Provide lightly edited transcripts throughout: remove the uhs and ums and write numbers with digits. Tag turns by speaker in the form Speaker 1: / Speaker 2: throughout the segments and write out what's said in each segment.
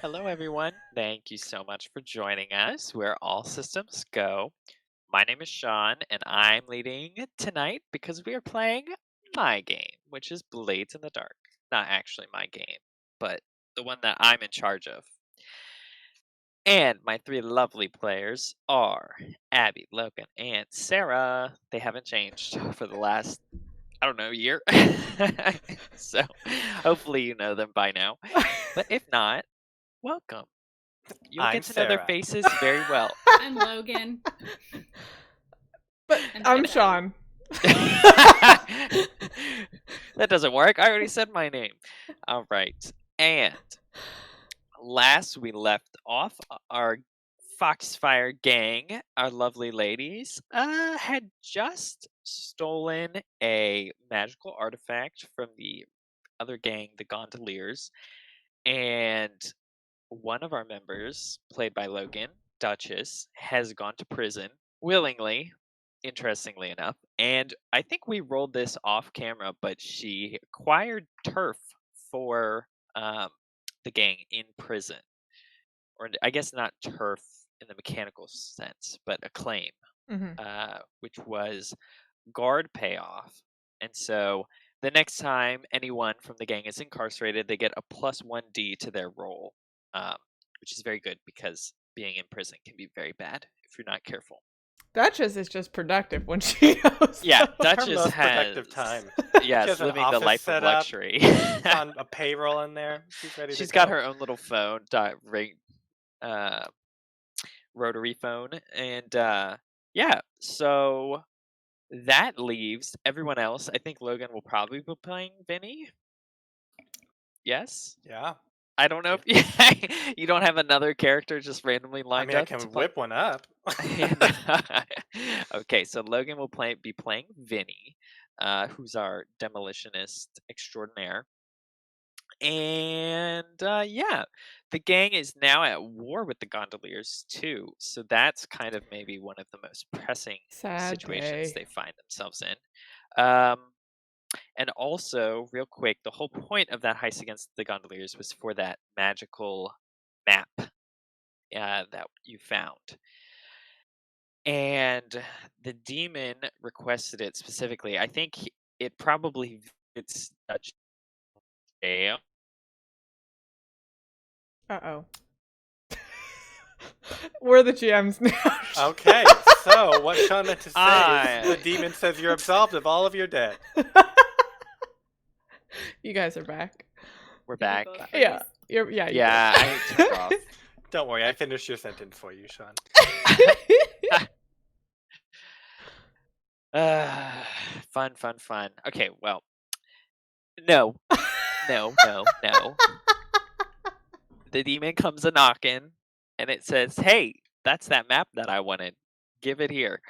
Speaker 1: Hello, everyone. Thank you so much for joining us. Where all systems go. My name is Sean, and I'm leading tonight because we are playing my game, which is Blades in the Dark. Not actually my game, but the one that I'm in charge of. And my three lovely players are Abby, Logan, and Sarah. They haven't changed for the last, I don't know, year. So hopefully you know them by now. But if not, welcome. You'll
Speaker 2: I'm
Speaker 1: get to know their
Speaker 2: Sarah.
Speaker 1: faces very well.
Speaker 3: I'm Logan.
Speaker 4: But
Speaker 3: And
Speaker 4: I'm
Speaker 3: that's
Speaker 4: Sean.
Speaker 1: That doesn't work. I already said my name. All right. And last we left off, our Foxfire gang, our lovely ladies, had just stolen a magical artifact from the other gang, the Gondoliers, and one of our members, played by Logan, Duchess, has gone to prison willingly, interestingly enough. And I think we rolled this off camera, but she acquired turf for the gang in prison. Or I guess not turf in the mechanical sense, but a claim, which was guard payoff. And so the next time anyone from the gang is incarcerated, they get a +1d to their roll, which is very good because being in prison can be very bad if you're not careful.
Speaker 4: Duchess is just productive when she goes.
Speaker 1: Yeah,
Speaker 4: though.
Speaker 2: Her
Speaker 1: Duchess
Speaker 2: most
Speaker 1: has
Speaker 2: productive time. She
Speaker 1: yes,
Speaker 2: has an
Speaker 1: living the
Speaker 2: office
Speaker 1: life
Speaker 2: set
Speaker 1: of
Speaker 2: up.
Speaker 1: luxury.
Speaker 2: On a payroll in there. She's ready
Speaker 1: She's
Speaker 2: to
Speaker 1: got
Speaker 2: go.
Speaker 1: her own little phone, rotary phone, and yeah. So that leaves everyone else. I think Logan will probably be playing Vinny. Yes.
Speaker 2: Yeah.
Speaker 1: I don't know if you don't have another character just randomly
Speaker 2: I
Speaker 1: lined
Speaker 2: mean, I
Speaker 1: up to
Speaker 2: can
Speaker 1: play.
Speaker 2: whip one up.
Speaker 1: Okay, so Logan will be playing Vinny, who's our demolitionist extraordinaire. And yeah, the gang is now at war with the Gondoliers too. So that's kind of maybe one of the most pressing
Speaker 4: Sad
Speaker 1: situations
Speaker 4: day.
Speaker 1: they find themselves in. And also, real quick, the whole point of that heist against the Gondoliers was for that magical map that you found. And the demon requested it specifically. I think it probably fits Dutch jail.
Speaker 4: Uh-oh. We're the GMs now.
Speaker 2: Okay, so what Sean meant to say is the demon says you're absolved of all of your debt.
Speaker 4: You guys are back.
Speaker 1: We're back.
Speaker 4: Yeah. You
Speaker 1: Yeah, I took off.
Speaker 2: Don't worry, I finished your sentence for you, Sean.
Speaker 1: Fun. Okay, well, no. The demon comes a knocking, and it says, "Hey, that's that map that I wanted. Give it here."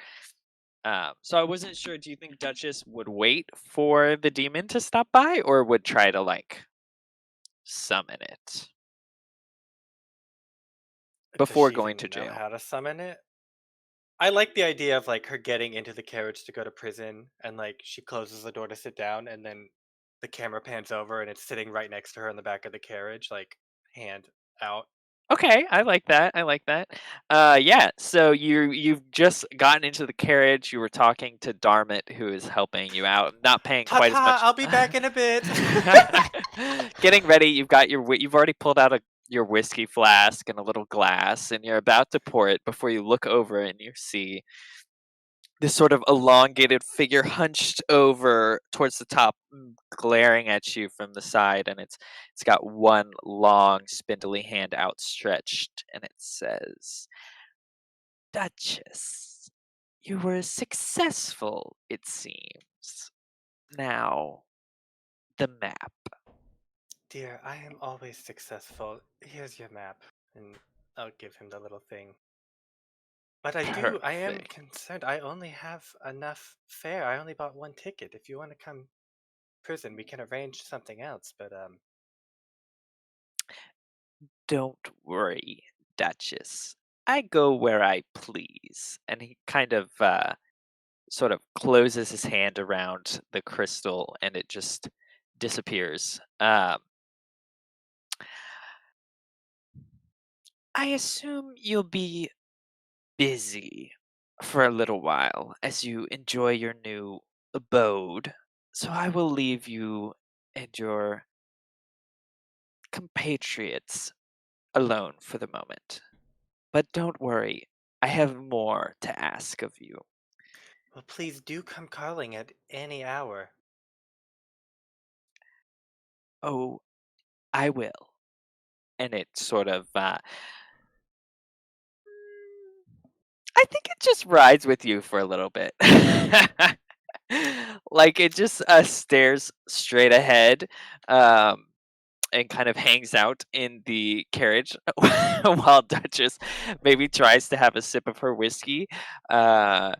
Speaker 1: So I wasn't sure. Do you think Duchess would wait for the demon to stop by, or would try to summon it before
Speaker 2: Does she
Speaker 1: going
Speaker 2: even
Speaker 1: to
Speaker 2: know
Speaker 1: jail?
Speaker 2: how to summon it? I like the idea of her getting into the carriage to go to prison, and she closes the door to sit down, and then the camera pans over, and it's sitting right next to her in the back of the carriage, hand out.
Speaker 1: Okay, I like that. Yeah. So you've just gotten into the carriage. You were talking to Darmit, who is helping you out, not paying quite as much.
Speaker 2: I'll be back in a bit.
Speaker 1: Getting ready. You've already pulled out your whiskey flask and a little glass, and you're about to pour it before you look over and you see this sort of elongated figure hunched over towards the top, glaring at you from the side, and it's got one long spindly hand outstretched, and it says, "Duchess, you were successful, it seems. Now, the map."
Speaker 2: Dear, I am always successful. Here's your map. And I'll give him the little thing. But I am
Speaker 1: Perfect.
Speaker 2: concerned. I only have enough fare. I only bought one ticket. If you want to come prison, we can arrange something else. But
Speaker 1: Don't worry, Duchess. I go where I please. And he kind of sort of closes his hand around the crystal and it just disappears. I assume you'll be busy for a little while as you enjoy your new abode. So I will leave you and your compatriots alone for the moment. But don't worry, I have more to ask of you.
Speaker 2: Well, please do come calling at any hour.
Speaker 1: Oh, I will. And it sort of, I think it just rides with you for a little bit. Like it just stares straight ahead. And kind of hangs out in the carriage while Duchess maybe tries to have a sip of her whiskey, uh,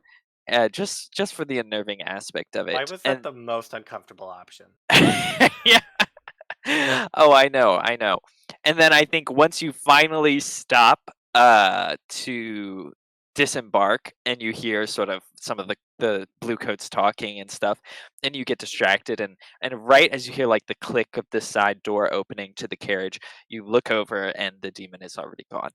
Speaker 1: just for the unnerving aspect of
Speaker 2: Why
Speaker 1: it.
Speaker 2: was that
Speaker 1: And
Speaker 2: the most uncomfortable option?
Speaker 1: yeah, oh, I know, I know. And then I think once you finally stop to disembark and you hear sort of some of the blue coats talking and stuff, and you get distracted and right as you hear like the click of the side door opening to the carriage, you look over and the demon is already gone.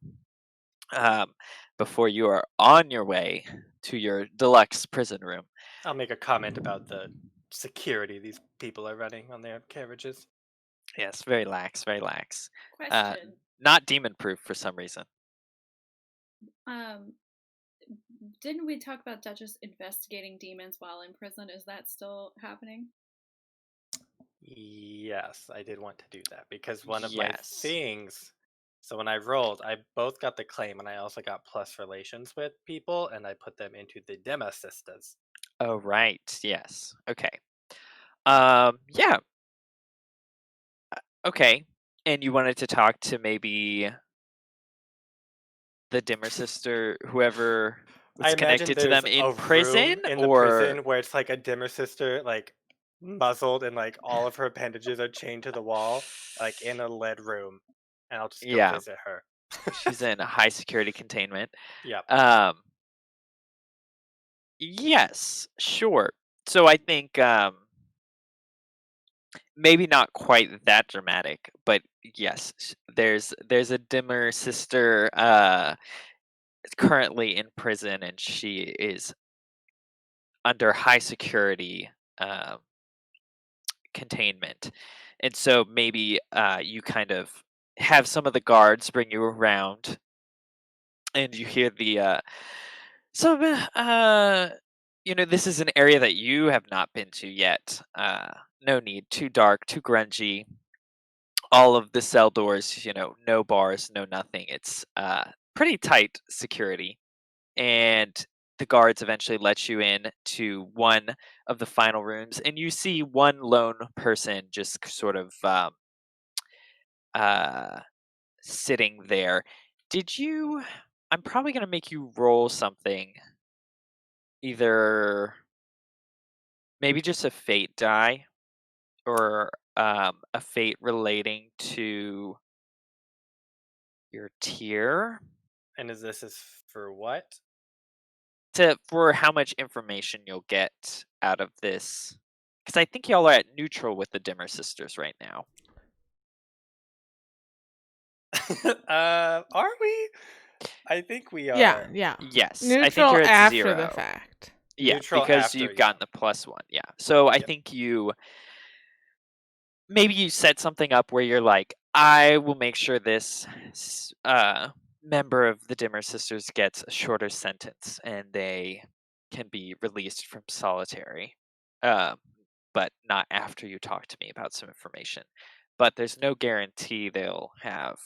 Speaker 1: Um, before you are on your way to your deluxe prison room.
Speaker 2: I'll make a comment about the security these people are running on their carriages.
Speaker 1: Yes, very lax, very lax. Uh,
Speaker 3: Question.
Speaker 1: not demon proof for some reason.
Speaker 3: Um, didn't we talk about Duchess investigating demons while in prison? Is that still happening?
Speaker 2: Yes, I did want to do that because one of my
Speaker 1: Yes.
Speaker 2: things. So when I rolled, I both got the claim and I also got plus relations with people, and I put them into the Demosistas.
Speaker 1: Oh, right. Yes. Okay. Yeah. Okay. And you wanted to talk to maybe the dimmer sister, whoever
Speaker 2: I
Speaker 1: was
Speaker 2: imagine
Speaker 1: connected to them
Speaker 2: there's
Speaker 1: in
Speaker 2: a
Speaker 1: prison,
Speaker 2: room in the
Speaker 1: or
Speaker 2: prison where it's like a dimmer sister, like muzzled, and like all of her appendages are chained to the wall, like in a lead room, and I'll just go
Speaker 1: yeah,
Speaker 2: visit her.
Speaker 1: she's in a high security containment.
Speaker 2: Yep.
Speaker 1: Um, yes, sure. So I think maybe not quite that dramatic, but yes, there's a dimmer sister currently in prison, and she is under high security um, containment. And so maybe you kind of have some of the guards bring you around, and you hear the so this is an area that you have not been to yet. No need, too dark, too grungy. All of the cell doors, no bars, no nothing. It's pretty tight security, and the guards eventually let you in to one of the final rooms, and you see one lone person just sort of uh, sitting there. Did you? I'm probably gonna make you roll something, either maybe just a fate die or a fate relating to your tier
Speaker 2: And this is for what?
Speaker 1: for how much information you'll get out of this. Because I think y'all are at neutral with the Dimmer sisters right now.
Speaker 2: Are we? I think we are.
Speaker 4: Yeah, yeah.
Speaker 1: Yes, I think
Speaker 4: Neutral
Speaker 1: you're at
Speaker 4: after
Speaker 1: 0.
Speaker 4: the fact.
Speaker 1: Yeah,
Speaker 2: Neutral
Speaker 1: because
Speaker 2: after,
Speaker 1: you've gotten the +1. Yeah, so I
Speaker 2: Yep.
Speaker 1: think maybe you set something up where you're like, I will make sure this member of the Dimmer sisters gets a shorter sentence and they can be released from solitary, um, but not after you talk to me about some information. But there's no guarantee they'll have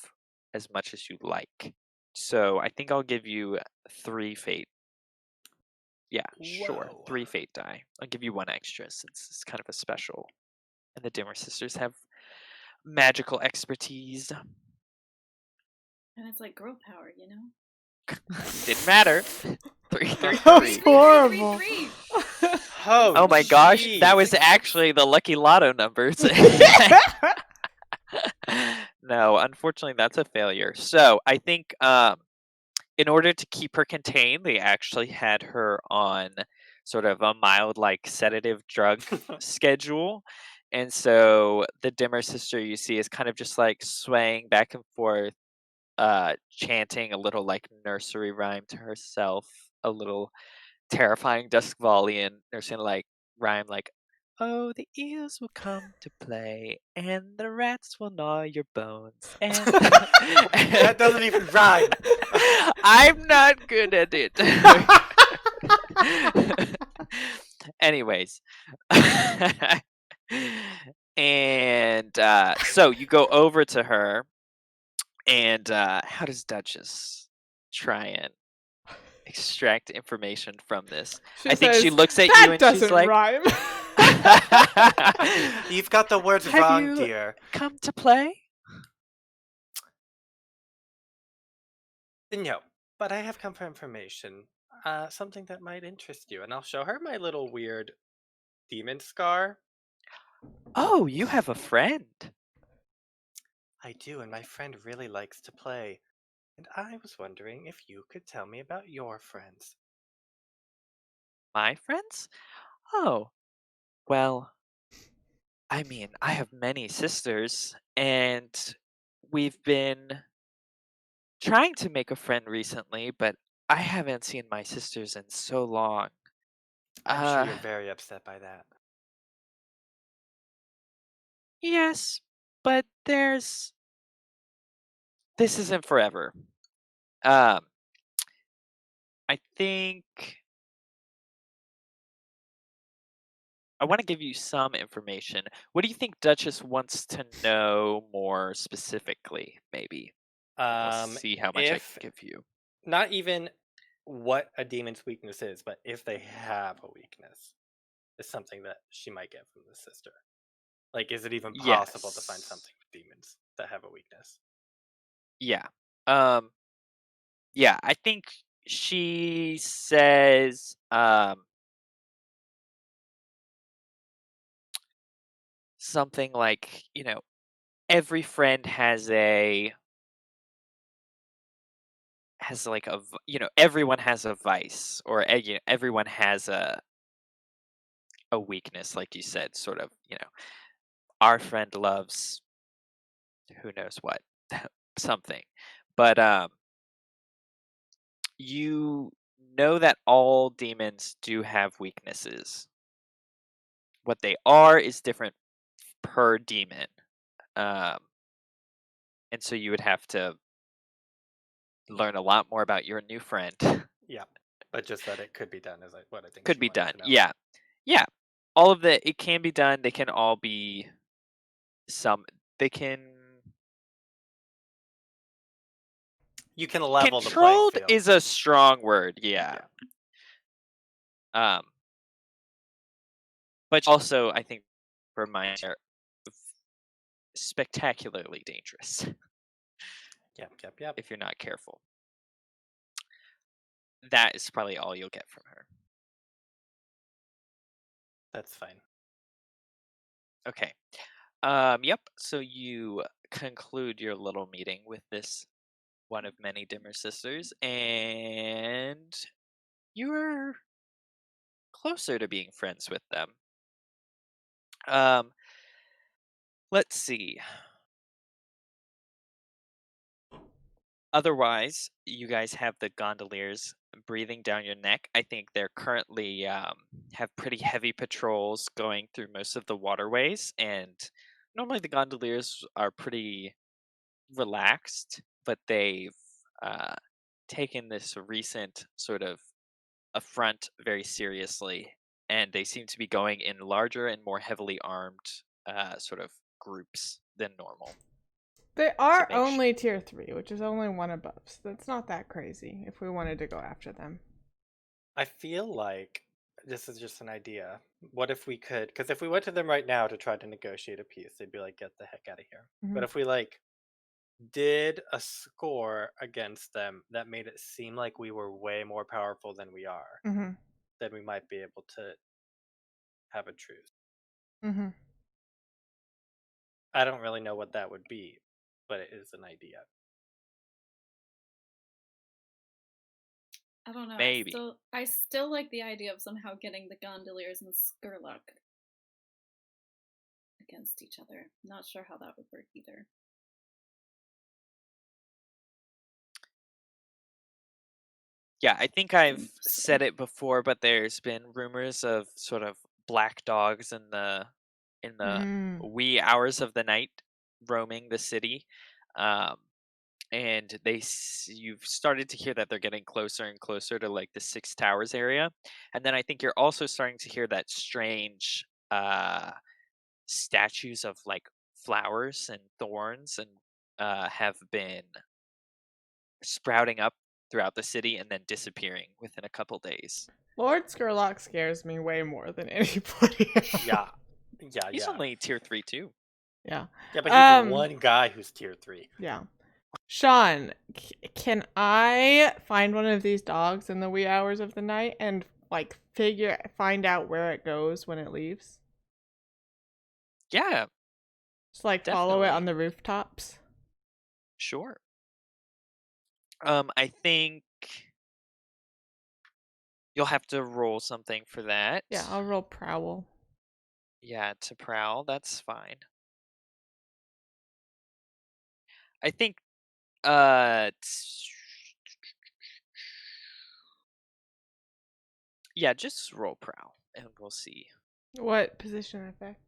Speaker 1: as much as you like. So I think I'll give you 3 fate. Yeah, sure.
Speaker 2: Whoa.
Speaker 1: 3 fate die. I'll give you 1 extra since it's kind of a special. And the Dimmer sisters have magical expertise.
Speaker 3: And it's like girl power, you know?
Speaker 1: Didn't matter. 3, 3,
Speaker 4: That's
Speaker 1: 3.
Speaker 4: horrible.
Speaker 1: Oh my gosh, that
Speaker 2: jeez.
Speaker 1: was actually the lucky lotto numbers. No, unfortunately, that's a failure. So I think in order to keep her contained, they actually had her on sort of a mild, like sedative drug schedule. And so the dimmer sister you see is kind of just like swaying back and forth, chanting a little like nursery rhyme to herself, a little terrifying Doskvolian nursery like rhyme like, "Oh, the eels will come to play, and the rats will gnaw your bones, and
Speaker 2: That doesn't even rhyme.
Speaker 1: I'm not good at it." Anyways, and so you go over to her, and how does Duchess try and extract information from this?
Speaker 4: She
Speaker 1: I think she
Speaker 4: says,
Speaker 1: looks at
Speaker 4: that
Speaker 1: you and she's
Speaker 4: doesn't
Speaker 1: like,
Speaker 4: rhyme.
Speaker 2: You've got the words
Speaker 1: "Have
Speaker 2: wrong,
Speaker 1: you
Speaker 2: dear.
Speaker 1: come to play?"
Speaker 2: No, but I have come for information. Something that might interest you, and I'll show her my little weird demon scar.
Speaker 1: "Oh, you have a friend."
Speaker 2: I do, and my friend really likes to play. And I was wondering if you could tell me about your friends.
Speaker 1: "My friends? Oh, well, I mean, I have many sisters, and we've been trying to make a friend recently, but I haven't seen my sisters in so long.
Speaker 2: I'm sure
Speaker 1: Uh,
Speaker 2: you're very upset by that.
Speaker 1: yes, but this isn't forever. Um, I think I want to give you some information. What do you think Duchess wants to know more specifically, maybe? And we'll see how much I can
Speaker 2: If
Speaker 1: give you.
Speaker 2: not even what a demon's weakness is, but if they have a weakness, is something that she might get from the sister. Like, is it even possible to find
Speaker 1: Yes.
Speaker 2: something with demons that have a weakness?
Speaker 1: Yeah. Um, yeah, I think she says something like, every friend has like everyone has a vice, or everyone has a weakness, like you said, sort of, our friend loves who knows what, something. But you know that all demons do have weaknesses. What they are is different per demon. Um, and so you would have to learn a lot more about your new friend.
Speaker 2: Yeah, but just that it could be done is what I think
Speaker 1: Could
Speaker 2: she
Speaker 1: be
Speaker 2: wanted
Speaker 1: done.
Speaker 2: to know.
Speaker 1: Yeah. Yeah. All of it can be done. They can all be they can
Speaker 2: You can level the playing
Speaker 1: controlled
Speaker 2: field.
Speaker 1: is a strong word, yeah. But also I think for mine are spectacularly dangerous
Speaker 2: Yep.
Speaker 1: if you're not careful. That is probably all you'll get from her.
Speaker 2: That's fine.
Speaker 1: Okay. Yep. So you conclude your little meeting with this one of many dimmer sisters, and you're closer to being friends with them. Let's see. Otherwise, you guys have the gondoliers breathing down your neck. I think they're currently have pretty heavy patrols going through most of the waterways, and normally the gondoliers are pretty relaxed, but they've uh, taken this recent sort of affront very seriously, and they seem to be going in larger and more heavily armed sort of groups than normal.
Speaker 4: They
Speaker 1: to
Speaker 4: are
Speaker 1: make
Speaker 4: only tier 3, which is only one above, so that's not that crazy if we wanted to go after them.
Speaker 2: I feel like this is just an idea. What if we could? Because if we went to them right now to try to negotiate a peace, they'd be like, "Get the heck out of here." But
Speaker 4: Mhm.
Speaker 2: if we did a score against them that made it seem like we were way more powerful than we are,
Speaker 4: Mhm.
Speaker 2: then we might be able to have a truce.
Speaker 4: Mhm.
Speaker 2: I don't really know what that would be, but it is an idea.
Speaker 3: I don't know.
Speaker 1: Maybe.
Speaker 3: I still like the idea of somehow getting the gondoliers and Skurlock against each other. Not sure how that would work either.
Speaker 1: Yeah, I think I've said it before, but there's been rumors of sort of black dogs in the
Speaker 4: Mm.
Speaker 1: wee hours of the night roaming the city. Um, and you've started to hear that they're getting closer and closer to like the Six Towers area. And then I think you're also starting to hear that strange statues of like flowers and thorns and have been sprouting up throughout the city and then disappearing within a couple days.
Speaker 4: Lord Skurlock scares me way more than anybody else.
Speaker 2: Yeah. Yeah,
Speaker 1: He's
Speaker 2: yeah.
Speaker 1: only tier 3 too.
Speaker 4: Yeah.
Speaker 2: Yeah, but he's one guy who's tier 3.
Speaker 4: Yeah. Sean, can I find one of these dogs in the wee hours of the night and like find out where it goes when it leaves?
Speaker 1: Yeah,
Speaker 4: Just like follow it
Speaker 1: definitely.
Speaker 4: on the rooftops.
Speaker 1: Sure. I think you'll have to roll something for that.
Speaker 4: Yeah, I'll roll prowl.
Speaker 1: Yeah, to prowl, that's fine. I think yeah, just roll prowl and we'll see.
Speaker 4: What position effect?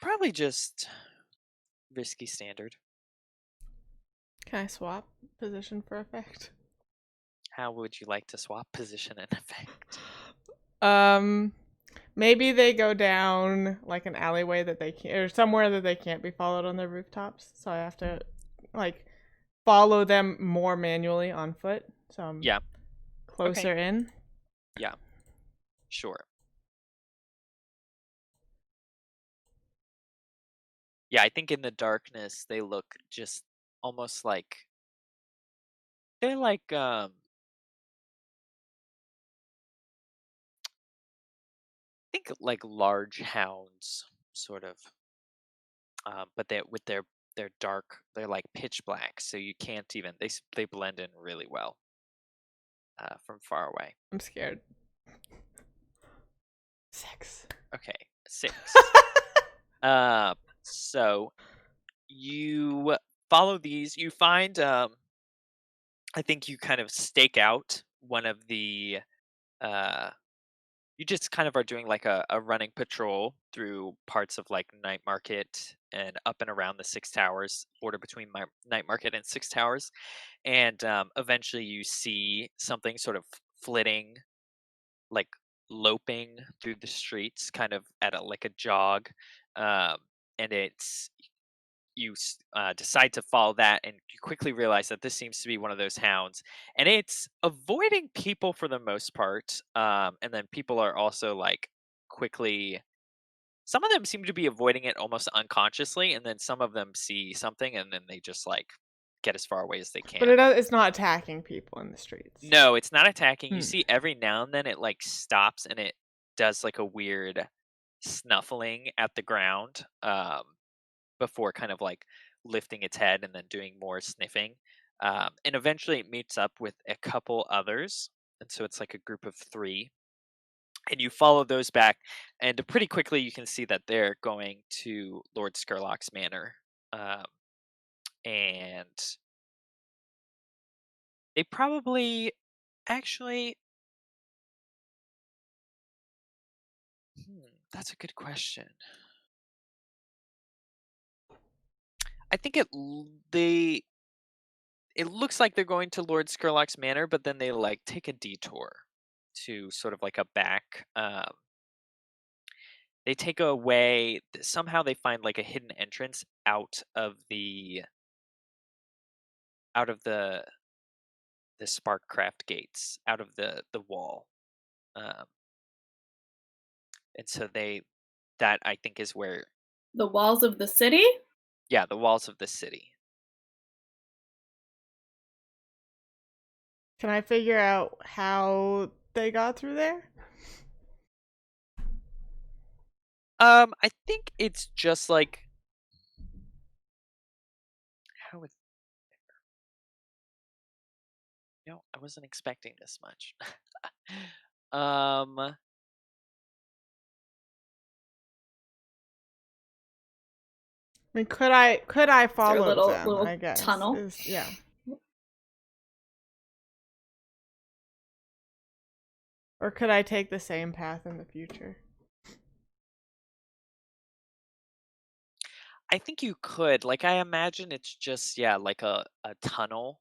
Speaker 1: Probably just risky standard.
Speaker 4: Can I swap position for effect?
Speaker 1: How would you like to swap position and effect?
Speaker 4: Maybe they go down like an alleyway that they can't, or somewhere that they can't be followed on their rooftops. So I have to like follow them more manually on foot. So I'm
Speaker 1: Yeah.
Speaker 4: closer in.
Speaker 1: Yeah. Sure. Yeah, I think in the darkness they look just almost like they're like I think like large hounds sort of. But they with their dark, they're like pitch black, so you can't even they blend in really well from far away.
Speaker 4: I'm scared. 6.
Speaker 1: Okay, 6. So you follow these. You find I think you kind of stake out one of the uh you just kind of are doing like a running patrol through parts of like Night Market and up and around the Six Towers, border between Night Market and Six Towers, and eventually you see something sort of flitting, like loping through the streets, kind of at like a jog, um, and decide to follow that, and you quickly realize that this seems to be one of those hounds, and it's avoiding people for the most part, and then people are also like quickly. Some of them seem to be avoiding it almost unconsciously, and then some of them see something, and then they just like get as far away as they
Speaker 4: But
Speaker 1: can.
Speaker 4: it's not attacking people in the streets.
Speaker 1: No, it's not attacking. You
Speaker 4: Hmm.
Speaker 1: see every now and then it like stops and it does like a weird snuffling at the ground before kind of like lifting its head and then doing more sniffing. And eventually it meets up with a couple others. And so it's like a group of 3. And you follow those back. And pretty quickly you can see that they're going to Lord Skurlock's manor. And they probably actually. That's a good question. I think it looks like they're going to Lord Skurlock's manor, but then they like take a detour to sort of like a back. They take a way. Somehow they find like a hidden entrance out of the Sparkcraft gates, out of the wall, um, and so that I think is where.
Speaker 3: The walls of the city?
Speaker 1: Yeah, the walls of the city.
Speaker 4: Can I figure out how they got through there?
Speaker 1: I think it's just like how would I wasn't expecting this much. um
Speaker 4: I mean, could I follow
Speaker 3: little
Speaker 4: them?
Speaker 3: little
Speaker 4: I guess
Speaker 3: tunnel?
Speaker 4: yeah. Or could I take the same path in the future?
Speaker 1: I think you could. Like, I imagine it's just, yeah, like a tunnel.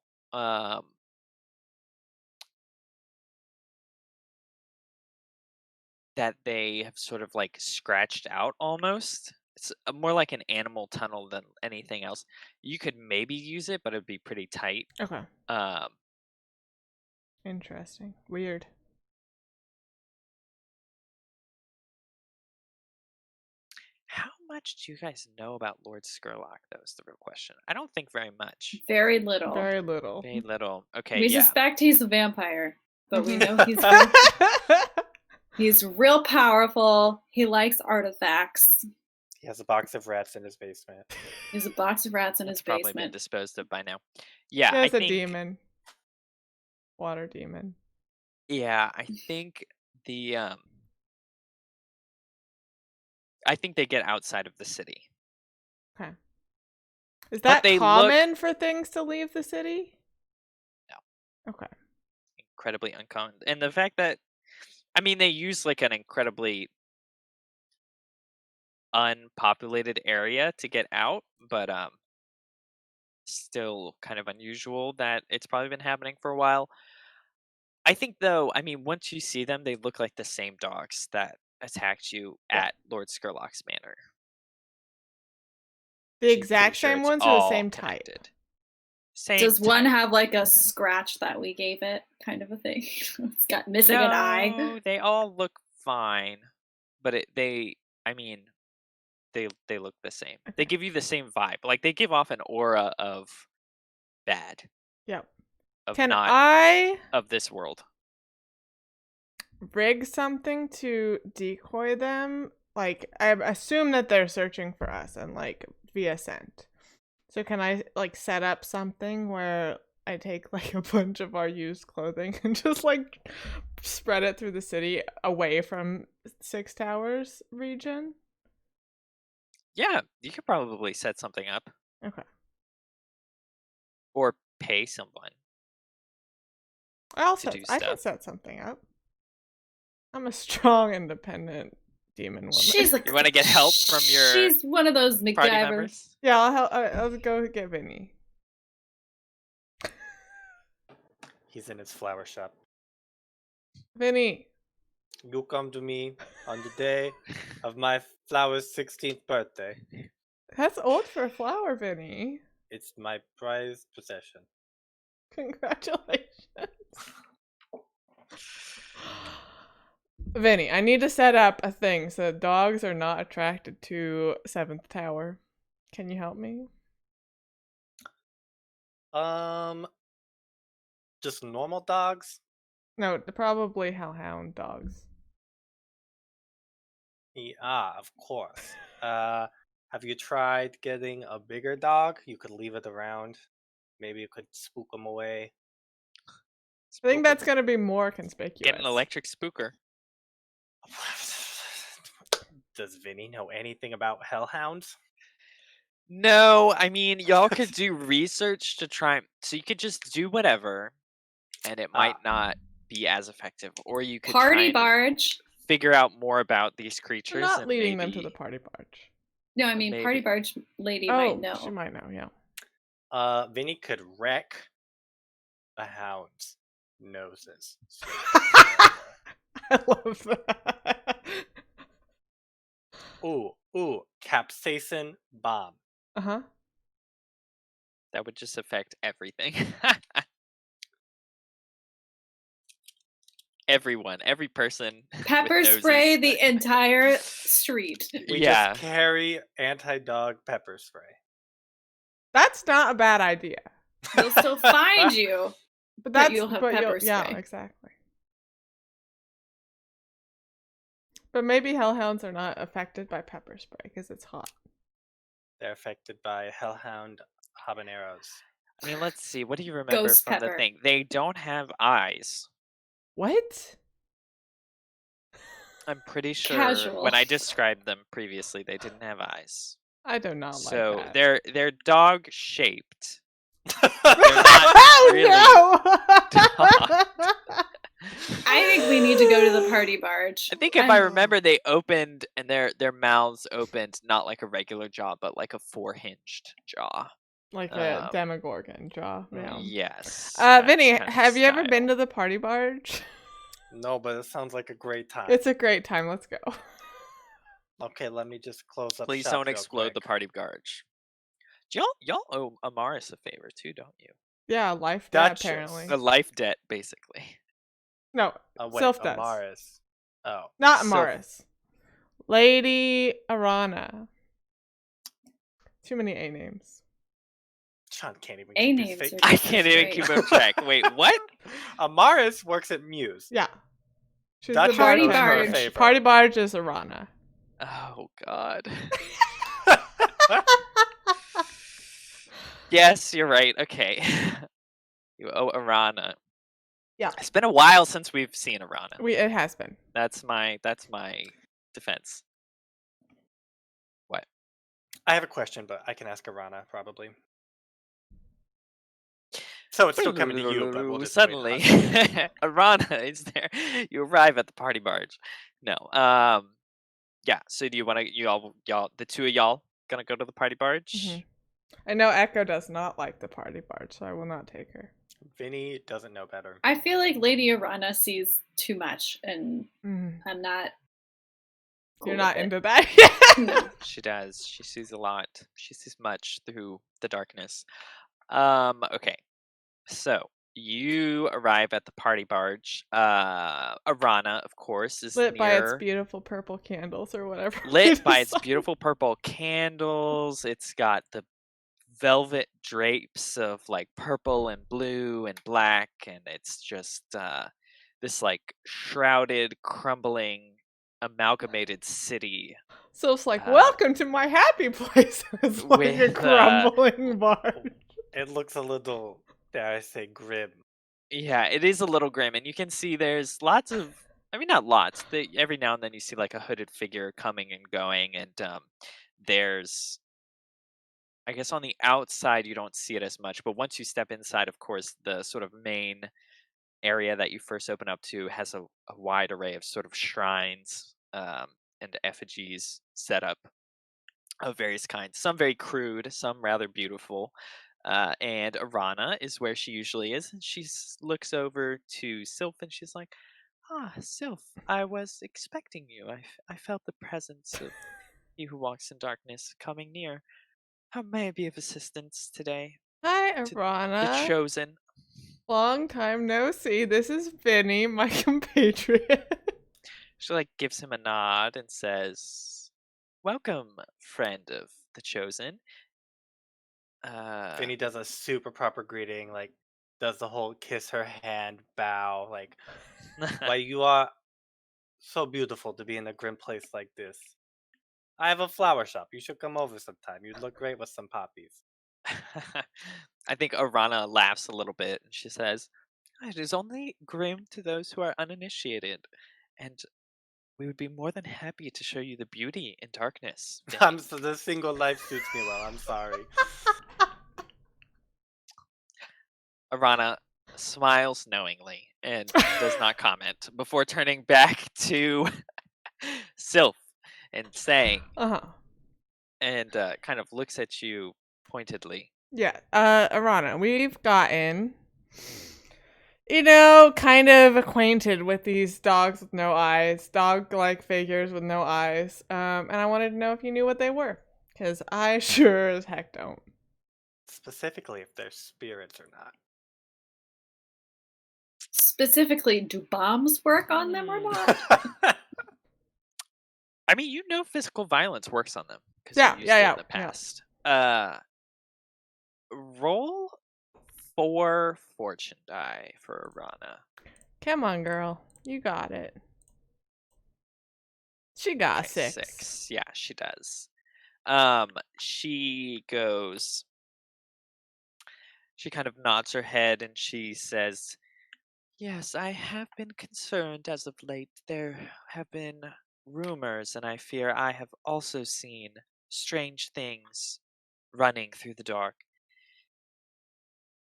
Speaker 1: That they have sort of like scratched out almost. It's more like an animal tunnel than anything else. You could maybe use it, but it'd be pretty tight.
Speaker 4: Okay.
Speaker 1: Um,
Speaker 4: Interesting. Weird.
Speaker 1: how much do you guys know about Lord Skurlock, though, is the real question. I don't think very much.
Speaker 3: Very little.
Speaker 4: Very little.
Speaker 1: Very little. Okay,
Speaker 3: We
Speaker 1: yeah.
Speaker 3: suspect he's a vampire, but we know
Speaker 4: Mhm.
Speaker 3: he's real powerful. He likes artifacts.
Speaker 2: He has a box of rats in his basement.
Speaker 3: There's a box of rats in
Speaker 1: That's
Speaker 3: his
Speaker 1: probably been
Speaker 3: basement.
Speaker 1: disposed of by now. Yeah, I
Speaker 4: There's a
Speaker 1: think.
Speaker 4: demon. Water demon.
Speaker 1: Yeah, I think the I think they get outside of the city.
Speaker 4: Okay. Is
Speaker 1: But
Speaker 4: that
Speaker 1: they
Speaker 4: common for things to leave the city?
Speaker 1: No.
Speaker 4: Okay.
Speaker 1: Incredibly uncommon, and the fact that, I mean, they use like an incredibly unpopulated area to get out, but still kind of unusual that it's probably been happening for a while. I think, though, I mean, once you see them, they look like the same dogs that attacked you
Speaker 2: Yeah.
Speaker 1: at Lord Skurlock's manor.
Speaker 4: The
Speaker 1: So you're
Speaker 4: exact
Speaker 1: pretty sure
Speaker 4: same
Speaker 1: it's
Speaker 4: ones or the
Speaker 1: all
Speaker 4: same type?
Speaker 1: connected. Same
Speaker 3: Does one
Speaker 1: type.
Speaker 3: have like a
Speaker 4: Okay.
Speaker 3: scratch that we gave it, kind of a thing? It's got missing an eye.
Speaker 1: No, they all look fine, but I mean, they look the same. They
Speaker 4: Okay.
Speaker 1: give you the same vibe. Like, they give off an aura of bad,
Speaker 4: Yep.
Speaker 1: of
Speaker 4: Can
Speaker 1: not
Speaker 4: I
Speaker 1: of this world.
Speaker 4: rig something to decoy them? Like, I assume that they're searching for us and like via scent. So can I like set up something where I take like a bunch of our used clothing and just like spread it through the city away from Six Towers region?
Speaker 1: Yeah, you could probably set something up
Speaker 4: Okay.
Speaker 1: or pay someone.
Speaker 4: I
Speaker 1: do
Speaker 4: can
Speaker 1: stuff.
Speaker 4: set something up. I'm a strong, independent demon woman.
Speaker 3: She's like,
Speaker 1: You want to get help from your
Speaker 3: She's one of those
Speaker 1: party
Speaker 3: MacGyver.
Speaker 1: members?
Speaker 4: Yeah, I'll help. I'll go get Vinny.
Speaker 2: He's in his flower shop.
Speaker 4: Vinny.
Speaker 2: You come to me on the day of my flower's 16th birthday.
Speaker 4: That's old for a flower, Vinny.
Speaker 2: It's my prized possession.
Speaker 4: Congratulations. Vinny, I need to set up a thing so dogs are not attracted to Seventh Tower. Can you help me?
Speaker 2: Just normal dogs?
Speaker 4: No, probably hellhound dogs.
Speaker 2: Of course. Have you tried getting a bigger dog? You could leave it around. Maybe you could spook them away.
Speaker 4: I think that's gonna be more conspicuous.
Speaker 1: Get an electric spooker.
Speaker 2: Does Vinny know anything about hellhounds?
Speaker 1: No, I mean, y'all could do research to try. So you could just do whatever, and it might not be as effective. Or you could try
Speaker 3: Party
Speaker 1: and
Speaker 3: barge.
Speaker 1: figure out more about these
Speaker 4: We're
Speaker 1: creatures.
Speaker 4: not
Speaker 1: and
Speaker 4: leading them to
Speaker 1: maybe-
Speaker 4: the party barge.
Speaker 3: No, I mean, party
Speaker 1: Maybe.
Speaker 3: barge lady
Speaker 4: Oh,
Speaker 3: might know.
Speaker 4: she might know, yeah.
Speaker 2: Vinny could wreck a hound's noses.
Speaker 4: I love that.
Speaker 2: Ooh, capsaicin bomb.
Speaker 4: Uh-huh.
Speaker 1: That would just affect everything. Everyone, every person. with
Speaker 3: Pepper
Speaker 1: noses.
Speaker 3: spray the entire street.
Speaker 2: We
Speaker 1: Yeah.
Speaker 2: just carry anti-dog pepper spray.
Speaker 4: That's not a bad idea.
Speaker 3: They'll still find you.
Speaker 4: But
Speaker 3: But
Speaker 4: that's
Speaker 3: you'll have pepper
Speaker 4: yeah,
Speaker 3: spray.
Speaker 4: exactly. But maybe hellhounds are not affected by pepper spray because it's hot.
Speaker 2: They're affected by hellhound habaneros.
Speaker 1: I mean, let's see. What do you remember
Speaker 3: Ghost
Speaker 1: from the
Speaker 3: pepper.
Speaker 1: thing? They don't have eyes.
Speaker 4: What?
Speaker 1: I'm pretty sure
Speaker 3: Casual.
Speaker 1: when I described them previously, they didn't have eyes.
Speaker 4: I do not
Speaker 1: So
Speaker 4: like that.
Speaker 1: they're dog shaped.
Speaker 4: Oh
Speaker 1: really
Speaker 4: no!
Speaker 3: I think we need to go to the party barge.
Speaker 1: I think if I remember, they opened and their mouths opened not like a regular jaw, but like a four-hinged jaw.
Speaker 4: Like a Demogorgon jaw. Yeah.
Speaker 1: Yes.
Speaker 4: Vinny, have you ever been to the party barge?
Speaker 2: No, but it sounds like a great time.
Speaker 4: It's a great time. Let's go.
Speaker 2: Okay, let me just close up.
Speaker 1: Please
Speaker 2: shop
Speaker 1: don't
Speaker 2: real
Speaker 1: explode the
Speaker 2: quick.
Speaker 1: party barge. Y'all owe Amaris a favor too, don't you?
Speaker 4: Yeah, life debt,
Speaker 2: Duchess.
Speaker 4: apparently.
Speaker 1: A life debt, basically.
Speaker 4: No,
Speaker 2: Wait,
Speaker 4: Sylph does.
Speaker 2: Amaris. Oh.
Speaker 4: Not
Speaker 1: Sylph.
Speaker 4: Amaris. Lady Arana. Too many A names.
Speaker 2: Sean can't even
Speaker 3: A
Speaker 2: keep his
Speaker 3: names
Speaker 2: face.
Speaker 3: are
Speaker 1: I
Speaker 3: just
Speaker 1: can't even
Speaker 3: great.
Speaker 1: keep him track. Wait, what?
Speaker 2: Amaris works at Muse.
Speaker 4: Yeah. She's
Speaker 2: Duchess
Speaker 4: the
Speaker 3: Party
Speaker 2: owes her a
Speaker 3: barge.
Speaker 2: favor.
Speaker 4: Party barge is Arana.
Speaker 1: Oh God. Yes, you're right. Okay. You owe Arana.
Speaker 4: Yeah.
Speaker 1: It's been a while since we've seen Arana.
Speaker 4: It has been.
Speaker 1: That's my defense. What?
Speaker 2: I have a question, but I can ask Arana probably. So it's still coming to you, but we'll just wait
Speaker 1: Suddenly,
Speaker 2: on
Speaker 1: Arana is there. You arrive at the party barge. No. Yeah. So do you want to? Y'all, the two of y'all gonna go to the party barge?
Speaker 4: Mhm. I know Echo does not like the party barge, so I will not take her.
Speaker 2: Vinny doesn't know better.
Speaker 3: I feel like Lady Arana sees too much, and I'm not.
Speaker 4: You're
Speaker 3: cool
Speaker 4: not
Speaker 3: with it.
Speaker 4: into that.
Speaker 3: No.
Speaker 1: She does. She sees a lot. She sees much through the darkness. Okay. So you arrive at the party barge. Arana, of course, is
Speaker 4: Lit by its
Speaker 1: near.
Speaker 4: beautiful purple candles or whatever.
Speaker 1: Lit by its beautiful purple candles. It's got the velvet drapes of like purple and blue and black, and it's just this like shrouded, crumbling, amalgamated city.
Speaker 4: So it's like, welcome to my happy place. It's like a
Speaker 1: with,
Speaker 4: crumbling barge.
Speaker 2: It looks a little, dare I say, grim.
Speaker 1: Yeah, it is a little grim, and you can see there's lots of. I mean, not lots. Every now and then you see like a hooded figure coming and going, and there's. I guess on the outside you don't see it as much, but once you step inside, of course, the sort of main area that you first open up to has a wide array of sort of shrines and effigies set up of various kinds. Some very crude, some rather beautiful. And Arana is where she usually is, and she looks over to Sylph, and she's like, "Ah, Sylph, I was expecting you. I felt the presence of he who walks in darkness coming near. How may I be of assistance today?
Speaker 4: Hi,
Speaker 1: The
Speaker 4: Arana.
Speaker 1: chosen."
Speaker 4: Long time no see. This is Vinny, my compatriot.
Speaker 1: She like gives him a nod and says, "Welcome, friend of the chosen."
Speaker 2: Vinny does a super proper greeting, like does the whole kiss her hand, bow, like why you are so beautiful to be in a grim place like this. I have a flower shop. You should come over sometime. You'd look great with some poppies.
Speaker 1: I think Arana laughs a little bit and she says, "It is only grim to those who are uninitiated, and we would be more than happy to show you the beauty in darkness." Vinny."
Speaker 2: The single life suits me well. I'm sorry.
Speaker 1: Arana smiles knowingly and does not comment before turning back to Sylph and saying, and kind of looks at you pointedly.
Speaker 4: Yeah, Arana, we've gotten, kind of acquainted with these dogs with no eyes, dog-like figures with no eyes, and I wanted to know if you knew what they were, because I sure as heck don't.
Speaker 2: Specifically, if they're spirits or not.
Speaker 3: Specifically, do bombs work on them or not?
Speaker 1: I mean, physical violence works on them because
Speaker 4: Yeah,
Speaker 1: you used it in the
Speaker 4: yeah.
Speaker 1: past. Roll 4 fortune die for Arana.
Speaker 4: Come on, girl. You got it. She got
Speaker 1: Okay,
Speaker 4: 6.
Speaker 1: Yeah, she does. She goes. She kind of nods her head and she says, "Yes, I have been concerned as of late. There have been rumors, and I fear I have also seen strange things running through the dark.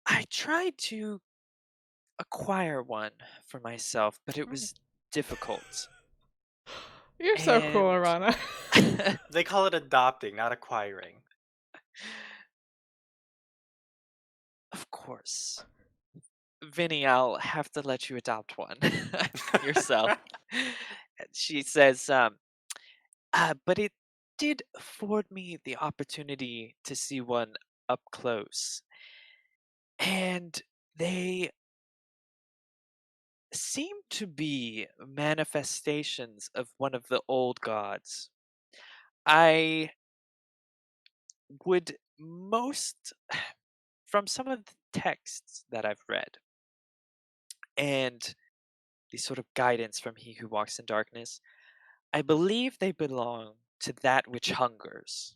Speaker 1: I tried to acquire one for myself, but it was difficult.
Speaker 4: You're so cool,
Speaker 1: And
Speaker 4: Arana.
Speaker 2: They call it adopting, not acquiring.
Speaker 1: of course, Vinny, I'll have to let you adopt one yourself. And she says, but it did afford me the opportunity to see one up close. And they seem to be manifestations of one of the old gods. I would most, from some of the texts that I've read, and the sort of guidance from He Who Walks in Darkness, I believe they belong to that which hungers.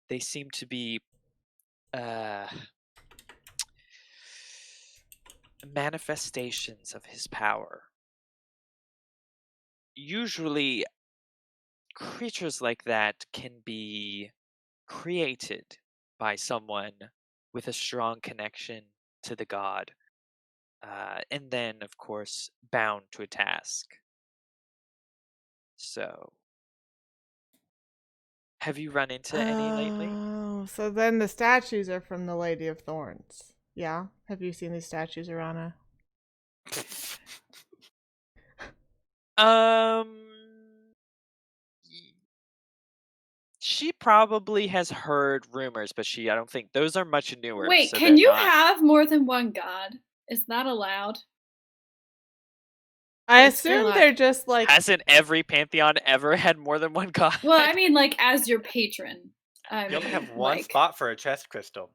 Speaker 1: They seem to be uh, manifestations of his power. Usually, creatures like that can be created by someone with a strong connection to the god, and then, of course, bound to a task. So, have you run into any lately?
Speaker 4: Oh, so then the statues are from the Lady of Thorns. Yeah? Have you seen these statues, Arana?
Speaker 1: Um, she probably has heard rumors, but I don't think those are much newer.
Speaker 3: Wait,
Speaker 1: so
Speaker 3: can
Speaker 1: they're
Speaker 3: you
Speaker 1: not.
Speaker 3: have more than one god? Is that allowed?
Speaker 4: I
Speaker 3: It's
Speaker 4: assume
Speaker 3: Sherlock.
Speaker 4: they're just like.
Speaker 1: Hasn't every pantheon ever had more than one god?
Speaker 3: Well, I mean, like, as your patron. I
Speaker 2: You only
Speaker 3: mean,
Speaker 2: have one
Speaker 3: like,
Speaker 2: spot for a chest crystal.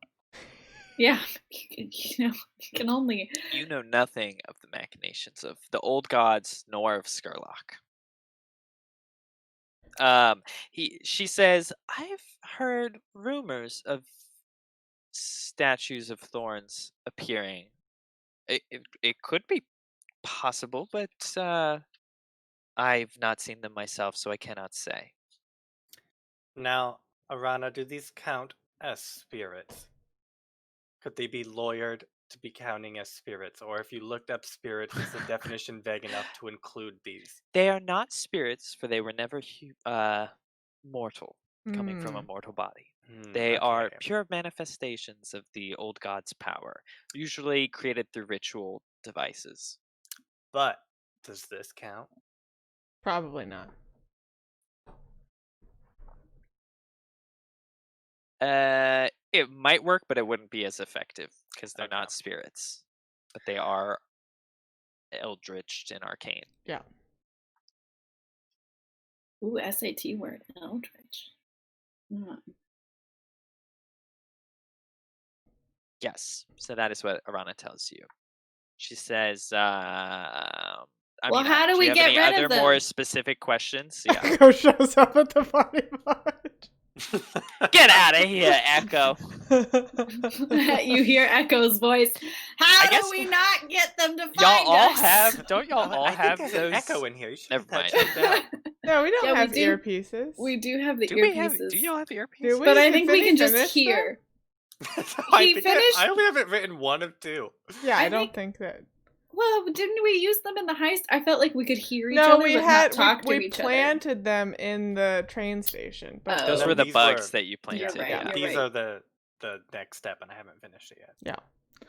Speaker 3: yeah, you can only.
Speaker 1: You know nothing of the machinations of the old gods nor of Skurlock. She says, I've heard rumors of statues of thorns appearing. It could be possible, but I've not seen them myself, so I cannot say.
Speaker 2: Now, Arana, do these count as spirits? Could they be lawyered to be counting as spirits? Or if you looked up spirits, is the definition vague enough to include these?
Speaker 1: They are not spirits, for they were never mortal, coming from a
Speaker 4: Hmm.
Speaker 1: mortal body. They are
Speaker 2: Okay.
Speaker 1: pure manifestations of the old god's power, usually created through ritual devices.
Speaker 2: But does this count?
Speaker 4: Probably not.
Speaker 1: It might work, but it wouldn't be as effective because they're
Speaker 2: Okay.
Speaker 1: not spirits, but they are eldritch and arcane.
Speaker 4: Yeah.
Speaker 3: Ooh, SAT word, Eldritch. Hmm.
Speaker 1: Yes, so that is what Arana tells you. She says,
Speaker 3: Well, how do we
Speaker 1: you have
Speaker 3: get
Speaker 1: any
Speaker 3: rid
Speaker 1: other
Speaker 3: of them?
Speaker 1: more specific questions? Yeah.
Speaker 4: Echo shows up at the body part.
Speaker 1: Get out of here, Echo.
Speaker 3: You hear Echo's voice. How
Speaker 1: I
Speaker 3: do
Speaker 1: guess
Speaker 3: we not get them to find
Speaker 1: Y'all all
Speaker 3: us?
Speaker 1: have, don't y'all
Speaker 2: Oh,
Speaker 1: all
Speaker 2: I
Speaker 1: have
Speaker 2: think there's
Speaker 1: those?
Speaker 2: an echo in here. You should
Speaker 1: Never
Speaker 2: have
Speaker 1: mind.
Speaker 2: that checked out.
Speaker 4: No, we don't
Speaker 3: Yeah, we
Speaker 4: have
Speaker 3: do.
Speaker 4: earpieces.
Speaker 3: We do have the
Speaker 1: Do we have?
Speaker 3: earpieces.
Speaker 1: Do y'all have earpieces?
Speaker 4: Do we?
Speaker 3: But I
Speaker 4: Did
Speaker 3: think we
Speaker 4: Vinny
Speaker 3: can just
Speaker 4: finish them?
Speaker 3: hear.
Speaker 2: I
Speaker 3: He finished-
Speaker 2: I only have it written one of two.
Speaker 4: Yeah,
Speaker 3: I
Speaker 4: I don't think that.
Speaker 3: Well, didn't we use them in the heist? I felt like we could hear each
Speaker 4: No,
Speaker 3: other,
Speaker 4: we
Speaker 3: but
Speaker 4: had
Speaker 3: not talk to
Speaker 4: we
Speaker 3: each
Speaker 4: planted them in the train station. But
Speaker 3: Oh.
Speaker 1: Those
Speaker 2: No,
Speaker 1: were the
Speaker 2: these
Speaker 1: bugs
Speaker 2: were-
Speaker 1: that you planted.
Speaker 3: right,
Speaker 1: Yeah.
Speaker 3: you're
Speaker 2: These
Speaker 3: right.
Speaker 2: are the next step, and I haven't finished it yet.
Speaker 4: yeah.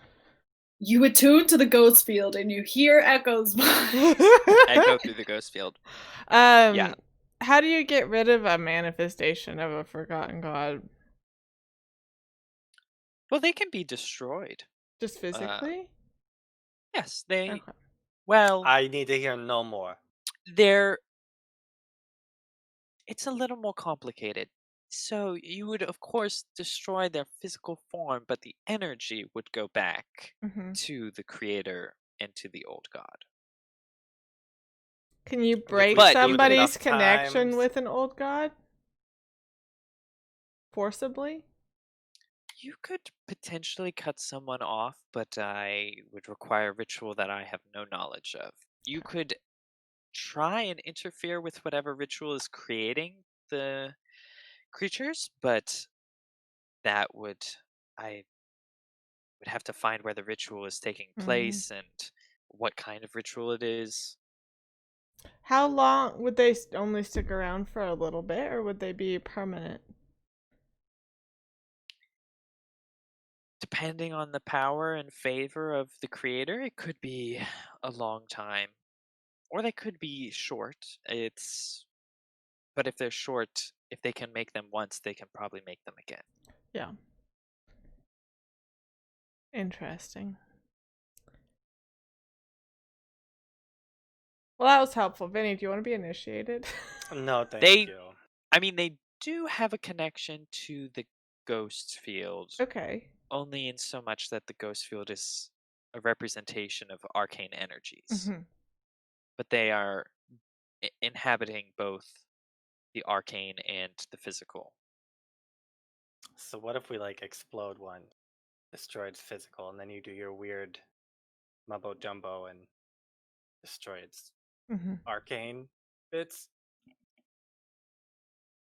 Speaker 3: You attune to the ghost field and you hear Echo's voice.
Speaker 1: Echo through the ghost field.
Speaker 4: Yeah. How do you get rid of a manifestation of a forgotten god?
Speaker 1: Well, they can be destroyed.
Speaker 4: Just physically?
Speaker 1: Yes, they.
Speaker 4: Okay.
Speaker 1: Well,
Speaker 2: I need to hear no more.
Speaker 1: they're. It's a little more complicated. So you would, of course, destroy their physical form, but the energy would go back
Speaker 4: Mhm.
Speaker 1: to the creator and to the old god.
Speaker 4: Can you
Speaker 2: we
Speaker 4: break
Speaker 1: But you-
Speaker 4: somebody's
Speaker 2: enough
Speaker 4: connection
Speaker 2: times-
Speaker 4: with an old god? Forcibly?
Speaker 1: You could potentially cut someone off, but I would require a ritual that I have no knowledge of. You could try and interfere with whatever ritual is creating the creatures, but that would, I We'd have to find where the ritual is taking
Speaker 4: Mhm.
Speaker 1: place and what kind of ritual it is.
Speaker 4: How long would they only stick around for a little bit, or would they be permanent?
Speaker 1: Depending on the power and favor of the creator, it could be a long time. Or they could be short. But if they're short, if they can make them once, they can probably make them again.
Speaker 4: Yeah. Interesting. Well, that was helpful. Vinny, do you want to be initiated?
Speaker 2: No, thank
Speaker 1: They-
Speaker 2: you.
Speaker 1: I mean, they do have a connection to the ghost field,
Speaker 4: Okay.
Speaker 1: only in so much that the ghost field is a representation of arcane energies.
Speaker 4: Mhm.
Speaker 1: But they are inhabiting both the arcane and the physical.
Speaker 2: So what if we like explode one, destroy its physical, and then you do your weird mumbo jumbo and destroy its
Speaker 4: Mhm.
Speaker 2: arcane bits?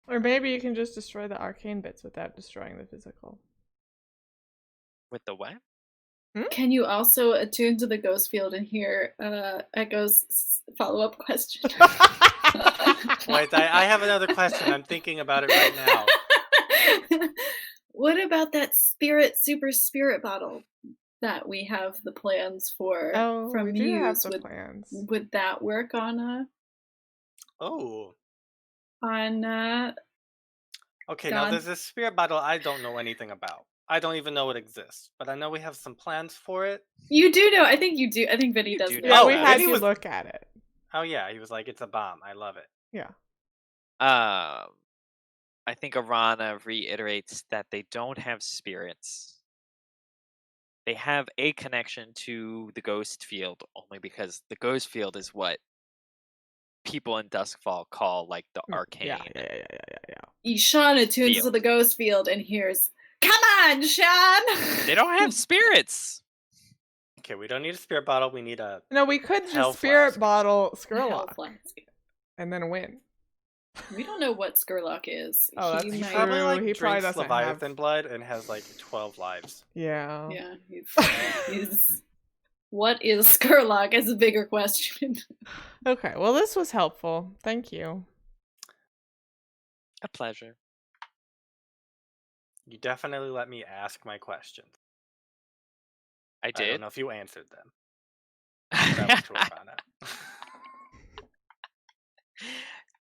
Speaker 4: Or maybe you can just destroy the arcane bits without destroying the physical.
Speaker 1: With the what?
Speaker 3: Can you also attune to the ghost field and hear Echo's follow-up question?
Speaker 2: Wait, I have another question. I'm thinking about it right now.
Speaker 3: What about that super spirit bottle that we have the plans for
Speaker 4: Oh,
Speaker 3: from
Speaker 4: we do have
Speaker 3: Muse?
Speaker 4: the plans.
Speaker 3: Would that work on
Speaker 2: Oh, okay. Now
Speaker 3: Gone.
Speaker 2: there's this spirit bottle I don't know anything about. I don't even know it exists, but I know we have some plans for it.
Speaker 3: You do know. I think you do. I think Vinny
Speaker 1: You
Speaker 3: does
Speaker 1: do
Speaker 3: know.
Speaker 4: Yeah,
Speaker 1: know
Speaker 4: we
Speaker 1: that.
Speaker 4: had
Speaker 2: Vinny
Speaker 4: you
Speaker 2: was-
Speaker 4: look at it.
Speaker 2: Oh yeah, he was like, "It's a bomb. I love it."
Speaker 4: Yeah.
Speaker 1: I think Arana reiterates that they don't have spirits. They have a connection to the ghost field only because the ghost field is what people in Doskvol call like the arcane.
Speaker 4: Yeah.
Speaker 3: Sean attunes to
Speaker 1: Field.
Speaker 3: the ghost field and hears, "Come on, Sean!"
Speaker 1: They don't have spirits.
Speaker 2: Okay, we don't need a spirit bottle. We need a.
Speaker 4: No, we could
Speaker 2: Hell
Speaker 4: just spirit
Speaker 2: flask.
Speaker 4: bottle
Speaker 3: Hell
Speaker 4: Skurlock
Speaker 3: flask.
Speaker 4: and then win.
Speaker 3: We don't know what Skurlock is.
Speaker 4: Oh, that's
Speaker 3: He
Speaker 2: He
Speaker 3: might-
Speaker 2: probably
Speaker 4: True,
Speaker 2: like
Speaker 4: he probably
Speaker 2: drinks
Speaker 4: doesn't
Speaker 2: Leviathan
Speaker 4: have-
Speaker 2: blood and has like 12 lives.
Speaker 4: Yeah.
Speaker 3: Yeah, he's. What is Skurlock is a bigger question.
Speaker 4: Okay, well, this was helpful. Thank you.
Speaker 1: A pleasure.
Speaker 2: You definitely let me ask my questions.
Speaker 1: I
Speaker 2: I don't
Speaker 1: did.
Speaker 2: know if you answered them. That was to Arana.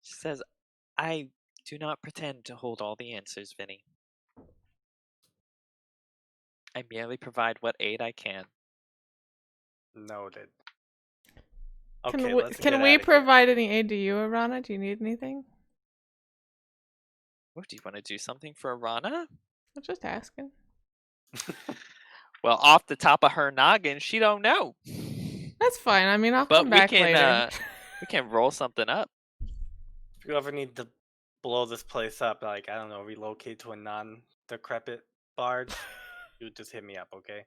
Speaker 1: She says, I do not pretend to hold all the answers, Vinny. I merely provide what aid I can.
Speaker 2: Noted.
Speaker 4: Can
Speaker 2: Okay,
Speaker 4: we,
Speaker 2: let's
Speaker 4: can
Speaker 2: get
Speaker 4: we
Speaker 2: outta here.
Speaker 4: provide any aid to you, Arana? Do you need anything?
Speaker 1: Oh, do you want to do something for Arana?
Speaker 4: I'm just asking.
Speaker 1: Well, off the top of her noggin, she don't know.
Speaker 4: That's fine. I mean, I'll
Speaker 1: But
Speaker 4: come back
Speaker 1: we can
Speaker 4: later.
Speaker 1: we can roll something up.
Speaker 2: If you ever need to blow this place up, like, I don't know, relocate to a non-decrepit barge, you just hit me up, okay?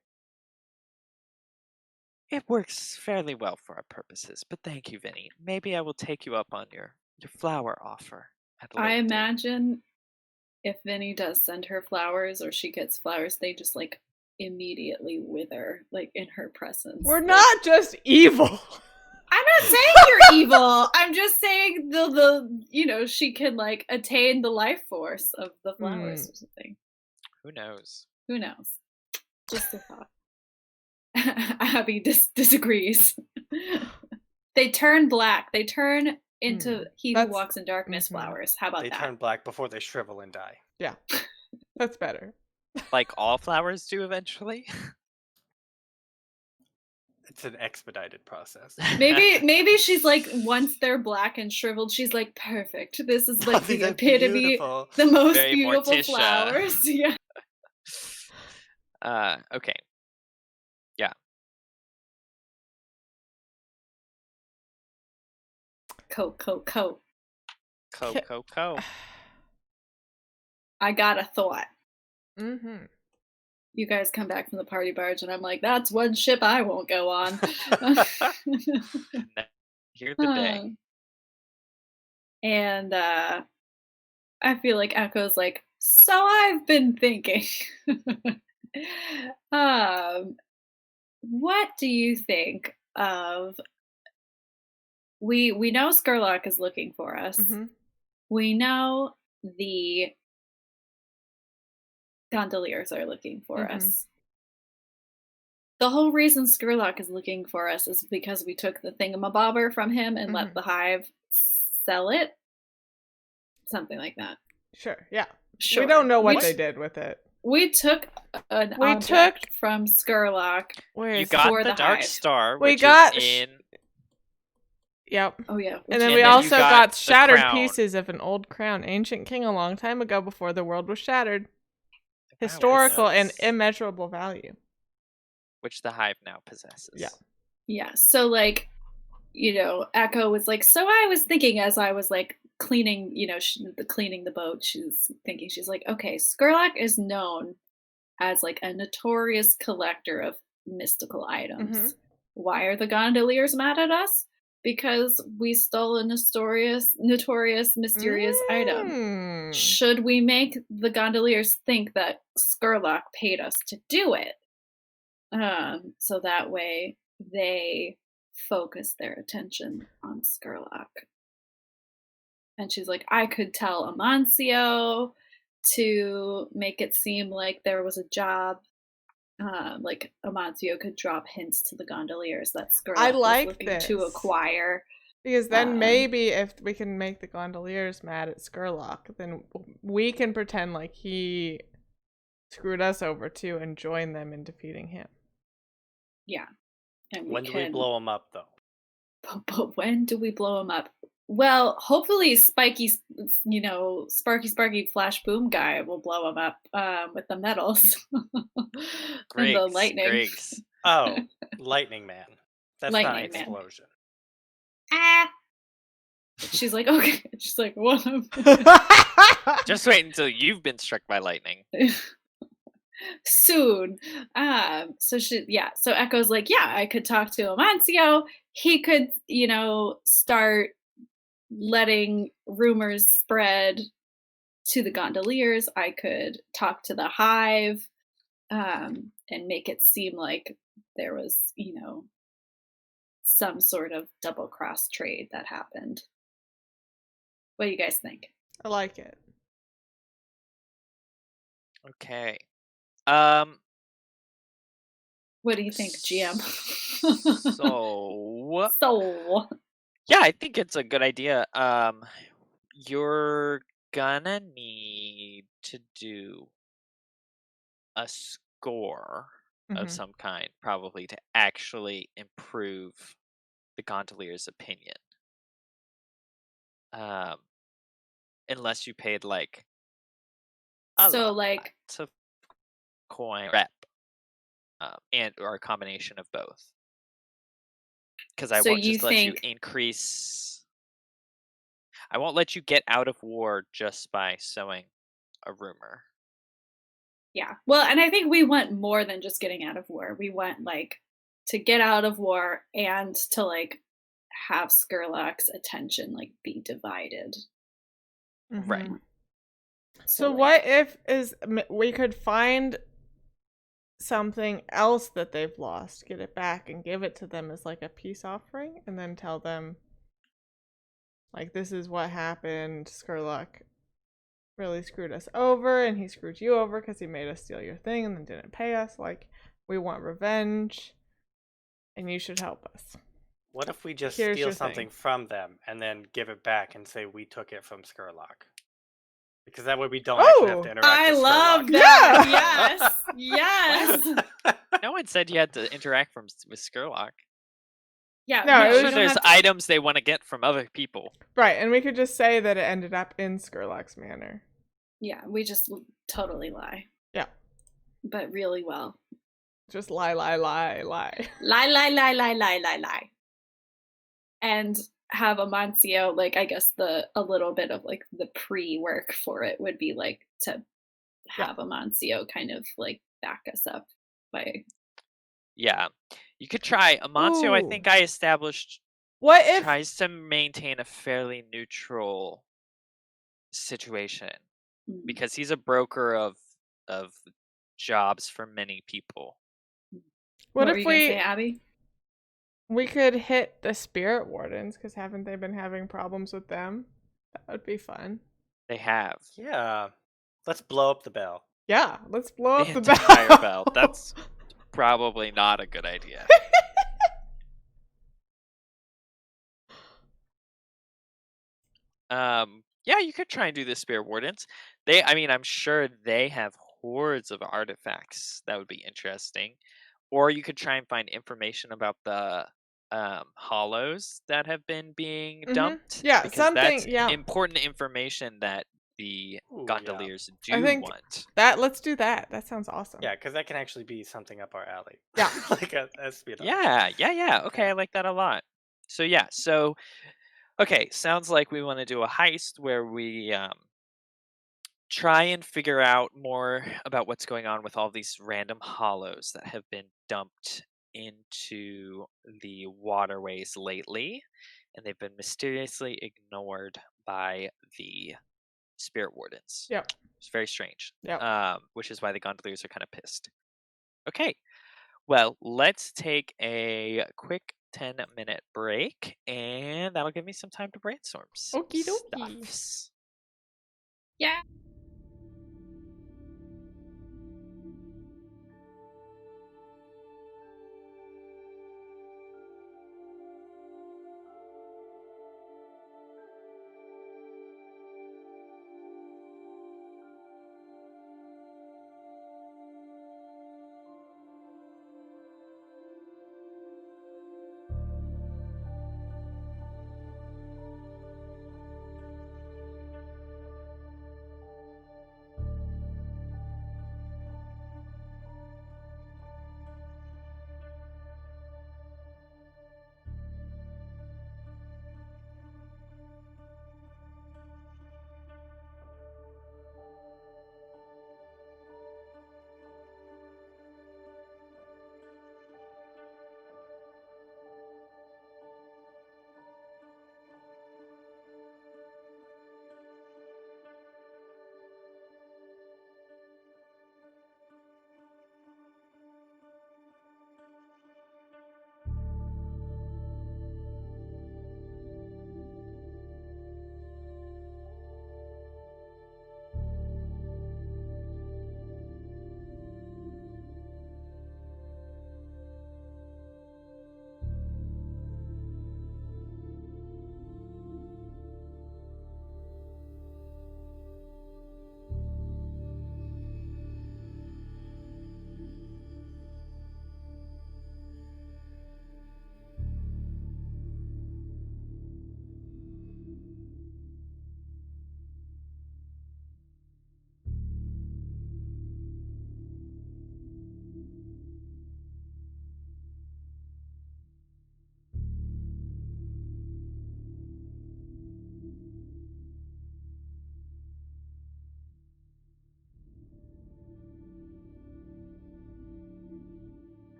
Speaker 1: It works fairly well for our purposes, but thank you, Vinny. Maybe I will take you up on your flower offer. At a
Speaker 3: I
Speaker 1: later date.
Speaker 3: imagine if Vinny does send her flowers or she gets flowers, they just like immediately wither, like in her presence.
Speaker 4: We're
Speaker 3: Like,
Speaker 4: not just evil.
Speaker 3: I'm not saying you're evil. I'm just saying the she can like attain the life force of the flowers or something.
Speaker 1: Who knows?
Speaker 3: Who knows? Just a thought. Abby disagrees. They turn black. They turn into he who
Speaker 4: That's-
Speaker 3: walks in darkness
Speaker 4: mhm.
Speaker 3: flowers. How about
Speaker 2: They
Speaker 3: that?
Speaker 2: turn black before they shrivel and die.
Speaker 4: That's better.
Speaker 1: Like all flowers do eventually.
Speaker 2: It's an expedited process.
Speaker 3: Maybe she's like once they're black and shriveled, she's like perfect. This is like the
Speaker 2: These are
Speaker 3: epitome,
Speaker 2: beautiful.
Speaker 3: the most
Speaker 1: Very
Speaker 3: beautiful
Speaker 1: Morticia.
Speaker 3: flowers. Yeah.
Speaker 1: Okay.
Speaker 3: Coat.
Speaker 1: Co.
Speaker 3: I got a thought.
Speaker 4: Mm-hmm.
Speaker 3: You guys come back from the party barge, and I'm like, that's one ship I won't go on.
Speaker 1: Here's the day.
Speaker 3: And I feel like Echo's like, so I've been thinking. What do you think of? We know Skurlock is looking for us.
Speaker 4: Mm-hmm.
Speaker 3: We know the gondoliers are looking for
Speaker 4: Mhm.
Speaker 3: us. The whole reason Skurlock is looking for us is because we took the thingamabobber from him and let
Speaker 4: Mhm.
Speaker 3: the hive sell it. Something like that.
Speaker 4: Sure. Yeah.
Speaker 3: Sure.
Speaker 4: We don't know what
Speaker 3: We
Speaker 4: they
Speaker 3: t-
Speaker 4: did with it.
Speaker 3: We took an
Speaker 4: We
Speaker 3: object from Skurlock.
Speaker 4: Where
Speaker 1: You
Speaker 4: is
Speaker 1: got
Speaker 3: For
Speaker 1: the
Speaker 3: the
Speaker 1: Dark
Speaker 3: hive.
Speaker 1: Star,
Speaker 4: We
Speaker 1: which
Speaker 4: got
Speaker 1: is in.
Speaker 4: Yep.
Speaker 3: Oh yeah.
Speaker 4: And then
Speaker 1: And
Speaker 4: we
Speaker 1: then you
Speaker 4: also
Speaker 1: got
Speaker 4: got
Speaker 1: the
Speaker 4: shattered
Speaker 1: crown.
Speaker 4: pieces of an old crown, ancient king a long time ago before the world was shattered.
Speaker 1: Wow,
Speaker 4: Historical and
Speaker 1: nice.
Speaker 4: immeasurable value.
Speaker 1: Which the hive now possesses.
Speaker 4: Yeah.
Speaker 3: Yeah. So like, Echo was like, so I was thinking as I was like cleaning, cleaning the boat, she's like, okay, Skurlock is known as like a notorious collector of mystical items.
Speaker 4: Mhm.
Speaker 3: Why are the gondoliers mad at us? Because we stole a notorious, mysterious item.
Speaker 4: Mm.
Speaker 3: Should we make the gondoliers think that Skurlock paid us to do it? So that way they focus their attention on Skurlock. And she's like, I could tell Amancio to make it seem like there was a job. Like Amancio could drop hints to the gondoliers that Skurlock
Speaker 4: like
Speaker 3: was looking to
Speaker 4: this.
Speaker 3: acquire.
Speaker 4: Because then
Speaker 3: Um,
Speaker 4: maybe if we can make the gondoliers mad at Skurlock, then we can pretend like he screwed us over too and join them in defeating him.
Speaker 3: Yeah. And
Speaker 2: When do we blow him up, though?
Speaker 3: But when do we blow him up? Well, hopefully Sparky Flash Boom guy will blow him up with the metals and the lightning.
Speaker 1: Griggs.
Speaker 2: Oh, Lightning Man. That's not
Speaker 3: Lightning Man.
Speaker 2: explosion.
Speaker 3: Ah! She's like, okay. She's like, what?
Speaker 1: Just wait until you've been struck by lightning.
Speaker 3: Soon. So Echo's like, yeah, I could talk to Amancio. He could, start letting rumors spread to the gondoliers. I could talk to the hive and make it seem like there was, some sort of double cross trade that happened. What do you guys think?
Speaker 4: I like it.
Speaker 1: Okay.
Speaker 3: What do you think, GM?
Speaker 1: So yeah, I think it's a good idea. You're gonna need to do a score of
Speaker 4: Mhm.
Speaker 1: some kind, probably, to actually improve the gondolier's opinion. Unless you paid like a lot of coin rep, and or a combination of both. Because I
Speaker 3: So
Speaker 1: won't
Speaker 3: you
Speaker 1: just let you
Speaker 3: think-
Speaker 1: increase. I won't let you get out of war just by sowing a rumor.
Speaker 3: Yeah. Well, and I think we want more than just getting out of war. We want like to get out of war and to like have Skurlock's attention like be divided.
Speaker 1: Right.
Speaker 4: Mhm.
Speaker 3: So
Speaker 4: So
Speaker 3: like,
Speaker 4: what if we could find something else that they've lost, get it back, and give it to them as like a peace offering, and then tell them, like, this is what happened. Skurlock really screwed us over, and he screwed you over because he made us steal your thing and then didn't pay us. Like, we want revenge, and you should help us.
Speaker 2: What if we just
Speaker 4: Here's
Speaker 2: steal
Speaker 4: your
Speaker 2: something
Speaker 4: thing.
Speaker 2: from them and then give it back and say we took it from Skurlock? Because that way we don't actually have to interact
Speaker 3: I
Speaker 2: with
Speaker 3: love
Speaker 2: Skurlock.
Speaker 3: that. Yes.
Speaker 1: No one said you had to interact with Skurlock.
Speaker 3: Yeah.
Speaker 4: No, it
Speaker 1: I'm
Speaker 4: was
Speaker 1: sure
Speaker 3: you
Speaker 1: there's
Speaker 3: don't have to-
Speaker 1: items they want to get from other people.
Speaker 4: Right, and we could just say that it ended up in Skurlock's manor.
Speaker 3: Yeah, we just totally lie.
Speaker 4: Yeah.
Speaker 3: But really well.
Speaker 4: Just lie.
Speaker 3: Lie. And have Amancio, like, I guess a little bit of like the pre-work for it would be like to have Amancio kind of like back us up by.
Speaker 1: Yeah. You could try. Amancio, I
Speaker 4: Ooh.
Speaker 1: think I established,
Speaker 4: What if
Speaker 1: tries to maintain a fairly neutral situation because he's a broker of jobs for many people.
Speaker 4: What
Speaker 3: were
Speaker 4: if
Speaker 3: you gonna say, Abby?
Speaker 4: we could hit the spirit wardens? Because haven't they been having problems with them? That would be fun.
Speaker 1: They have
Speaker 2: Yeah. Let's blow up the bell.
Speaker 4: Yeah, let's blow up
Speaker 1: the
Speaker 4: the
Speaker 1: entire
Speaker 4: bell.
Speaker 1: bell. That's probably not a good idea. Yeah, you could try and do the spirit wardens. I mean, I'm sure they have hordes of artifacts that would be interesting. Or you could try and find information about the hollows that have been being dumped.
Speaker 4: Yeah,
Speaker 1: because that's
Speaker 4: something. Yeah,
Speaker 1: important information that the
Speaker 2: Ooh, yeah.
Speaker 1: gondoliers
Speaker 4: I
Speaker 1: do
Speaker 4: think
Speaker 1: want.
Speaker 4: that. Let's do that. That sounds awesome.
Speaker 2: Yeah, because that can actually be something up our alley.
Speaker 4: Yeah.
Speaker 2: Like a espionage.
Speaker 1: Yeah. Okay, I like that a lot. So yeah, okay, sounds like we want to do a heist where we try and figure out more about what's going on with all these random hollows that have been dumped into the waterways lately, and they've been mysteriously ignored by the spirit wardens.
Speaker 4: Yep.
Speaker 1: It's very strange.
Speaker 4: Yep.
Speaker 1: Which is why the gondoliers are kind of pissed. Okay, well, let's take a quick 10-minute break, and that'll give me some time to brainstorm some
Speaker 4: Okie dokie.
Speaker 1: stuffs.
Speaker 3: Yeah.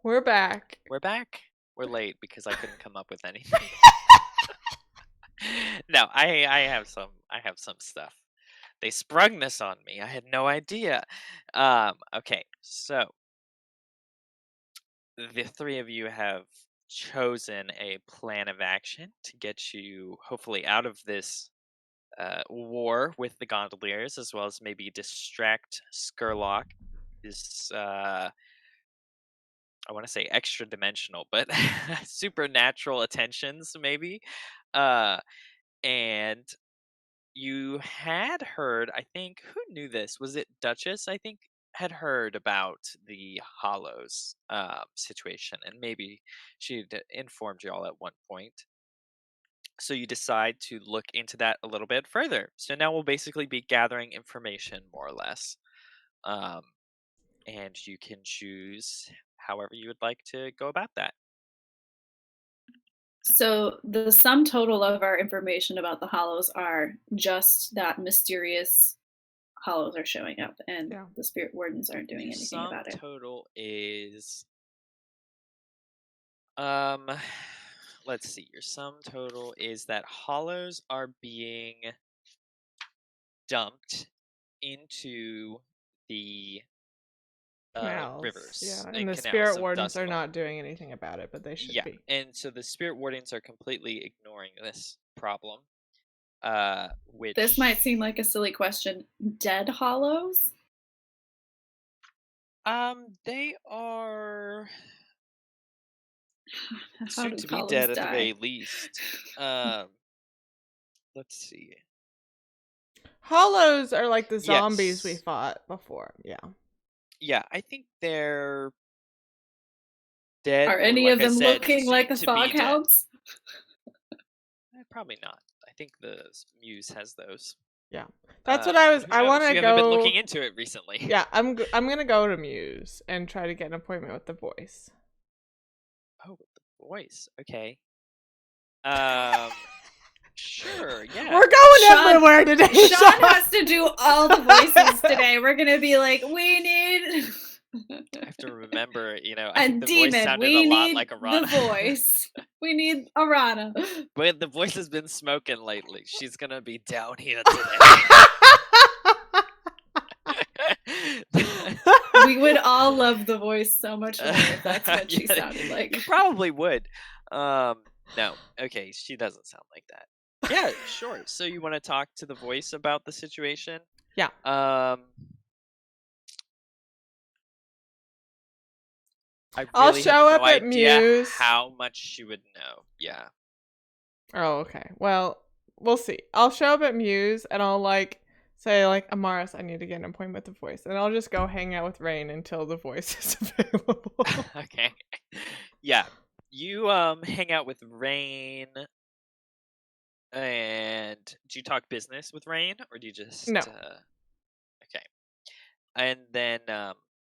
Speaker 4: We're back.
Speaker 1: We're back. We're late because I couldn't come up with anything. No, I have some stuff. They sprung this on me. I had no idea. Okay, so the three of you have chosen a plan of action to get you hopefully out of this war with the gondoliers, as well as maybe distract Skurlock. This I want to say extra dimensional, but supernatural attentions maybe. And you had heard, I think, who knew this? Was it Duchess? I think had heard about the Hollows situation, and maybe she'd informed you all at one point. So you decide to look into that a little bit further. So now we'll basically be gathering information more or less. And you can choose however you would like to go about that.
Speaker 3: So the sum total of our information about the Hollows are just that mysterious Hollows are showing up, and
Speaker 4: Yeah.
Speaker 3: the Spirit Wardens aren't doing
Speaker 1: The
Speaker 3: anything
Speaker 1: sum
Speaker 3: about it.
Speaker 1: total is let's see. Your sum total is that hollows are being dumped into the
Speaker 4: Canals.
Speaker 1: rivers
Speaker 4: Yeah,
Speaker 1: and
Speaker 4: and the
Speaker 1: canals
Speaker 4: Spirit
Speaker 1: of
Speaker 4: Wardens are
Speaker 1: Doskvol.
Speaker 4: not doing anything about it, but they should
Speaker 1: Yeah,
Speaker 4: be.
Speaker 1: and so the Spirit Wardens are completely ignoring this problem. Which
Speaker 3: This might seem like a silly question. Dead Hollows?
Speaker 1: they are
Speaker 3: How
Speaker 1: soon
Speaker 3: do
Speaker 1: to be
Speaker 3: Hollows
Speaker 1: dead at the
Speaker 3: die?
Speaker 1: very least. Let's see.
Speaker 4: Hollows are like the zombies we
Speaker 1: Yes.
Speaker 4: fought before. Yeah.
Speaker 1: Yeah, I think they're dead.
Speaker 3: Are
Speaker 1: or,
Speaker 3: any
Speaker 1: like
Speaker 3: of
Speaker 1: I
Speaker 3: them
Speaker 1: said,
Speaker 3: looking like the
Speaker 1: soon to be dead.
Speaker 3: Foghounds?
Speaker 1: Probably not. I think the Muse has those.
Speaker 4: Yeah. That's what I was.
Speaker 1: Who
Speaker 4: I
Speaker 1: knows?
Speaker 4: want to
Speaker 1: You haven't been
Speaker 4: go.
Speaker 1: looking into it recently.
Speaker 4: Yeah, I'm gonna go to Muse and try to get an appointment with the voice.
Speaker 1: Oh, with the voice. Okay. Sure. Yeah.
Speaker 4: We're going
Speaker 3: Sean-
Speaker 4: everywhere today.
Speaker 3: Sean has to do all the voices today. We're gonna be like, we need
Speaker 1: I have to remember, I
Speaker 3: a
Speaker 1: think the voice
Speaker 3: demon.
Speaker 1: sounded
Speaker 3: We
Speaker 1: a lot
Speaker 3: need
Speaker 1: like
Speaker 3: the
Speaker 1: Arana.
Speaker 3: voice. We need Arana.
Speaker 1: But the voice has been smoking lately. She's gonna be down here today.
Speaker 3: We would all love the voice so much more if that's what she
Speaker 1: Yeah,
Speaker 3: sounded like.
Speaker 1: You probably would. No. Okay, she doesn't sound like that. Yeah, sure. So you want to talk to the voice about the situation?
Speaker 4: Yeah.
Speaker 1: I'll
Speaker 4: show up at
Speaker 1: idea
Speaker 4: Muse.
Speaker 1: how much she would know. Yeah.
Speaker 4: Oh, okay. Well, we'll see. I'll show up at Muse and I'll say Amaris, I need to get an appointment with the voice, and I'll just go hang out with Rain until the voice is available.
Speaker 1: Okay. Yeah. You hang out with Rain, and do you talk business with Rain, or do you just
Speaker 4: No.
Speaker 1: Okay. And then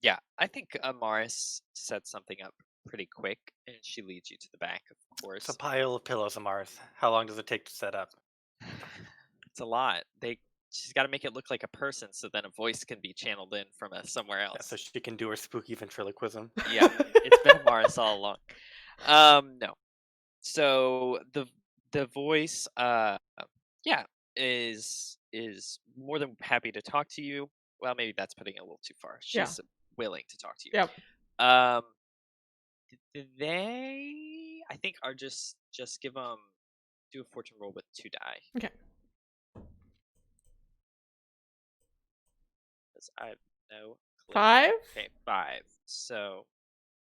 Speaker 1: yeah, I think Amaris set something up pretty quick, and she leads you to the back, of course.
Speaker 2: It's a pile of pillows, Amaris. How long does it take to set up?
Speaker 1: It's a lot. She's got to make it look like a person, so then a voice can be channeled in from somewhere else.
Speaker 2: Yeah, so she can do her spooky ventriloquism.
Speaker 1: Yeah, it's been Amaris all along. No. So the voice, yeah, is more than happy to talk to you. Well, maybe that's putting it a little too far. She's willing to talk to you.
Speaker 4: Yep.
Speaker 1: They, I think, are just give them do a fortune roll with 2 die.
Speaker 4: Okay.
Speaker 1: Because I have no clue.
Speaker 4: 5?
Speaker 1: Okay, 5. So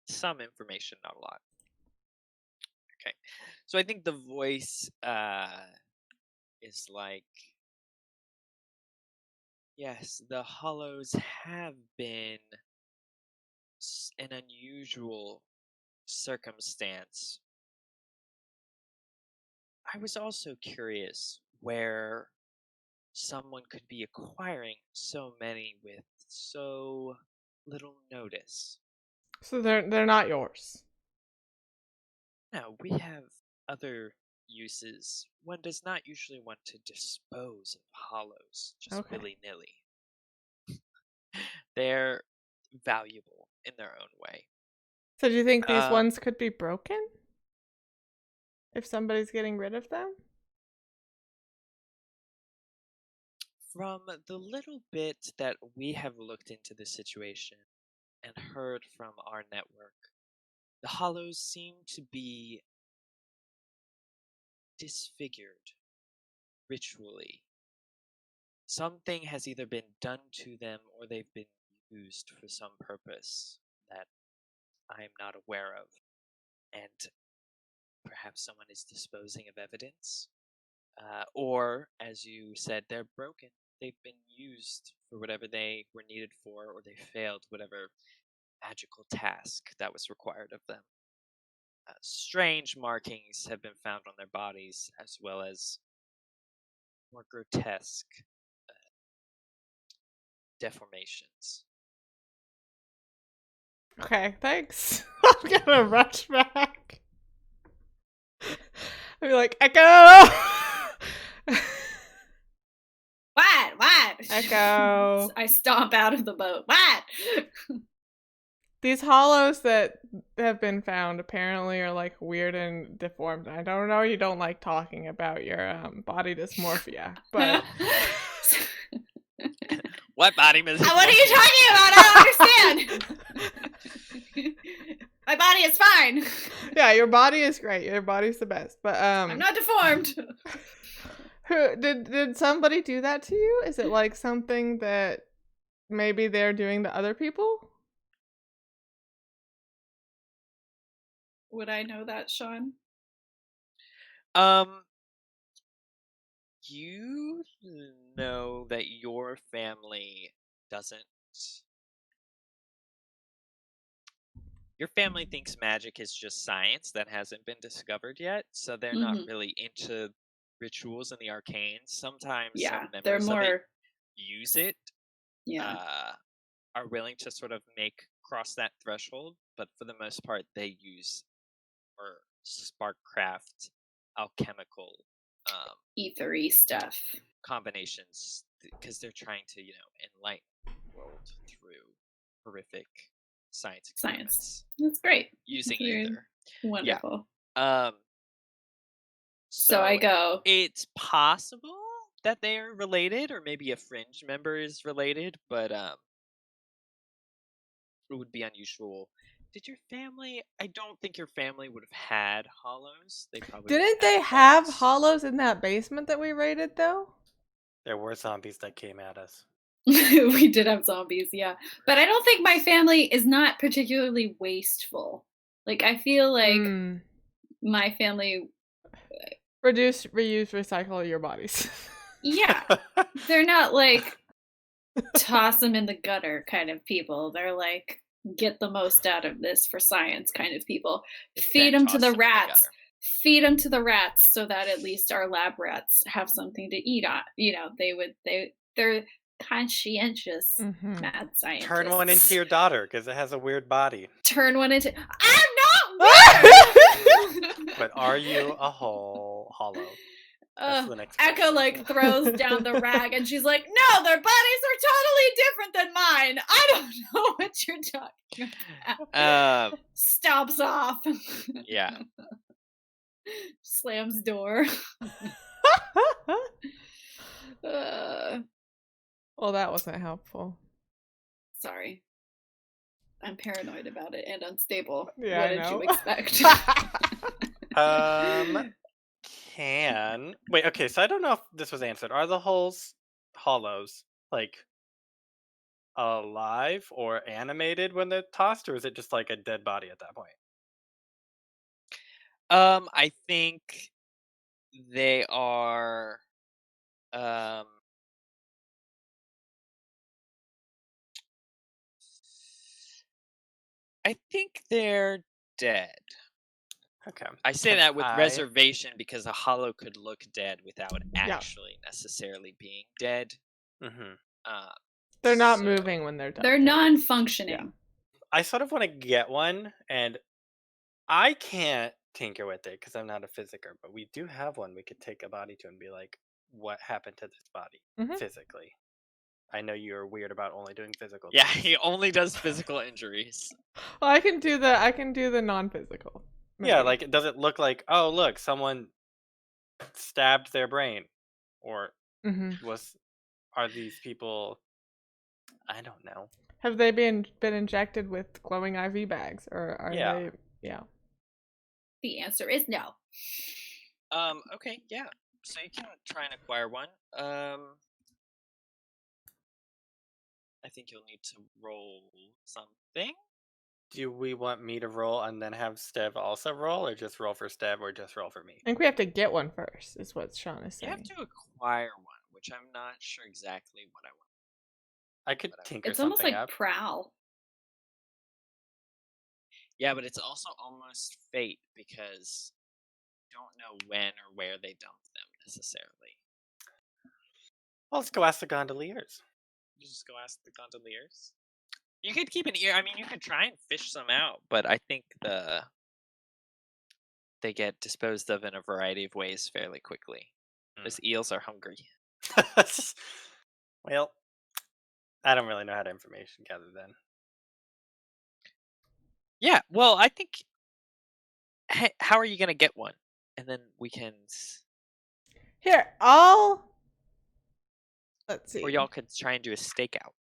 Speaker 1: some information, not a lot. Okay. So I think the voice is like, yes, the Hollows have been an unusual circumstance. I was also curious where someone could be acquiring so many with so little notice.
Speaker 4: So they're not yours.
Speaker 1: No, we have other uses. One does not usually want to dispose of hollows just
Speaker 4: Okay.
Speaker 1: willy-nilly. They're valuable in their own way.
Speaker 4: So do you think these
Speaker 1: Uh,
Speaker 4: ones could be broken? If somebody's getting rid of them?
Speaker 1: From the little bit that we have looked into the situation and heard from our network, the hollows seem to be disfigured ritually. Something has either been done to them or they've been used for some purpose that I am not aware of. And perhaps someone is disposing of evidence. Or, as you said, they're broken. They've been used for whatever they were needed for, or they failed whatever magical task that was required of them. Strange markings have been found on their bodies, as well as more grotesque deformations.
Speaker 4: Okay, thanks. I'm gonna rush back. I'll be like, Echo!
Speaker 3: What?
Speaker 4: Echo.
Speaker 3: I stomp out of the boat. What?
Speaker 4: These hollows that have been found apparently are like weird and deformed. I don't know, you don't like talking about your body dysmorphia, but
Speaker 1: What body was
Speaker 3: What are you talking about? I don't understand. My body is fine.
Speaker 4: yeah, your body is great. Your body's the best. But
Speaker 3: I'm not deformed.
Speaker 4: who did somebody do that to you? Is it like something that maybe they're doing to other people?
Speaker 3: Would I know that, Sean?
Speaker 1: You know that your family doesn't. Your family thinks magic is just science that hasn't been discovered yet, so they're not really into rituals and the arcane. Sometimes some
Speaker 3: they're
Speaker 1: members of it
Speaker 3: more.
Speaker 1: use it,
Speaker 3: Yeah.
Speaker 1: are willing to sort of cross that threshold, but for the most part, they use or sparkcraft alchemical
Speaker 3: Ethery stuff.
Speaker 1: combinations because they're trying to, enlighten the world through horrific science experiments.
Speaker 3: That's great.
Speaker 1: Using
Speaker 3: That's very
Speaker 1: ether.
Speaker 3: Wonderful.
Speaker 1: So
Speaker 3: I go.
Speaker 1: It's possible that they are related, or maybe a fringe member is related, but it would be unusual. Did your family? I don't think your family would have had hollows. They probably
Speaker 4: Didn't
Speaker 1: would
Speaker 4: they have hollows in that basement that we raided though?
Speaker 2: There were zombies that came at us.
Speaker 3: We did have zombies, yeah. But I don't think my family is not particularly wasteful. Like, I feel like my family...
Speaker 4: Reduce, reuse, recycle your bodies.
Speaker 3: Yeah. They're not like toss them in the gutter kind of people. They're like, get the most out of this for science kind of people. Feed them to the rats. Feed them to the rats so that at least our lab rats have something to eat on. They're conscientious mad scientists.
Speaker 2: Turn one into your daughter because it has a weird body.
Speaker 3: Turn one into... I'm not weird!
Speaker 2: But are you a hollow? That's the next
Speaker 3: Echo
Speaker 2: question.
Speaker 3: throws down the rag and she's like, no, their bodies are totally different than mine. I don't know what you're talking about. Stomps off.
Speaker 1: Yeah.
Speaker 3: Slams door.
Speaker 4: Well, that wasn't helpful.
Speaker 3: Sorry. I'm paranoid about it and unstable.
Speaker 4: Yeah,
Speaker 3: what
Speaker 4: I
Speaker 3: did
Speaker 4: know.
Speaker 3: you expect?
Speaker 2: Wait, okay, so I don't know if this was answered. Are the hollows, like, alive or animated when they're tossed, or is it just like a dead body at that point?
Speaker 1: I think they are I think they're dead.
Speaker 2: Okay.
Speaker 1: I say that with reservation because a hollow could look dead without actually necessarily being dead.
Speaker 4: They're not moving when they're done.
Speaker 3: They're non-functioning.
Speaker 2: Yeah. I sort of want to get one, and I can't tinker with it because I'm not a physiker, but we do have one we could take a body to and be like, what happened to this body physically? I know you're weird about only doing physical.
Speaker 1: Yeah,
Speaker 2: things.
Speaker 1: he only does physical injuries.
Speaker 4: Well, I can do the non-physical.
Speaker 2: Yeah,
Speaker 4: maybe.
Speaker 2: like does it look like, oh look, someone stabbed their brain, or
Speaker 4: Mhm.
Speaker 2: are these people? I don't know.
Speaker 4: Have they been injected with glowing IV bags, or are
Speaker 2: Yeah.
Speaker 4: they? Yeah.
Speaker 3: The answer is no.
Speaker 1: Okay, yeah. So you can try and acquire one. I think you'll need to roll something.
Speaker 2: Do we want me to roll and then have Stev also roll, or just roll for Stev, or just roll for me?
Speaker 4: I think we have to get one first, is what Sean is
Speaker 1: You
Speaker 4: saying.
Speaker 1: have to acquire one, which I'm not sure exactly what I want.
Speaker 2: I could tinker
Speaker 3: It's almost
Speaker 2: something
Speaker 3: like
Speaker 2: up.
Speaker 3: prowl.
Speaker 1: Yeah, but it's also almost fate because you don't know when or where they dump them necessarily.
Speaker 2: Well, let's go ask the gondoliers.
Speaker 1: You just go ask the gondoliers. You could keep an ear. I mean, you could try and fish some out, but I think they get disposed of in a variety of ways fairly quickly. Those eels are hungry.
Speaker 2: Well, I don't really know how to information gather then.
Speaker 1: Yeah, well, I think. How are you gonna get one? And then we can.
Speaker 4: Here, let's see.
Speaker 1: Or y'all could try and do a stakeout.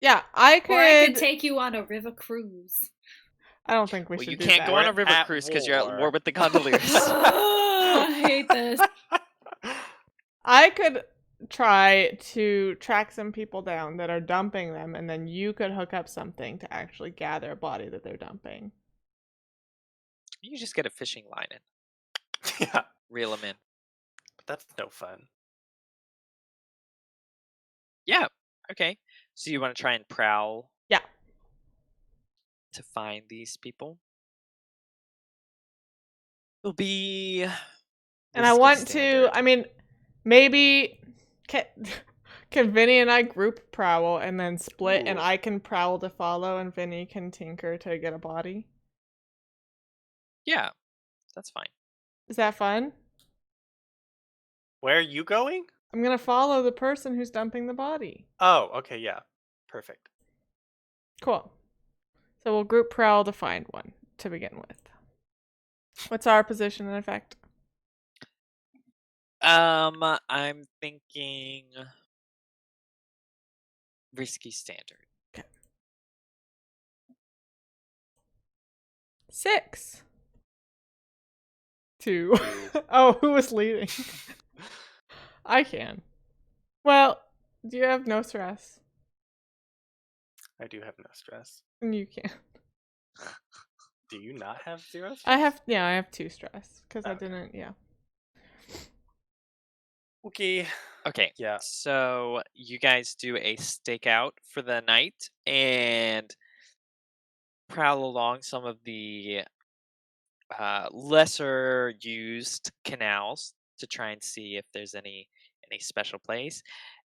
Speaker 4: Yeah, I could.
Speaker 3: Or I could take you on a river cruise.
Speaker 4: I don't think we
Speaker 1: Well,
Speaker 4: should
Speaker 1: you
Speaker 4: do
Speaker 1: can't
Speaker 4: that.
Speaker 1: go on a
Speaker 2: We're
Speaker 1: river
Speaker 2: at
Speaker 1: cruise because you're at
Speaker 2: war.
Speaker 1: war with the gondoliers.
Speaker 3: I hate this.
Speaker 4: I could try to track some people down that are dumping them, and then you could hook up something to actually gather a body that they're dumping.
Speaker 1: You just get a fishing line and
Speaker 2: Yeah,
Speaker 1: reel them in.
Speaker 2: but that's no fun.
Speaker 1: Yeah. Okay. So you want to try and prowl?
Speaker 4: Yeah.
Speaker 1: To find these people. It'll be.
Speaker 4: And I
Speaker 1: risky
Speaker 4: want
Speaker 1: standard.
Speaker 4: to. I mean, maybe can Vinny and I group prowl and then split, and
Speaker 2: Ooh.
Speaker 4: I can prowl to follow, and Vinny can tinker to get a body.
Speaker 1: Yeah, that's fine.
Speaker 4: Is that fun?
Speaker 2: Where are you going?
Speaker 4: I'm gonna follow the person who's dumping the body.
Speaker 2: Oh, okay, yeah. Perfect.
Speaker 4: Cool. So we'll group prowl to find one to begin with. What's our position in effect?
Speaker 1: I'm thinking risky standard.
Speaker 4: 6. 2. Oh, who was leading? I can. Well, do you have no stress?
Speaker 2: I do have no stress.
Speaker 4: And you can.
Speaker 2: Do you not have 0 stress?
Speaker 4: I have 2 stress because I
Speaker 2: Okay.
Speaker 4: didn't. Yeah.
Speaker 2: Okay.
Speaker 1: Okay.
Speaker 2: Yeah.
Speaker 1: So you guys do a stakeout for the night and prowl along some of the lesser used canals to try and see if there's any special place.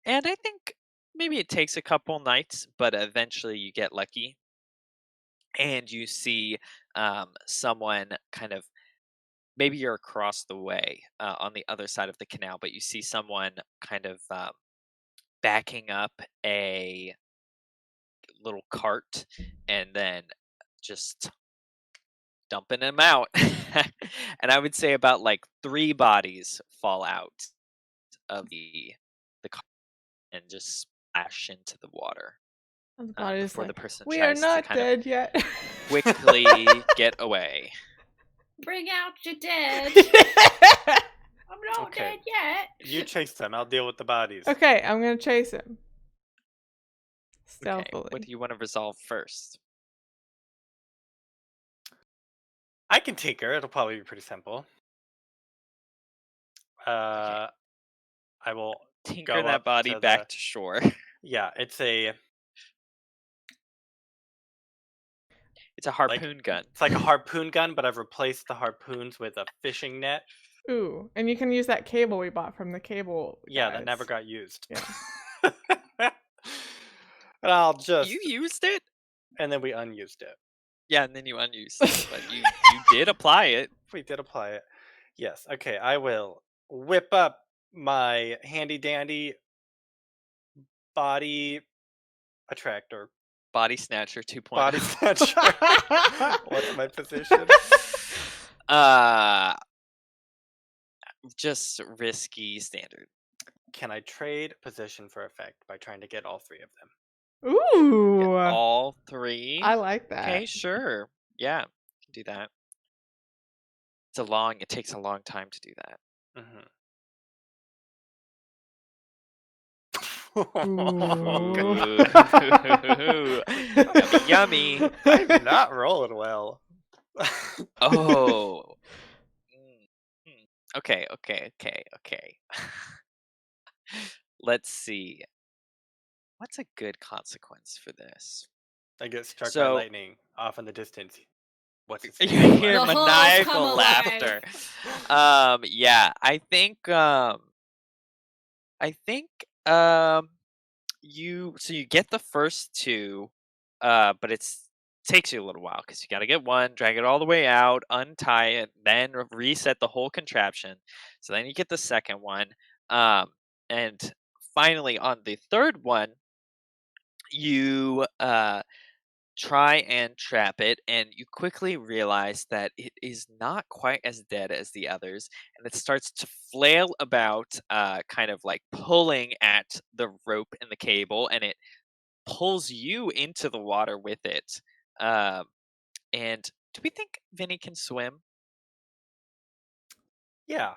Speaker 1: And I think maybe it takes a couple nights, but eventually you get lucky and you see someone kind of, maybe you're across the way on the other side of the canal, but you see someone kind of backing up a little cart and then just dumping them out. And I would say about like 3 bodies fall out of the cart and just splash into the water
Speaker 4: And the body is
Speaker 1: before
Speaker 4: like,
Speaker 1: the person
Speaker 4: we are
Speaker 1: tries to
Speaker 4: not
Speaker 1: kind of
Speaker 4: dead yet.
Speaker 1: quickly get away.
Speaker 3: Bring out your dead. I'm not
Speaker 2: Okay.
Speaker 3: dead yet.
Speaker 2: You chase them. I'll deal with the bodies.
Speaker 4: Okay, I'm gonna chase him.
Speaker 1: Okay,
Speaker 4: Stealthily.
Speaker 1: what do you want to resolve first?
Speaker 2: I can tinker. It'll probably be pretty simple. I will
Speaker 1: Tinker
Speaker 2: go
Speaker 1: that
Speaker 2: up
Speaker 1: body
Speaker 2: to
Speaker 1: back
Speaker 2: the-
Speaker 1: to shore.
Speaker 2: Yeah, it's a
Speaker 1: It's a harpoon gun.
Speaker 2: it's like a harpoon gun, but I've replaced the harpoons with a fishing net.
Speaker 4: Ooh, and you can use that cable we bought from the cable.
Speaker 2: Yeah, that
Speaker 4: guys.
Speaker 2: never got used.
Speaker 4: Yeah.
Speaker 2: And I'll just
Speaker 1: You used it?
Speaker 2: and then we unused it.
Speaker 1: Yeah, and then you unused it, but you did apply it.
Speaker 2: We did apply it. Yes. Okay, I will whip up my handy dandy Body attractor.
Speaker 1: Body snatcher 2.0.
Speaker 2: Body snatcher. What's my position?
Speaker 1: Just risky standard.
Speaker 2: Can I trade position for effect by trying to get all three of them?
Speaker 4: Ooh.
Speaker 1: All three.
Speaker 4: I like that.
Speaker 1: Okay, sure. Yeah, you can do that. It takes a long time to do that.
Speaker 2: Mm-hmm.
Speaker 1: Yummy.
Speaker 2: I'm not rolling well.
Speaker 1: Oh. Okay. Let's see. What's a good consequence for this?
Speaker 2: I get struck by
Speaker 1: So-
Speaker 2: lightning off in the distance. What's its
Speaker 1: You
Speaker 2: name?
Speaker 1: hear
Speaker 3: The halls come
Speaker 1: maniacal
Speaker 3: alive.
Speaker 1: laughter. Yeah, I think you get the first two, but takes you a little while because you got to get one, drag it all the way out, untie it, then reset the whole contraption. So then you get the second one, and finally on the third one, you try and trap it, and you quickly realize that it is not quite as dead as the others, and it starts to flail about, kind of like pulling at the rope and the cable, and it pulls you into the water with it. And do we think Vinny can swim?
Speaker 2: Yeah.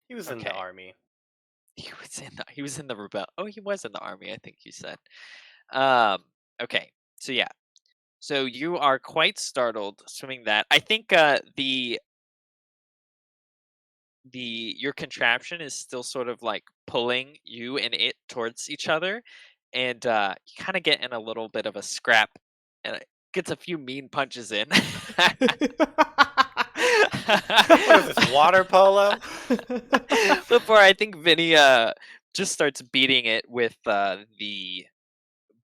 Speaker 2: He was in the
Speaker 1: Okay.
Speaker 2: army.
Speaker 1: He was in the rebel. Oh, he was in the army, I think you said. Okay. So yeah. So you are quite startled swimming that. I think your contraption is still sort of like pulling you and it towards each other, and you kind of get in a little bit of a scrap, and it gets a few mean punches in.
Speaker 2: What is this, water polo?
Speaker 1: Before I think Vinny just starts beating it with the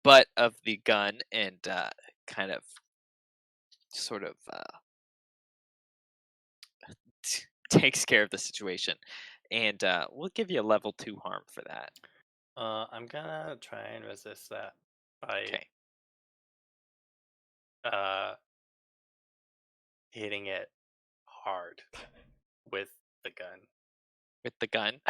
Speaker 1: butt of the gun, and kind of sort of takes care of the situation, and we'll give you a level 2 harm for that.
Speaker 2: I'm gonna try and resist that by
Speaker 1: Okay.
Speaker 2: hitting it hard with the gun.
Speaker 1: With the gun.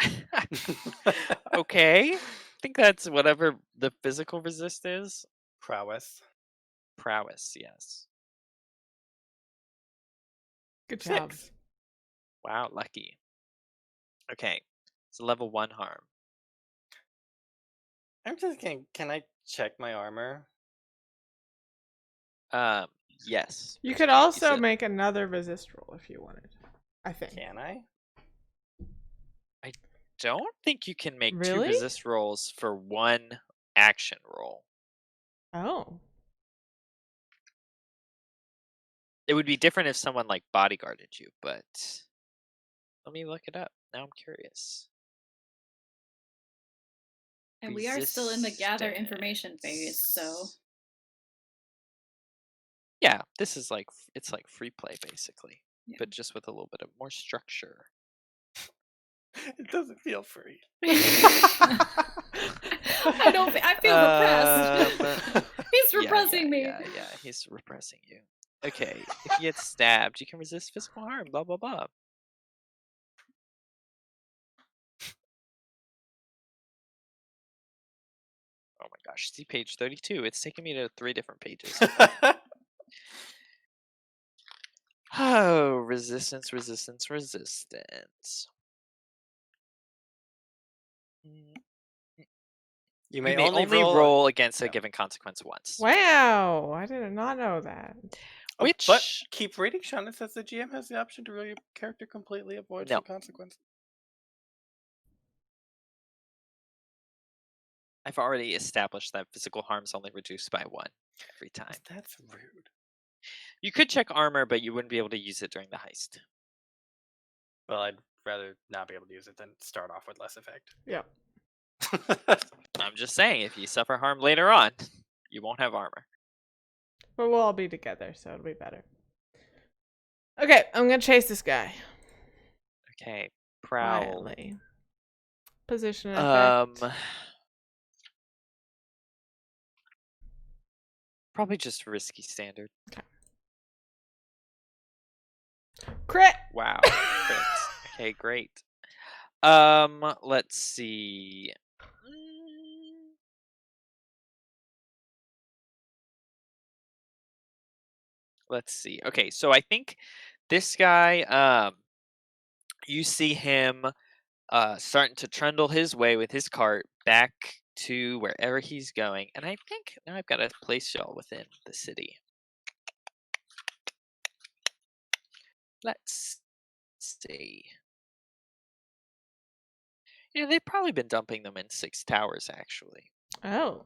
Speaker 1: Okay. I think that's whatever the physical resist is.
Speaker 2: Prowess.
Speaker 1: Prowess, yes.
Speaker 4: Good job.
Speaker 2: 6.
Speaker 1: Wow, lucky. Okay. It's a level 1 harm.
Speaker 2: I'm just kidding. Can I check my armor?
Speaker 1: Yes.
Speaker 4: You could also
Speaker 1: said-
Speaker 4: make another resist roll if you wanted. I think.
Speaker 2: Can I?
Speaker 1: Don't think you can make 2
Speaker 4: Really?
Speaker 1: resist rolls for 1 action roll.
Speaker 4: Oh.
Speaker 1: It would be different if someone like bodyguarded you, but let me look it up. Now I'm curious.
Speaker 3: And we are still in the gather information phase, so
Speaker 1: Resistance. Yeah, this is it's like free play basically,
Speaker 3: Yeah.
Speaker 1: but just with a little bit of more structure.
Speaker 2: It doesn't feel free.
Speaker 3: I feel repressed. He's
Speaker 1: Yeah,
Speaker 3: repressing me.
Speaker 1: Yeah, he's repressing you. Okay, if you get stabbed, you can resist physical harm. Blah blah blah. Oh my gosh, see page 32. It's taking me to 3 different pages. Oh, resistance.
Speaker 2: You
Speaker 1: You
Speaker 2: may
Speaker 1: may
Speaker 2: only
Speaker 1: roll
Speaker 2: roll
Speaker 1: against a
Speaker 2: yeah.
Speaker 1: given consequence once.
Speaker 4: Wow. I did not know that.
Speaker 1: Which
Speaker 2: But keep reading, Sean. It says the GM has the option to rule your character completely avoids
Speaker 1: No.
Speaker 2: the consequence.
Speaker 1: I've already established that physical harm is only reduced by 1 every time.
Speaker 2: That's rude.
Speaker 1: You could check armor, but you wouldn't be able to use it during the heist.
Speaker 2: Well, I'd rather not be able to use it than start off with less effect.
Speaker 4: Yeah.
Speaker 1: I'm just saying, if you suffer harm later on, you won't have armor.
Speaker 4: But we'll all be together, so it'll be better. Okay, I'm gonna chase this guy.
Speaker 1: Okay, prowl.
Speaker 4: Quietly. Position effect.
Speaker 1: Probably just risky standard.
Speaker 4: Crit.
Speaker 1: Wow. Crit. Okay, great. Let's see. Let's see. Okay, so I think this guy, you see him starting to trundle his way with his cart back to wherever he's going. And I think now I've got to place y'all within the city. Let's see. Yeah, they've probably been dumping them in 6 towers, actually.
Speaker 4: Oh.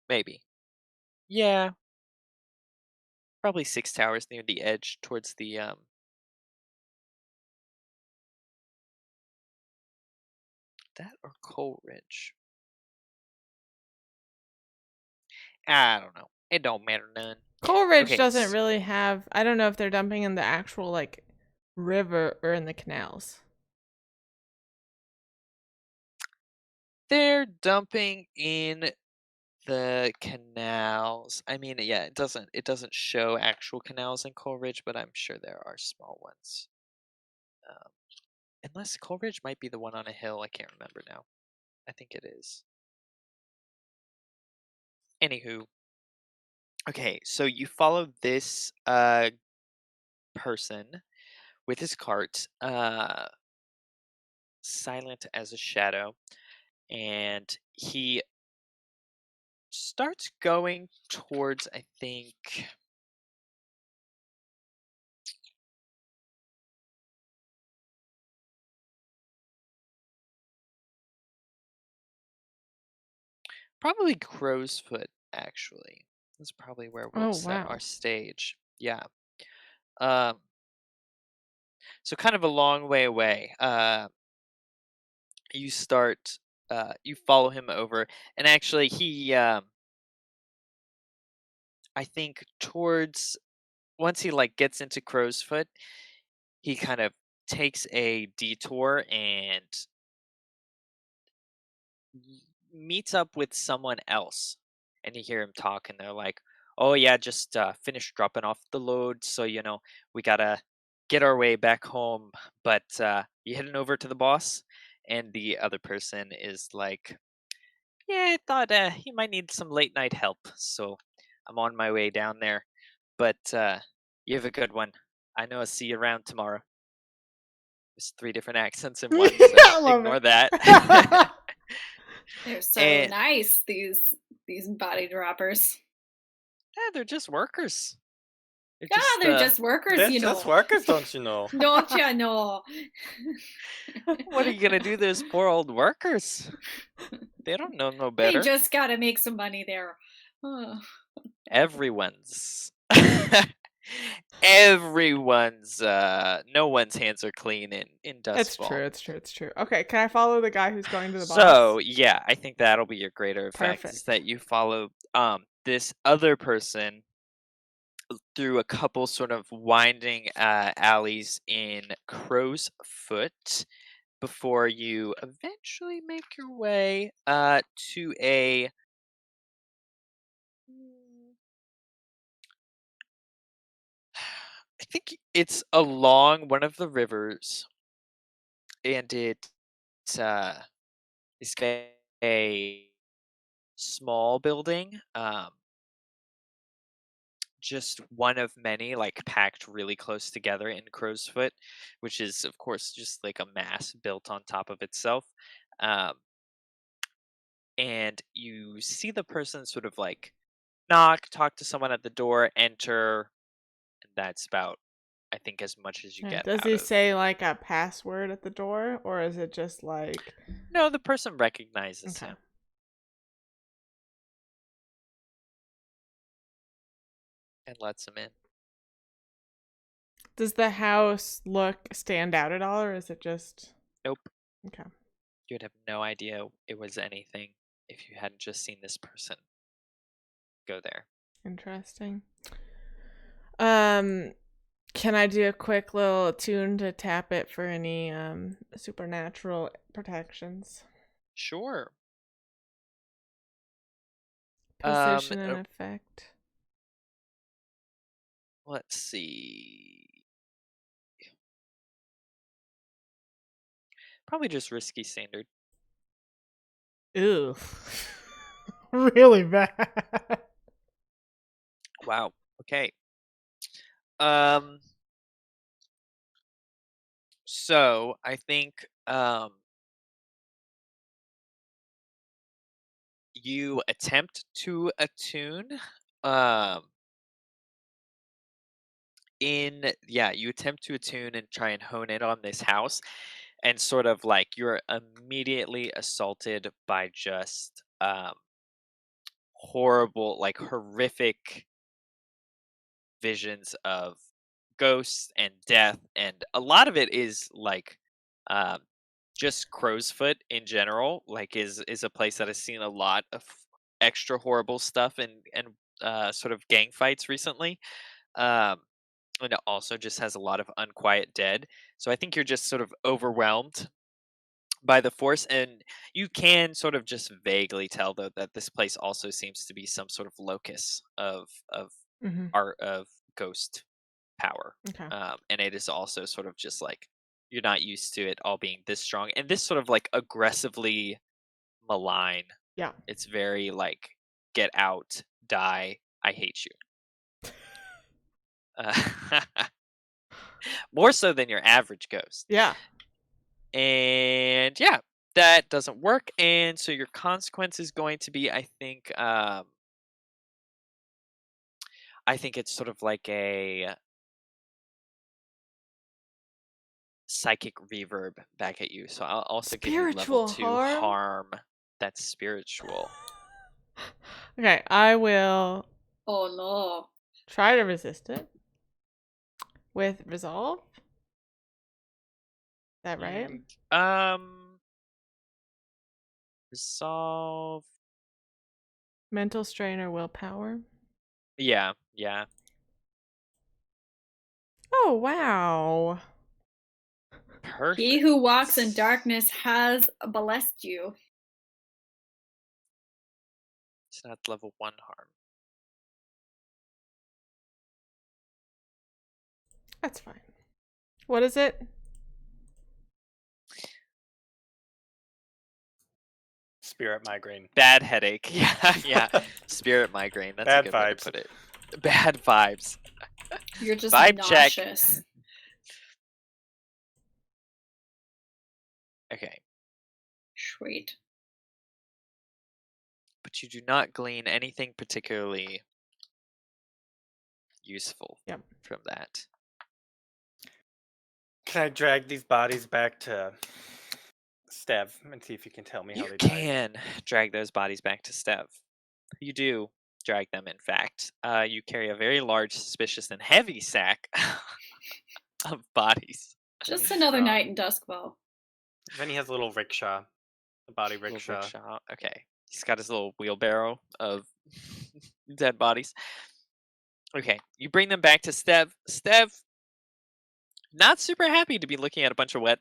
Speaker 1: Maybe. Yeah. Probably 6 towers near the edge towards the that or Coleridge. I don't know. It don't matter none.
Speaker 4: Coleridge
Speaker 1: Okay,
Speaker 4: doesn't really have. I don't know if they're dumping in the actual like river or in the canals.
Speaker 1: They're dumping in the canals. I mean, yeah, it doesn't show actual canals in Coleridge, but I'm sure there are small ones. Unless Coleridge might be the one on a hill, I can't remember now. I think it is. Anywho, okay, so you follow this person with his cart, silent as a shadow, and he starts going towards, I think, probably Crow's Foot, actually. That's probably where we'll
Speaker 4: Oh,
Speaker 1: set
Speaker 4: wow.
Speaker 1: our stage. Yeah. So kind of a long way away. You start, you follow him over, and actually he, I think towards, once he like gets into Crow's Foot, he kind of takes a detour and meets up with someone else, and you hear him talk, and they're like, "Oh yeah, just finished dropping off the load, so we gotta get our way back home. But you heading over to the boss?" And the other person is like, "Yeah, I thought he might need some late night help, so I'm on my way down there. But you have a good one. I know I'll see you around tomorrow." There's 3 different accents in one, so
Speaker 4: I love
Speaker 1: ignore
Speaker 4: it.
Speaker 1: that.
Speaker 3: They're so
Speaker 1: And-
Speaker 3: nice, these body droppers.
Speaker 1: Yeah, they're just workers.
Speaker 3: They're just workers,
Speaker 2: They're
Speaker 3: you know.
Speaker 2: just workers, don't you know?
Speaker 3: Don't you know?
Speaker 1: What are you gonna do to those poor old workers? They don't know no
Speaker 3: They
Speaker 1: better.
Speaker 3: just gotta make some money there. Oh.
Speaker 1: Everyone's everyone's no one's hands are clean in
Speaker 4: It's
Speaker 1: Doskvol.
Speaker 4: true. It's true. It's true. Okay, can I follow the guy who's going to the boss?
Speaker 1: So yeah, I think that'll be your greater effect, is
Speaker 4: Perfect.
Speaker 1: that you follow this other person through a couple sort of winding alleys in Crow's Foot before you eventually make your way to a I think it's along one of the rivers, and it's a small building, just one of many, like packed really close together in Crow's Foot, which is of course just like a mass built on top of itself. Um, and you see the person sort of like knock, talk to someone at the door, enter, and that's about, I think, as much as you
Speaker 4: Yeah,
Speaker 1: get
Speaker 4: does
Speaker 1: out
Speaker 4: he
Speaker 1: of.
Speaker 4: say like a password at the door, or is it just like?
Speaker 1: No, the person recognizes
Speaker 4: Okay.
Speaker 1: him and lets him in.
Speaker 4: Does the house stand out at all, or is it just?
Speaker 1: Nope.
Speaker 4: Okay.
Speaker 1: You'd have no idea it was anything if you hadn't just seen this person go there.
Speaker 4: Interesting. Can I do a quick little tune to tap it for any supernatural protections?
Speaker 1: Sure.
Speaker 4: Position
Speaker 1: uh,
Speaker 4: and effect.
Speaker 1: let's see. Probably just risky standard.
Speaker 4: Ew. Really bad.
Speaker 1: Wow. Okay. Um. So I think you attempt to attune. Um. You attempt to attune and try and hone in on this house, and sort of like you're immediately assaulted by just horrible, like horrific visions of ghosts and death, and a lot of it is like um just Crowsfoot in general like is a place that has seen a lot of extra horrible stuff and sort of gang fights recently. um and it also just has a lot of unquiet dead, so I think you're just sort of overwhelmed by the force, and you can sort of just vaguely tell though that this place also seems to be some sort of locus of
Speaker 4: Mm-hmm.
Speaker 1: art of ghost power.
Speaker 4: Okay.
Speaker 1: And it is also sort of just like you're not used to it all being this strong and this sort of like aggressively malign.
Speaker 4: Yeah.
Speaker 1: It's very like get out, die, I hate you. More so than your average ghost.
Speaker 4: Yeah.
Speaker 1: And yeah, that doesn't work. And so your consequence is going to be, I think it's sort of like a psychic reverb back at you. So I'll also give you level
Speaker 4: Spiritual
Speaker 1: 2
Speaker 4: harm?
Speaker 1: harm. That's spiritual.
Speaker 4: Okay, I will
Speaker 3: Oh no.
Speaker 4: try to resist it with resolve. Is that right?
Speaker 1: Resolve.
Speaker 4: Mental strain or willpower.
Speaker 1: Yeah.
Speaker 4: Oh wow.
Speaker 1: Perfect.
Speaker 3: He who walks in darkness has blessed you.
Speaker 1: So that's level 1 harm.
Speaker 4: That's fine. What is it?
Speaker 2: Spirit migraine.
Speaker 1: Bad headache. Yeah. Spirit migraine. That's a
Speaker 2: Bad
Speaker 1: good way to
Speaker 2: vibes.
Speaker 1: put it. Bad vibes.
Speaker 3: You're just
Speaker 1: Vibe check.
Speaker 3: nauseous.
Speaker 1: Okay.
Speaker 3: Sweet.
Speaker 1: But you do not glean anything particularly useful from that.
Speaker 2: Can I drag these bodies back to Stev and see if you can tell me how
Speaker 1: You
Speaker 2: they died?
Speaker 1: can drag those bodies back to Stev. You do drag them, in fact. You carry a very large, suspicious, and heavy sack of bodies.
Speaker 3: Just
Speaker 2: He's
Speaker 3: another
Speaker 2: strong.
Speaker 3: night in Doskvol.
Speaker 2: Then he has a little rickshaw, a body
Speaker 1: Little
Speaker 2: rickshaw.
Speaker 1: rickshaw. Okay. He's got his little wheelbarrow of dead bodies. Okay. You bring them back to Stev. Stev, not super happy to be looking at a bunch of wet,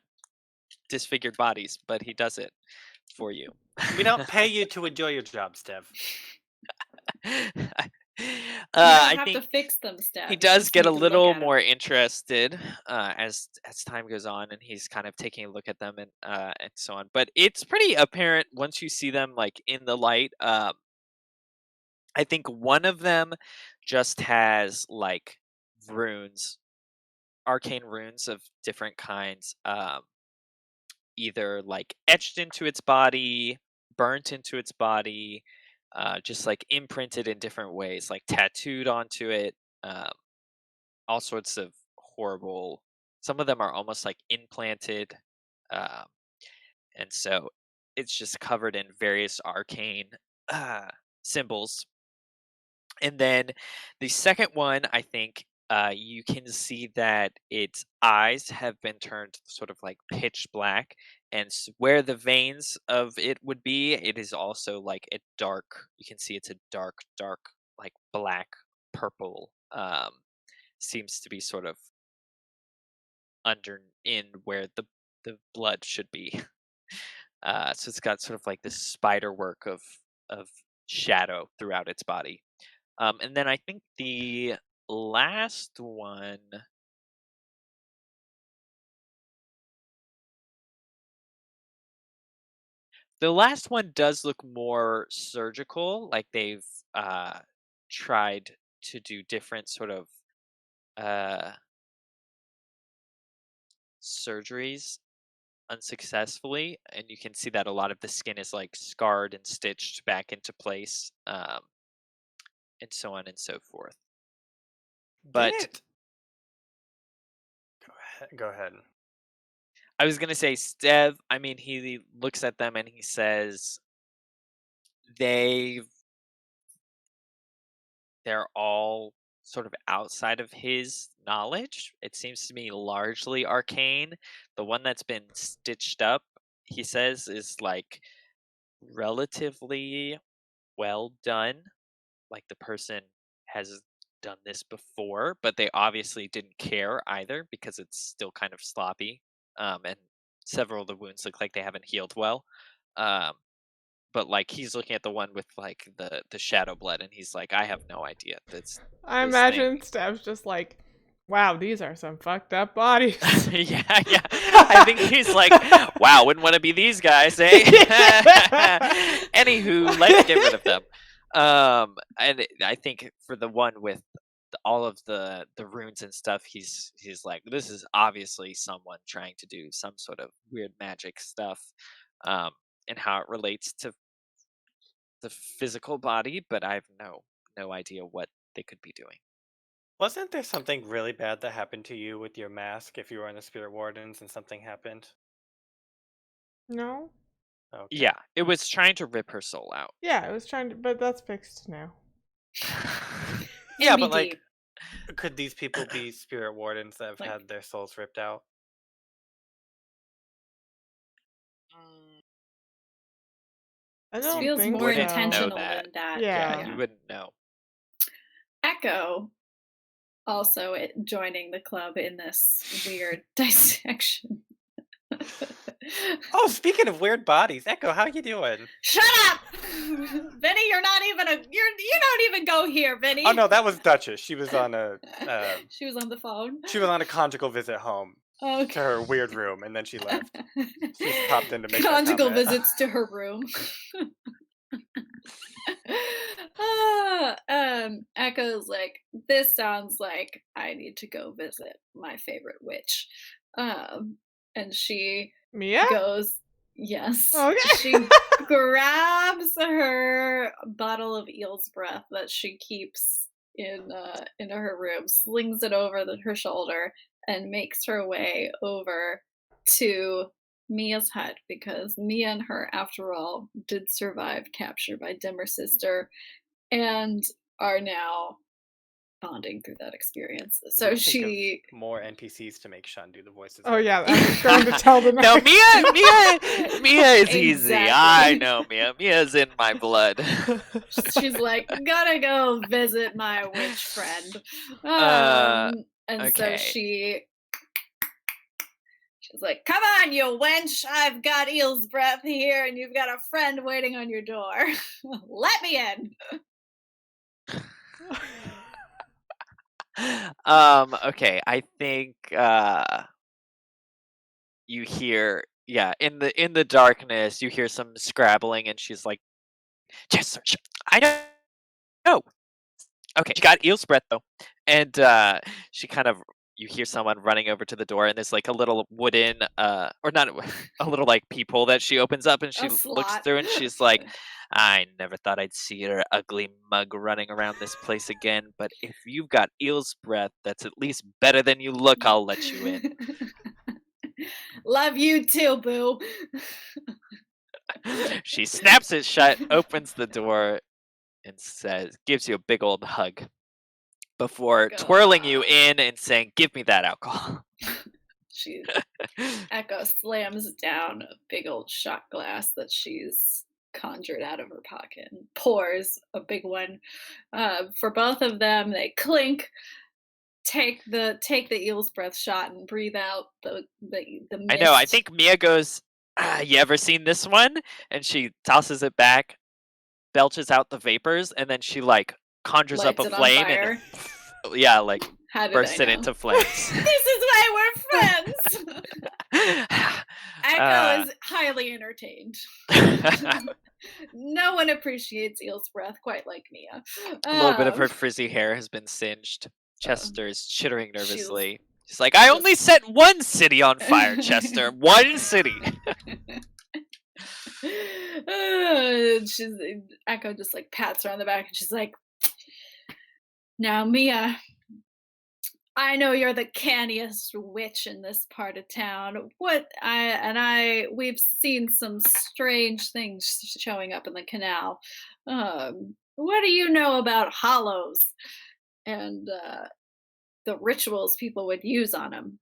Speaker 1: disfigured bodies, but he does it for you.
Speaker 2: We don't pay you to enjoy your job, Stev.
Speaker 3: You
Speaker 1: I
Speaker 3: don't have
Speaker 1: think
Speaker 3: to fix them, Steph.
Speaker 1: he
Speaker 3: You
Speaker 1: does
Speaker 3: just
Speaker 1: get a
Speaker 3: need to look
Speaker 1: little
Speaker 3: at 'em.
Speaker 1: more interested as time goes on, and he's kind of taking a look at them and so on. But it's pretty apparent once you see them like in the light. I think one of them just has like runes, arcane runes of different kinds, either like etched into its body, burnt into its body, just like imprinted in different ways, like tattooed onto it. All sorts of horrible. Some of them are almost like implanted, um, and so it's just covered in various arcane symbols. And then the second one, I think you can see that its eyes have been turned sort of like pitch black, and where the veins of it would be, it is also like a dark. You can see it's a dark, like black purple. Seems to be sort of under in where the blood should be. So it's got sort of like this spider work of shadow throughout its body. And then I think the last one. The last one does look more surgical, like they've tried to do different sort of uh, surgeries unsuccessfully, and you can see that a lot of the skin is like scarred and stitched back into place, and so on and so forth. But
Speaker 2: Didn't go ahead.
Speaker 1: I was gonna say, Stev. I mean, he looks at them and he says, "They're all sort of outside of his knowledge. It seems to me largely arcane. The one that's been stitched up, he says, is like relatively well done. Like the person has done this before, but they obviously didn't care either because it's still kind of sloppy. And several of the wounds look like they haven't healed well. But like he's looking at the one with like the shadow blood, and he's like, I have no idea.
Speaker 4: I
Speaker 1: this
Speaker 4: imagine Steph's just like, wow, these are some fucked up bodies.
Speaker 1: yeah. I think he's like, wow, wouldn't want to be these guys, eh? Anywho, let's get rid of them. And I think for the one with all of the runes and stuff, he's like, this is obviously someone trying to do some sort of weird magic stuff, and how it relates to the physical body, but I have no idea what they could be doing.
Speaker 2: Wasn't there something really bad that happened to you with your mask if you were in the Spirit Wardens and something happened?
Speaker 4: No?
Speaker 2: Okay.
Speaker 1: Yeah, it was trying to rip her soul out.
Speaker 4: Yeah, I was trying to, but that's fixed now.
Speaker 2: Yeah, but
Speaker 3: NBD.
Speaker 2: like, could these people be Spirit Wardens that have
Speaker 3: Like-
Speaker 2: had their souls ripped out?
Speaker 4: I
Speaker 3: This
Speaker 4: don't
Speaker 3: feels
Speaker 4: think
Speaker 3: more
Speaker 1: so.
Speaker 3: intentional
Speaker 1: Know that.
Speaker 3: than that.
Speaker 4: Yeah.
Speaker 1: You wouldn't know.
Speaker 3: Echo also joining the club in this weird dissection.
Speaker 2: Oh, speaking of weird bodies, Echo, how you doing?
Speaker 3: Shut up, Vinny! You're not even you don't even go here, Vinny.
Speaker 2: Oh no, that was Duchess. She was on a
Speaker 3: She was on the phone.
Speaker 2: she was on a conjugal visit home
Speaker 3: Okay.
Speaker 2: to her weird room, and then she left. She just popped in to make that
Speaker 3: Conjugal
Speaker 2: comment.
Speaker 3: visits to her room. Echo's like, this sounds like I need to go visit my favorite witch. And she
Speaker 4: Mia?
Speaker 3: goes, yes.
Speaker 4: Okay.
Speaker 3: She grabs her bottle of eel's breath that she keeps in her room, slings it over her shoulder, and makes her way over to Mia's hut, because Mia and her, after all, did survive capture by Dimmer Sister and are now bonding through that experience. So
Speaker 2: Think of
Speaker 3: she
Speaker 2: more NPCs to make Sean do the voices.
Speaker 4: Oh yeah, I was going to tell the
Speaker 1: No,
Speaker 4: knight.
Speaker 1: Mia is easy.
Speaker 3: Exactly.
Speaker 1: I know Mia. Mia's in my blood.
Speaker 3: she's like, gotta go visit my witch friend. And
Speaker 1: okay.
Speaker 3: so she's like, come on, you wench, I've got eel's breath here and you've got a friend waiting on your door. Let me in.
Speaker 1: Okay, I think you hear, yeah, in the darkness you hear some scrabbling, and she's like, yes, I know. Okay, she got eel's breath though, and she kind of, you hear someone running over to the door, and there's like a little wooden or not a little like peephole that she opens up, and she looks
Speaker 3: slot.
Speaker 1: through, and she's like, I never thought I'd see your ugly mug running around this place again, but if you've got eel's breath that's at least better than you look, I'll let you in.
Speaker 3: Love you too, boo.
Speaker 1: She snaps it shut, opens the door, and gives you a big old hug before twirling you in and saying, give me that alcohol.
Speaker 3: Echo slams down a big old shot glass that she's conjured out of her pocket and pours a big one for both of them. They clink, take the eel's breath shot, and breathe out the mist.
Speaker 1: I know. I think Mia goes, you ever seen this one? And she tosses it back. belches out the vapors, and then she like conjures
Speaker 3: Lights
Speaker 1: up a
Speaker 3: it on
Speaker 1: flame
Speaker 3: fire.
Speaker 1: and yeah, like
Speaker 3: How did
Speaker 1: bursts
Speaker 3: I
Speaker 1: it
Speaker 3: know?
Speaker 1: into flames.
Speaker 3: This is why we're friends. Echo is highly entertained. No one appreciates Eel's breath quite like Mia.
Speaker 1: A little bit of her frizzy hair has been singed. Chester is chittering nervously. She's like, I only set one city on fire, Chester. One city.
Speaker 3: Echo just like pats her on the back and she's like, now Mia, I know you're the canniest witch in this part of town. We've seen some strange things showing up in the canal. What do you know about hollows and the rituals people would use on them?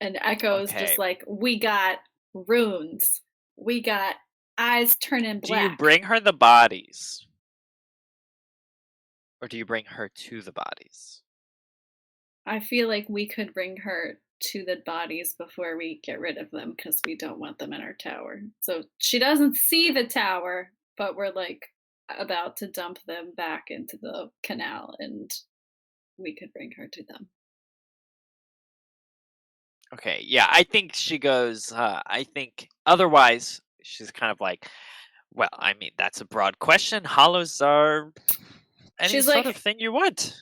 Speaker 3: And Echo's just like, we got runes. We got eyes turning black.
Speaker 1: Do you bring her the bodies? Or do you bring her to the bodies?
Speaker 3: I feel like we could bring her to the bodies before we get rid of them because we don't want them in our tower. So she doesn't see the tower, but we're like about to dump them back into the canal and we could bring her to them.
Speaker 1: Okay, yeah, I think she goes, I think otherwise she's kind of like, well, I mean, that's a broad question. Hollows are any
Speaker 3: She's
Speaker 1: sort
Speaker 3: like,
Speaker 1: of thing you want.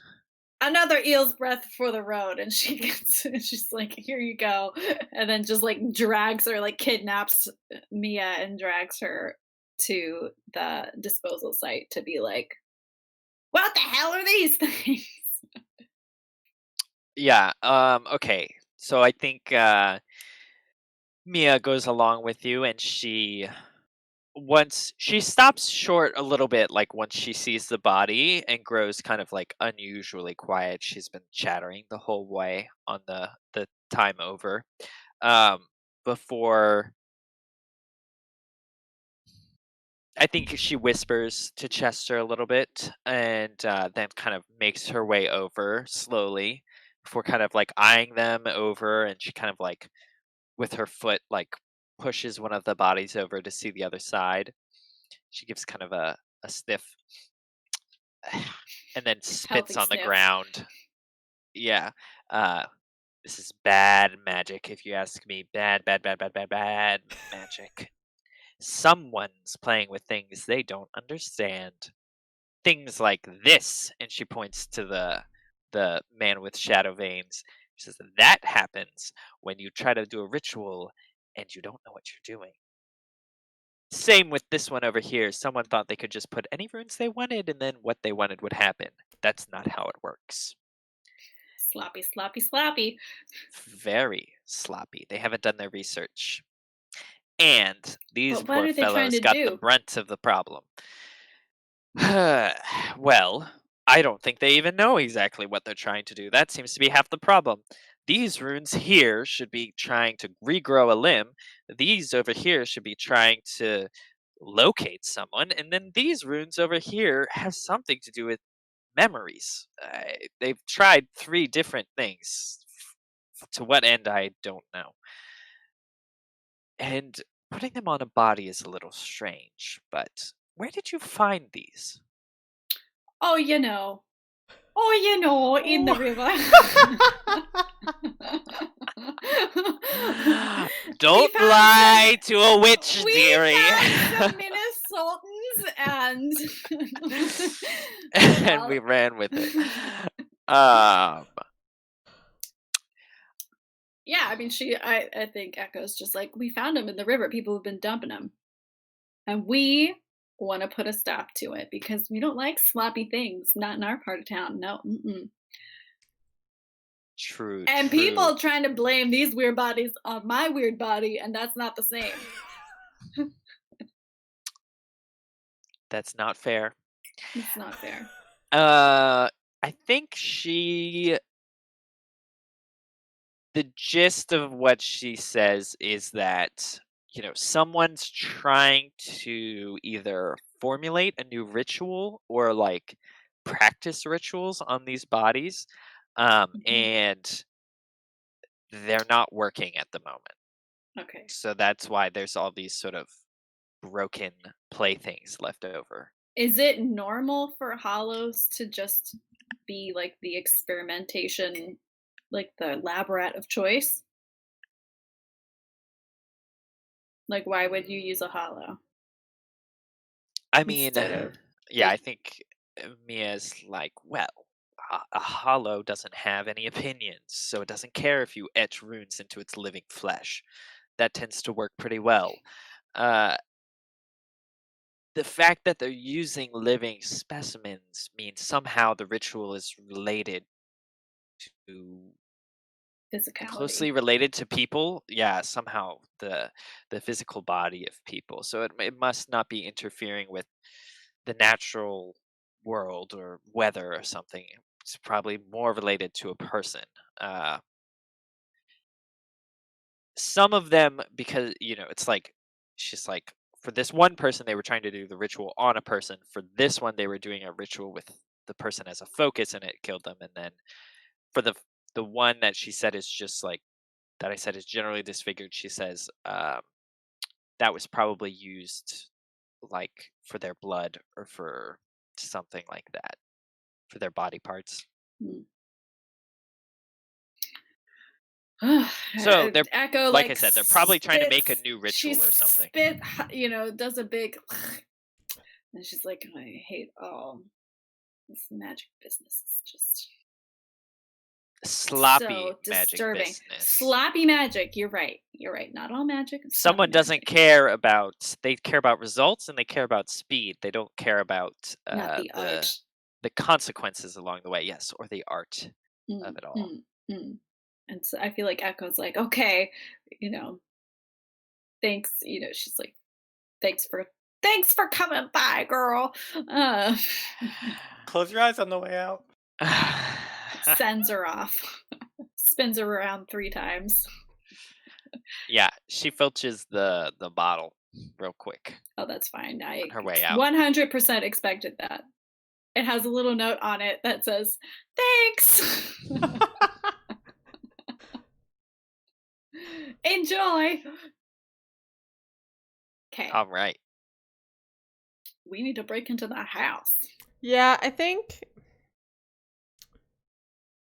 Speaker 3: Another eel's breath for the road, and she's like, here you go, and then just like drags her, like kidnaps Mia and drags her to the disposal site to be like, what the hell are these things?
Speaker 1: Yeah, okay. So I think Mia goes along with you, and she stops short a little bit, like once she sees the body, and grows kind of like unusually quiet. She's been chattering the whole way on the time over. Before I think she whispers to Chester a little bit, and then kind of makes her way over slowly before kind of like eyeing them over, and she kind of like with her foot like pushes one of the bodies over to see the other side. She gives kind of a sniff and then spits
Speaker 3: Healthy
Speaker 1: on the
Speaker 3: sniff.
Speaker 1: ground. Yeah. This is bad magic, if you ask me. Bad magic. Someone's playing with things they don't understand. Things like this, and she points to the man with shadow veins. She says that happens when you try to do a ritual and you don't know what you're doing. Same with this one over here. Someone thought they could just put any runes they wanted and then what they wanted would happen. That's not how it works.
Speaker 3: Sloppy, sloppy, sloppy.
Speaker 1: Very sloppy. They haven't done their research. And these
Speaker 3: But what
Speaker 1: poor
Speaker 3: are they trying
Speaker 1: fellows
Speaker 3: to
Speaker 1: got
Speaker 3: do?
Speaker 1: the brunt of the problem. Well, I don't think they even know exactly what they're trying to do. That seems to be half the problem. These runes here should be trying to regrow a limb. These over here should be trying to locate someone. And then these runes over here have something to do with memories. They've tried 3 different things. To what end, I don't know. And putting them on a body is a little strange, but where did you find these?
Speaker 3: Oh, you know, in the river.
Speaker 1: Don't lie to a witch,
Speaker 3: we
Speaker 1: dearie.
Speaker 3: found some Minnesotans and
Speaker 1: And we ran with it.
Speaker 3: Yeah, I mean, I think Echo's just like, we found them in the river. People have been dumping them, and we want to put a stop to it because we don't like sloppy things. Not in our part of town. No. Mm-mm.
Speaker 1: True.
Speaker 3: And people trying to blame these weird bodies on my weird body, and that's not the same.
Speaker 1: That's not fair.
Speaker 3: It's not fair.
Speaker 1: I think the gist of what she says is that, someone's trying to either formulate a new ritual or like practice rituals on these bodies. And they're not working at the moment.
Speaker 3: Okay.
Speaker 1: So that's why there's all these sort of broken playthings left over.
Speaker 3: Is it normal for hollows to just be like the experimentation, like the lab rat of choice? Like, why would you use a hollow
Speaker 1: I mean,
Speaker 3: instead of
Speaker 1: yeah, I
Speaker 3: like?
Speaker 1: think Mia's like, well, a hollow doesn't have any opinions, so it doesn't care if you etch runes into its living flesh. That tends to work pretty well. Uh, the fact that they're using living specimens means somehow the ritual is related to
Speaker 3: Physicality.
Speaker 1: closely related to people. Yeah, somehow the physical body of people. So it must not be interfering with the natural world or weather or something. It's probably more related to a person. Uh, some of them, because it's like she's like, for this one person they were trying to do the ritual on a person. For this one they were doing a ritual with the person as a focus, and it killed them. And then for the one that she said is just like that I said is generally disfigured, she says that was probably used like for their blood or for something like that, for their body parts. So they're,
Speaker 3: Echo
Speaker 1: like I said, they're probably trying to make a
Speaker 3: spits-
Speaker 1: new
Speaker 3: she
Speaker 1: ritual or something.
Speaker 3: does a big, and she's like, I hate all this magic business. It's just
Speaker 1: Sloppy
Speaker 3: so
Speaker 1: magic
Speaker 3: disturbing.
Speaker 1: business.
Speaker 3: Sloppy magic. You're right. You're right. Not all magic. Is
Speaker 1: Someone
Speaker 3: sloppy
Speaker 1: doesn't
Speaker 3: magic.
Speaker 1: care about. They care about results and they care about speed. They don't care about
Speaker 3: Not the art.
Speaker 1: the consequences along the way. Yes, or the art of it all.
Speaker 3: And so I feel like Echo's like, okay, thanks. She's like, thanks for coming by, girl.
Speaker 2: Close your eyes on the way out.
Speaker 3: Sends her off. Spins her around 3 times.
Speaker 1: Yeah, she filches the bottle real quick.
Speaker 3: Oh, that's fine. I
Speaker 1: Her way out.
Speaker 3: 100% expected that. It has a little note on it that says, thanks. Enjoy. Okay.
Speaker 1: All right.
Speaker 3: We need to break into the house.
Speaker 4: Yeah, I think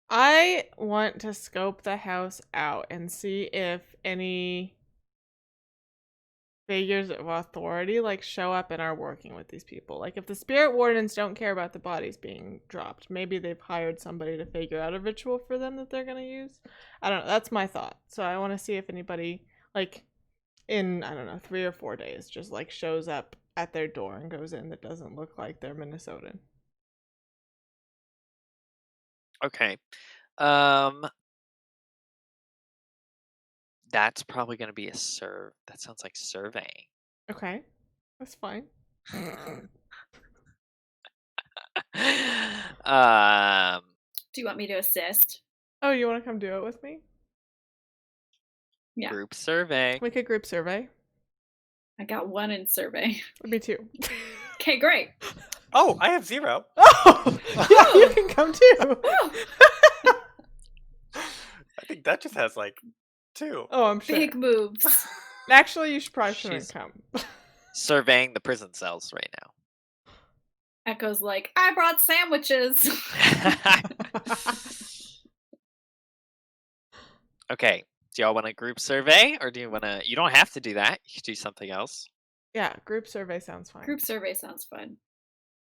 Speaker 4: I want to scope the house out and see if any figures of authority like show up and are working with these people. Like if the spirit wardens don't care about the bodies being dropped, maybe they've hired somebody to figure out a ritual for them that they're going to use. I don't know. That's my thought. So I want to see if anybody like in, I don't know, 3 or 4 days just like shows up at their door and goes in that doesn't look like they're Minnesotan.
Speaker 1: Okay. That's probably going to be a serve. That sounds like surveying.
Speaker 4: Okay. That's fine.
Speaker 3: Do you want me to assist?
Speaker 4: Oh, you want to come do it with me?
Speaker 3: Yeah.
Speaker 1: Group survey.
Speaker 4: We could group survey.
Speaker 3: I got 1 in survey.
Speaker 4: Me too.
Speaker 3: Okay, great.
Speaker 2: Oh, I have 0.
Speaker 4: Oh, yeah, you can come too.
Speaker 2: I think that just has like 2.
Speaker 4: Oh, I'm sure.
Speaker 3: Big moves.
Speaker 4: Actually, you should probably shouldn't
Speaker 1: She's-
Speaker 4: come.
Speaker 1: Surveying the prison cells right now.
Speaker 3: Echo's like, I brought sandwiches.
Speaker 1: Okay. Do y'all want a group survey, or do you want to? You don't have to do that. You could do something else.
Speaker 4: Yeah, group survey sounds fine.
Speaker 3: Group survey sounds fun.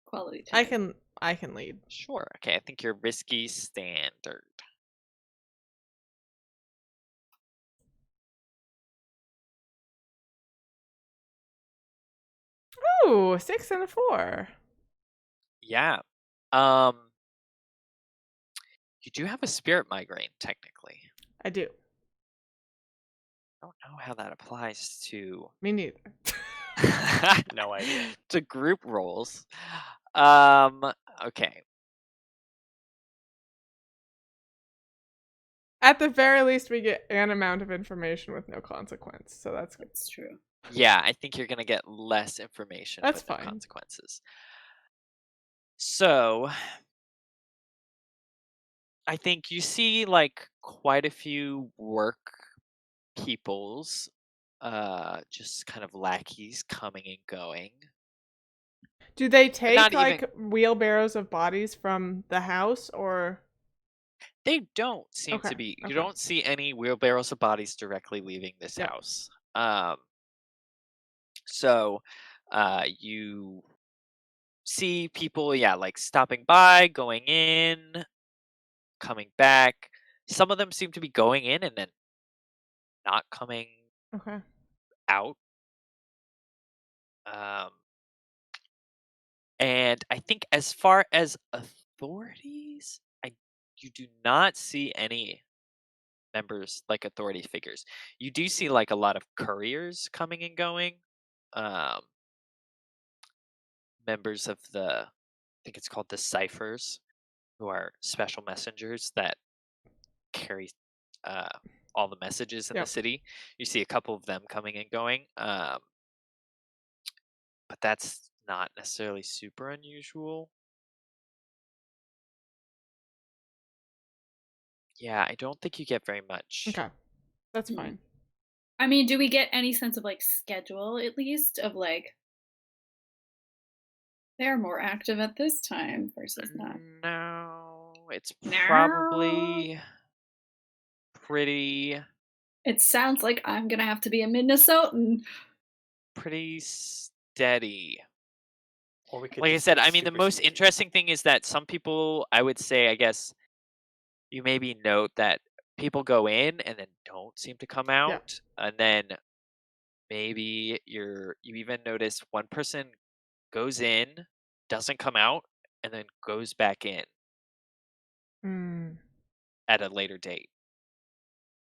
Speaker 3: Quality time.
Speaker 4: I can lead.
Speaker 1: Sure. Okay. I think you're risky standard.
Speaker 4: Ooh, 6 and a 4.
Speaker 1: Yeah. You do have a spirit migraine, technically.
Speaker 4: I do.
Speaker 1: I don't know how that applies to
Speaker 4: Me neither.
Speaker 2: No idea.
Speaker 1: to group roles. Okay.
Speaker 4: At the very least, we get an amount of information with no consequence, so that's good.
Speaker 3: That's true.
Speaker 1: Yeah, I think you're gonna get less information
Speaker 4: That's
Speaker 1: with no
Speaker 4: fine.
Speaker 1: consequences. So I think you see like quite a few work peoples just kind of lackeys coming and going.
Speaker 4: Do they
Speaker 1: But
Speaker 4: take
Speaker 1: not even
Speaker 4: like wheelbarrows of bodies from the house, or
Speaker 1: they don't seem to
Speaker 4: okay,
Speaker 1: be. You
Speaker 4: okay,
Speaker 1: don't see any wheelbarrows of bodies directly leaving this
Speaker 4: yep,
Speaker 1: house. So you see people, yeah, like stopping by, going in, coming back. Some of them seem to be going in and then not coming
Speaker 4: okay.
Speaker 1: out. Um, and I think as far as authorities, you do not see any members like authority figures. You do see like a lot of couriers coming and going. Um, members of I think it's called the ciphers, who are special messengers that carry uh, all the messages in the
Speaker 4: Yep.
Speaker 1: city. You see a couple of them coming and going, but that's not necessarily super unusual. Yeah, I don't think you get very much.
Speaker 4: Okay. That's
Speaker 3: Hmm.
Speaker 4: fine.
Speaker 3: I mean, do we get any sense of like schedule at least of like they're more active at this time versus not?
Speaker 1: No, it's
Speaker 3: No.
Speaker 1: probably pretty
Speaker 3: It sounds like I'm gonna have to be a Minnesotan.
Speaker 1: steady.
Speaker 2: Or we could
Speaker 1: Like I
Speaker 2: just
Speaker 1: said,
Speaker 2: be
Speaker 1: I mean, the
Speaker 2: super
Speaker 1: most
Speaker 2: sneaky.
Speaker 1: interesting thing is that some people, I would say, I guess, you maybe note that people go in and then don't seem to come
Speaker 4: Yeah.
Speaker 1: out, and then maybe you even notice one person goes in, doesn't come out, and then goes back in
Speaker 4: Mm.
Speaker 1: at a later date.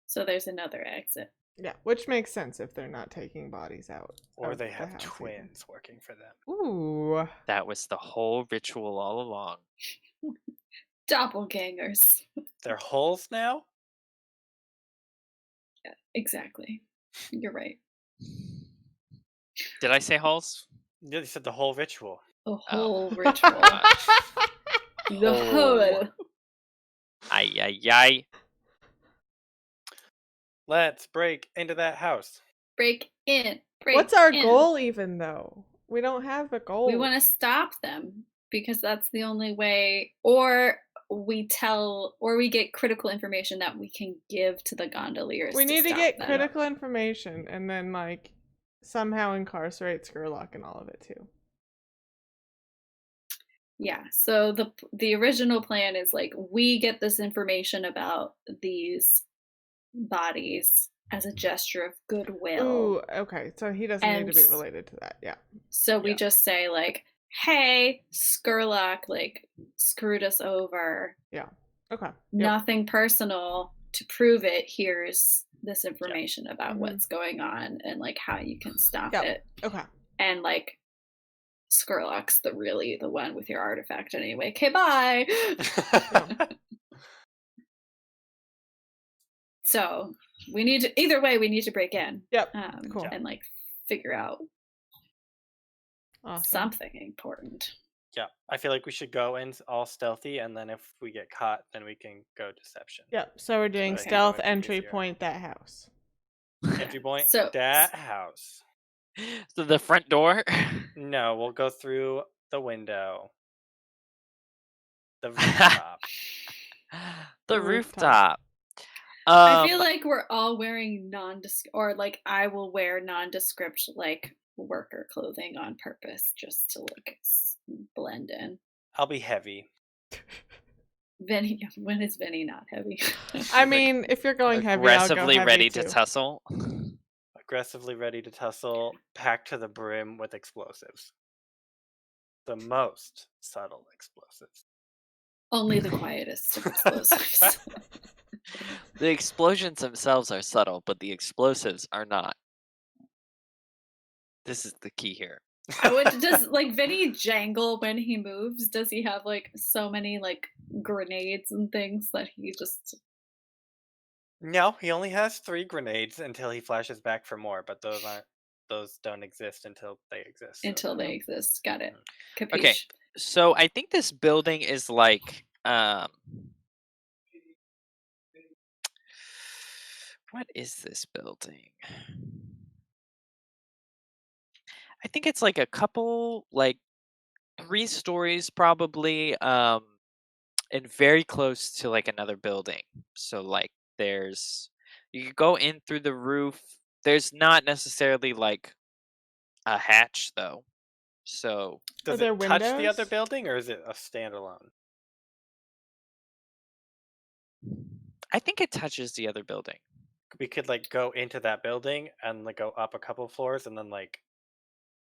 Speaker 3: So there's another exit.
Speaker 4: Yeah, which makes sense if they're not taking bodies out.
Speaker 2: Or
Speaker 4: of
Speaker 2: they
Speaker 4: the
Speaker 2: have
Speaker 4: house either.
Speaker 2: twins working for them.
Speaker 4: Ooh.
Speaker 1: That was the whole ritual all along.
Speaker 3: Doppelgangers.
Speaker 2: They're holes now?
Speaker 3: Yeah, exactly. You're right.
Speaker 1: Did I say halls?
Speaker 2: Yeah, they said the whole ritual.
Speaker 3: A
Speaker 1: Oh,
Speaker 3: whole ritual.
Speaker 1: gosh.
Speaker 3: The
Speaker 2: Whole.
Speaker 3: whole.
Speaker 1: Ay, ay, ay.
Speaker 2: Let's break into that house.
Speaker 3: Break in. Break
Speaker 4: What's our
Speaker 3: in.
Speaker 4: goal even though? We don't have a goal.
Speaker 3: We want to stop them because that's the only way, or we get critical information that we can give to the gondoliers.
Speaker 4: We need to
Speaker 3: stop
Speaker 4: get
Speaker 3: them.
Speaker 4: critical information and then like somehow incarcerate Skurlock and all of it too.
Speaker 3: Yeah. So the original plan is like we get this information about these bodies as a gesture of goodwill.
Speaker 4: Ooh, okay. So he doesn't need to be
Speaker 3: And
Speaker 4: related to that. Yeah.
Speaker 3: So we
Speaker 2: Yeah.
Speaker 3: just say like, "Hey, Skurlock, like screwed us over.
Speaker 4: Yeah. Okay. Yep.
Speaker 3: Nothing personal. To prove it, here's this information about
Speaker 4: Mhm.
Speaker 3: what's going on and like how you can stop
Speaker 4: Yep.
Speaker 3: it."
Speaker 4: Okay.
Speaker 3: And like Skurlock's the one with your artifact anyway. Okay, bye. So we need to either way we need to break in.
Speaker 4: Yep. Cool.
Speaker 3: And like figure out
Speaker 4: Awesome.
Speaker 3: something important.
Speaker 2: Yeah, I feel like we should go in all stealthy, and then if we get caught, then we can go deception.
Speaker 4: Yep. So we're doing
Speaker 2: I think
Speaker 4: stealth
Speaker 2: that might be
Speaker 4: entry
Speaker 2: easier.
Speaker 4: point that house.
Speaker 2: Entry point,
Speaker 3: So-
Speaker 2: that house.
Speaker 1: So the front door?
Speaker 2: No, we'll go through the window. The rooftop.
Speaker 1: The
Speaker 4: The rooftop.
Speaker 1: rooftop.
Speaker 3: I feel like we're all wearing or like I will wear nondescript like worker clothing on purpose just to like blend in.
Speaker 2: I'll be heavy.
Speaker 3: Vinny, when is Vinny not heavy?
Speaker 4: I mean, if you're going heavy, I'll go
Speaker 1: aggressively
Speaker 4: heavy
Speaker 1: ready
Speaker 4: too.
Speaker 1: to tussle.
Speaker 2: Aggressively ready to tussle, packed to the brim with explosives. The most subtle explosives.
Speaker 3: Only the quietest of explosives.
Speaker 1: The explosions themselves are subtle, but the explosives are not. This is the key here.
Speaker 3: Does like Vinny jangle when he moves? Does he have like so many like grenades and things that he just
Speaker 2: No, he only has 3 grenades until he flashes back for more, but those don't exist until they exist.
Speaker 3: until they exist? Got it. Capiche.
Speaker 1: Okay. So I think this building is like what is this building? I think it's like a couple, like 3 stories probably, and very close to like another building. So like you could go in through the roof. There's not necessarily like a hatch though. So
Speaker 2: Does
Speaker 4: there
Speaker 2: it touch the other
Speaker 4: windows?
Speaker 2: building, or is it a standalone?
Speaker 1: I think it touches the other building.
Speaker 2: We could like go into that building and like go up a couple floors and then like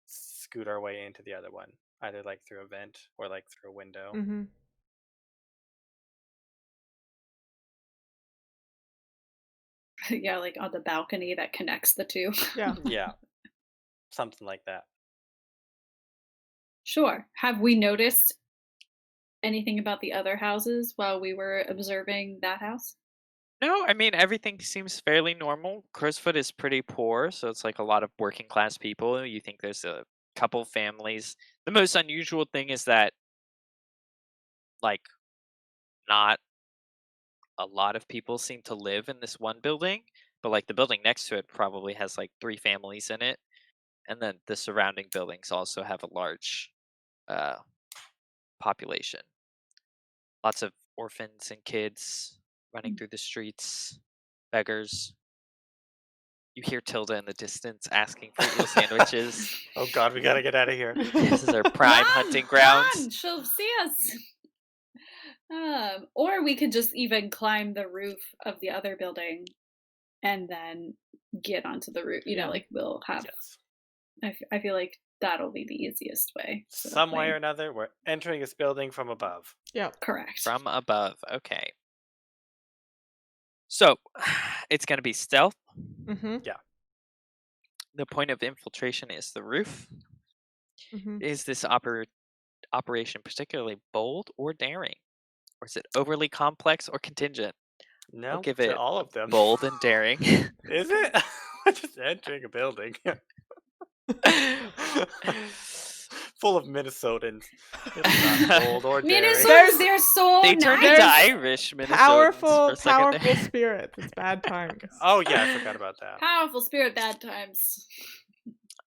Speaker 2: scoot our way into the other one, either like through a vent or like through a window.
Speaker 4: Mm-hmm.
Speaker 3: Yeah, like on the balcony that connects the two.
Speaker 4: Yeah.
Speaker 2: Yeah, something like that.
Speaker 3: Sure. Have we noticed anything about the other houses while we were observing that house?
Speaker 1: No, I mean everything seems fairly normal. Crowsfoot is pretty poor, so it's like a lot of working class people. You think there's a couple families. The most unusual thing is that like not a lot of people seem to live in this one building, but like the building next to it probably has like 3 families in it, and then the surrounding buildings also have a large uh population. Lots of orphans and kids running through the streets, beggars. You hear Tilda in the distance asking for eel sandwiches.
Speaker 2: Oh god, we gotta get out of here.
Speaker 1: This is our prime hunting grounds.
Speaker 3: Run! She'll see us. Or we could just even climb the roof of the other building and then get onto the roof. You know, like we'll have.
Speaker 2: Yes.
Speaker 3: I feel like that'll be the easiest way. to
Speaker 2: Some way
Speaker 3: climb.
Speaker 2: or another, we're entering this building from above.
Speaker 4: Yeah.
Speaker 3: Correct.
Speaker 1: From above. Okay. So, it's going to be stealth.
Speaker 4: Mm-hmm.
Speaker 1: The point of infiltration is the roof.
Speaker 4: Mm-hmm.
Speaker 1: Is this operation particularly bold or daring? Or is it overly complex or contingent?
Speaker 2: No,
Speaker 1: I'll give
Speaker 2: to
Speaker 1: it
Speaker 2: all of them.
Speaker 1: bold and daring.
Speaker 2: Is it? We're just entering a building full of Minnesotans. It's not bold or daring.
Speaker 3: Minnesotans, they're so
Speaker 1: They
Speaker 3: nice.
Speaker 1: turned into Irish Minnesotans
Speaker 4: Powerful,
Speaker 1: for a second
Speaker 4: powerful
Speaker 1: there.
Speaker 4: spirits. It's bad times.
Speaker 2: Oh yeah, I forgot about that.
Speaker 3: Powerful spirit, bad times.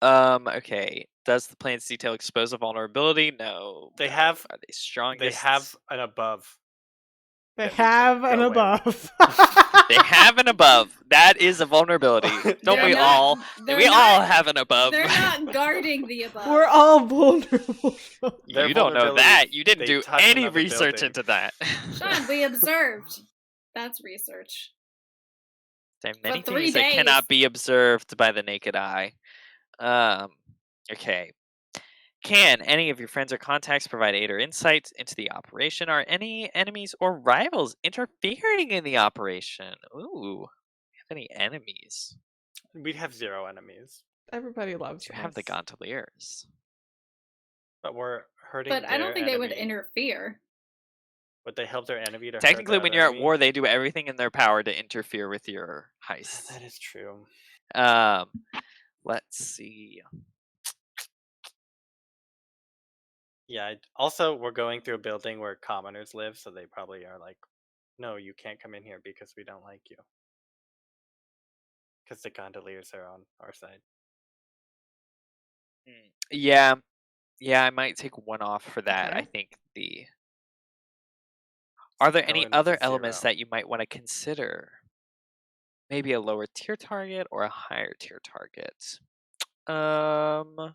Speaker 1: Okay. Does the plan's detail expose a vulnerability? No.
Speaker 2: They
Speaker 1: No.
Speaker 2: have-
Speaker 1: Are they strongest?
Speaker 2: They have an above.
Speaker 4: They
Speaker 2: that we can
Speaker 4: have an
Speaker 2: go in.
Speaker 4: above.
Speaker 1: They have an above. That is a vulnerability. Don't
Speaker 3: They're
Speaker 1: we
Speaker 3: not-
Speaker 1: all?
Speaker 3: they're
Speaker 1: We
Speaker 3: not-
Speaker 1: all have an above.
Speaker 3: They're not guarding the above.
Speaker 4: We're all vulnerable.
Speaker 2: Their
Speaker 1: You don't know that.
Speaker 2: vulnerabilities,
Speaker 1: You didn't
Speaker 2: they
Speaker 1: do
Speaker 2: touch
Speaker 1: any
Speaker 2: another
Speaker 1: research
Speaker 2: building.
Speaker 1: into that.
Speaker 3: Sean, we observed. That's research.
Speaker 1: There are many
Speaker 3: 3
Speaker 1: things that
Speaker 3: days.
Speaker 1: cannot be observed by the naked eye. Okay. Can any of your friends or contacts provide aid or insight into the operation? Are any enemies or rivals interfering in the operation? Ooh. Have any enemies?
Speaker 2: We'd have 0 enemies,
Speaker 4: Everybody loves
Speaker 1: You have the
Speaker 4: us.
Speaker 1: Gondoliers.
Speaker 2: but we're hurting.
Speaker 3: But I don't
Speaker 2: their
Speaker 3: think they would
Speaker 2: enemy.
Speaker 3: interfere.
Speaker 2: Would they help their enemy to hurt
Speaker 1: Technically,
Speaker 2: the
Speaker 1: when
Speaker 2: other
Speaker 1: you're at
Speaker 2: enemy?
Speaker 1: war, they do everything in their power to interfere with your heist.
Speaker 2: That is true.
Speaker 1: Let's see.
Speaker 2: Yeah. Also, we're going through a building where commoners live, so they probably are like, "No, you can't come in here because we don't like you." Because the gondoliers are on our side.
Speaker 1: Yeah, I might take one off for that. I
Speaker 4: Okay.
Speaker 1: think Are there
Speaker 2: Go
Speaker 1: any
Speaker 2: in with
Speaker 1: other
Speaker 2: a
Speaker 1: elements
Speaker 2: 0.
Speaker 1: that you might want to consider? Maybe a lower tier target or a higher tier target? No.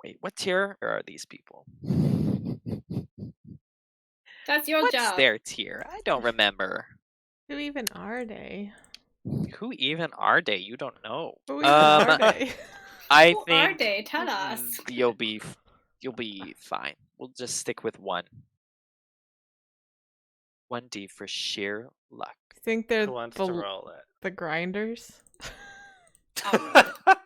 Speaker 1: Wait, what tier are these people?
Speaker 3: That's your
Speaker 1: What's
Speaker 3: job.
Speaker 1: their tier? I don't remember.
Speaker 4: Who even are they?
Speaker 1: Who even are they? You don't know.
Speaker 4: Who even are they?
Speaker 1: I
Speaker 3: Who
Speaker 1: think
Speaker 3: are they? Tell us.
Speaker 1: you'll be fine. We'll just stick with 1. 1D for sheer luck.
Speaker 4: Think they're
Speaker 2: Who wants to
Speaker 4: the,
Speaker 2: roll
Speaker 4: the grinders?
Speaker 3: I'll roll it.
Speaker 2: it?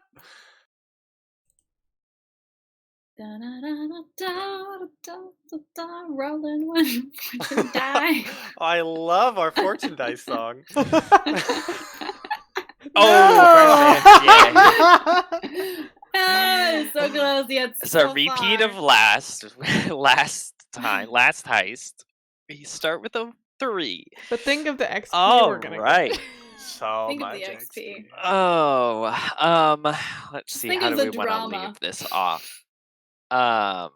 Speaker 3: Da-da-da-da-da-da-da-da, rolling when fortune die.
Speaker 2: I love our fortune dice song.
Speaker 1: Oh,
Speaker 3: Ah, so close yet
Speaker 1: It's
Speaker 3: so
Speaker 1: a repeat
Speaker 3: far.
Speaker 1: of last heist. We start with a 3.
Speaker 4: But think of the XP
Speaker 1: All
Speaker 4: we're gonna
Speaker 1: right.
Speaker 4: get.
Speaker 2: So
Speaker 3: Think of
Speaker 2: much
Speaker 3: the XP.
Speaker 1: Oh, let's
Speaker 3: Just
Speaker 1: see.
Speaker 3: think
Speaker 1: How
Speaker 3: of
Speaker 1: do
Speaker 3: the
Speaker 1: we want to
Speaker 3: drama.
Speaker 1: leave this off? Um,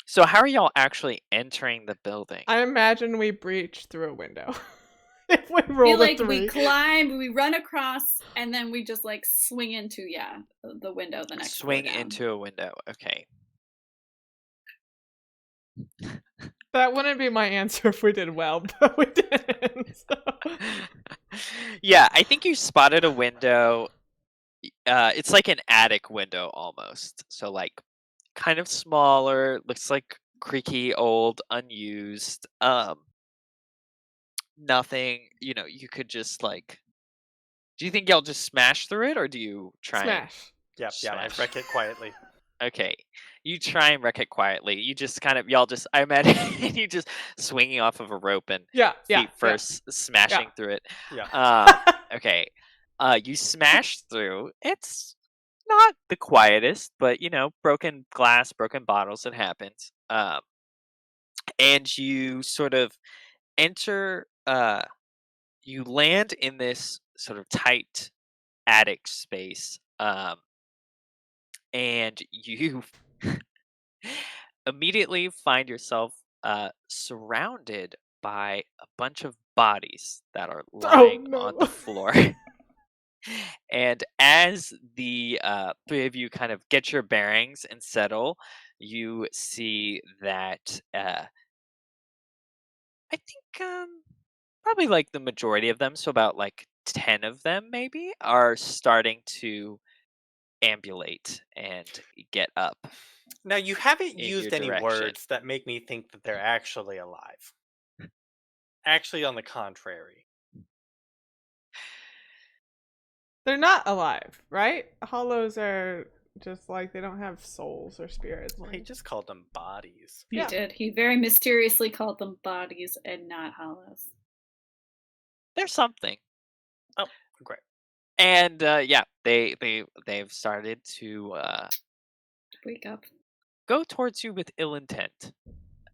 Speaker 1: so how are y'all actually entering the building?
Speaker 4: I imagine we breach through a window. If we
Speaker 3: Feel
Speaker 4: roll a
Speaker 3: like
Speaker 4: 3.
Speaker 3: we climb, we run across, and then we just like swing into the window the next floor
Speaker 1: Swing
Speaker 3: down.
Speaker 1: into a window. Okay.
Speaker 4: That wouldn't be my answer if we did well, but we didn't. So.
Speaker 1: Yeah, I think you spotted a window. It's like an attic window almost. So like kind of smaller, looks like creaky, old, unused. Nothing, you could just like do you think y'all just smash through it or do you try and
Speaker 4: Smash.
Speaker 2: Yep, yeah, I
Speaker 1: smash?
Speaker 2: wreck it quietly.
Speaker 1: Okay. You try and wreck it quietly. You just kind of y'all just I imagine you just swinging off of a rope and
Speaker 4: Yeah,
Speaker 1: feet first smashing through it.
Speaker 2: Yeah.
Speaker 1: Okay. You smash through. It's not the quietest, but broken glass, broken bottles, it happens. And you sort of enter you land in this sort of tight attic space. And you immediately find yourself surrounded by a bunch of bodies that are lying on the
Speaker 4: no.
Speaker 1: floor. And as the 3 of you kind of get your bearings and settle, you see that I think probably like the majority of them, so about like 10 of them maybe, are starting to ambulate and get up
Speaker 2: Now, you haven't
Speaker 1: in your
Speaker 2: used any
Speaker 1: direction.
Speaker 2: words that make me think that they're actually alive. Actually, on the contrary.
Speaker 4: They're not alive, right? Hollows are just like they don't have souls or spirits.
Speaker 2: Well, he just called them bodies.
Speaker 3: He
Speaker 4: Yeah.
Speaker 3: did. He very mysteriously called them bodies and not hollows.
Speaker 1: There's something.
Speaker 2: Oh, great.
Speaker 1: And yeah, they've started to
Speaker 3: Wake up.
Speaker 1: go towards you with ill intent.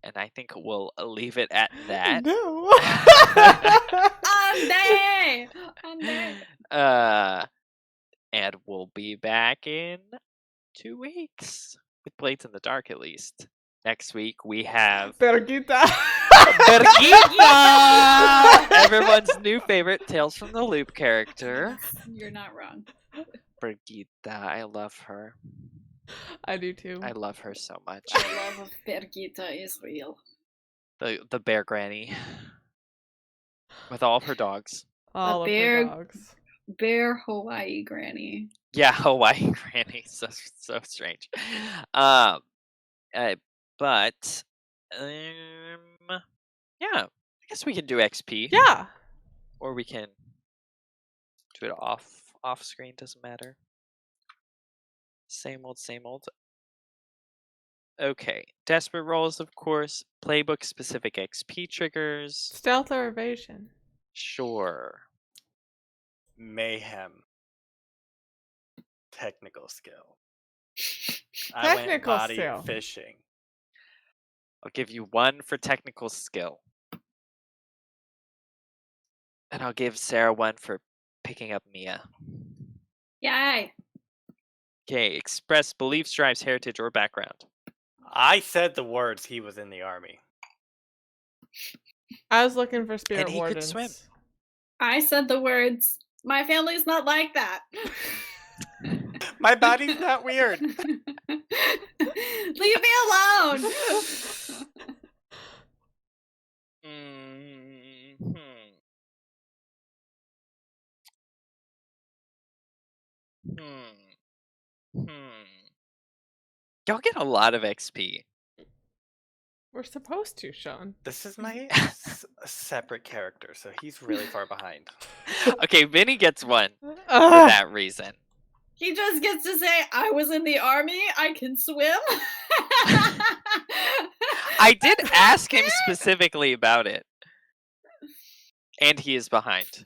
Speaker 1: And I think we'll leave it at that.
Speaker 4: No.
Speaker 3: Ande! Ande!
Speaker 1: And we'll be back in 2 weeks with Blades in the Dark, at least. Next week we have
Speaker 4: Perguita.
Speaker 1: Birgitta, everyone's new favorite Tales from the Loop character.
Speaker 3: You're not wrong.
Speaker 1: Birgitta, I love her.
Speaker 4: I do too.
Speaker 1: I love her so much.
Speaker 3: The love of Birgitta is real.
Speaker 1: The bear granny with all of her dogs.
Speaker 4: All of
Speaker 3: bear-
Speaker 4: the dogs.
Speaker 3: Bear Hawaii granny.
Speaker 1: Yeah, Hawaii granny, so strange. But yeah, I guess we can do XP.
Speaker 4: Yeah.
Speaker 1: Or we can do it off screen. Doesn't matter. Same old, same old. Okay, desperate rolls, of course. Playbook specific XP triggers.
Speaker 4: Stealth or evasion.
Speaker 1: Sure.
Speaker 2: Mayhem. Technical skill.
Speaker 4: Technical
Speaker 2: I went body
Speaker 4: skill.
Speaker 2: fishing.
Speaker 1: I'll give you 1 for technical skill. And I'll give Sarah 1 for picking up Mia.
Speaker 3: Yay!
Speaker 1: Okay, express beliefs, drives, heritage, or background.
Speaker 2: I said the words he was in the army.
Speaker 4: I was looking for spirit
Speaker 1: And he could
Speaker 4: wardens.
Speaker 1: swim.
Speaker 3: I said the words, my family's not like that.
Speaker 2: My body's not weird.
Speaker 3: Leave me alone.
Speaker 1: Y'all get a lot of XP.
Speaker 4: We're supposed to, Sean.
Speaker 2: This is my separate character, so he's really far behind.
Speaker 1: Okay, Vinny gets 1 for that reason.
Speaker 3: He just gets to say, I was in the army, I can swim.
Speaker 1: I did ask him specifically about it. And he is behind.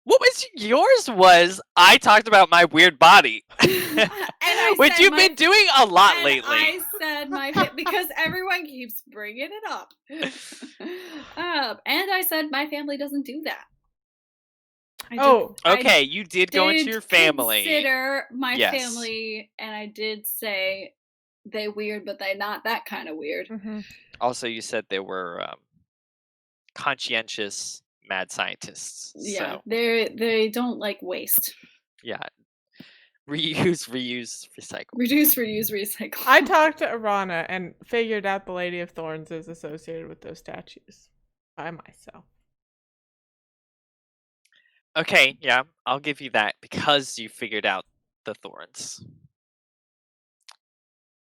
Speaker 1: What was yours? Was I talked about my weird body,
Speaker 3: I
Speaker 1: which
Speaker 3: said
Speaker 1: you've
Speaker 3: my-
Speaker 1: been doing a lot
Speaker 3: And
Speaker 1: lately.
Speaker 3: I said because everyone keeps bringing it up. And I said my family doesn't do that. I
Speaker 1: Okay, you did go into
Speaker 3: did
Speaker 1: your family.
Speaker 3: Consider my
Speaker 1: Yes.
Speaker 3: family, and I did say they weird, but they not that kind of weird.
Speaker 1: Also, you said they were conscientious mad scientists.
Speaker 3: Yeah,
Speaker 1: So
Speaker 3: they don't like waste.
Speaker 1: yeah, reuse, recycle.
Speaker 3: Reduce, reuse, recycle.
Speaker 4: I talked to Arana and figured out the Lady of Thorns is associated with those statues by myself.
Speaker 1: Okay, yeah, I'll give you that because you figured out the thorns.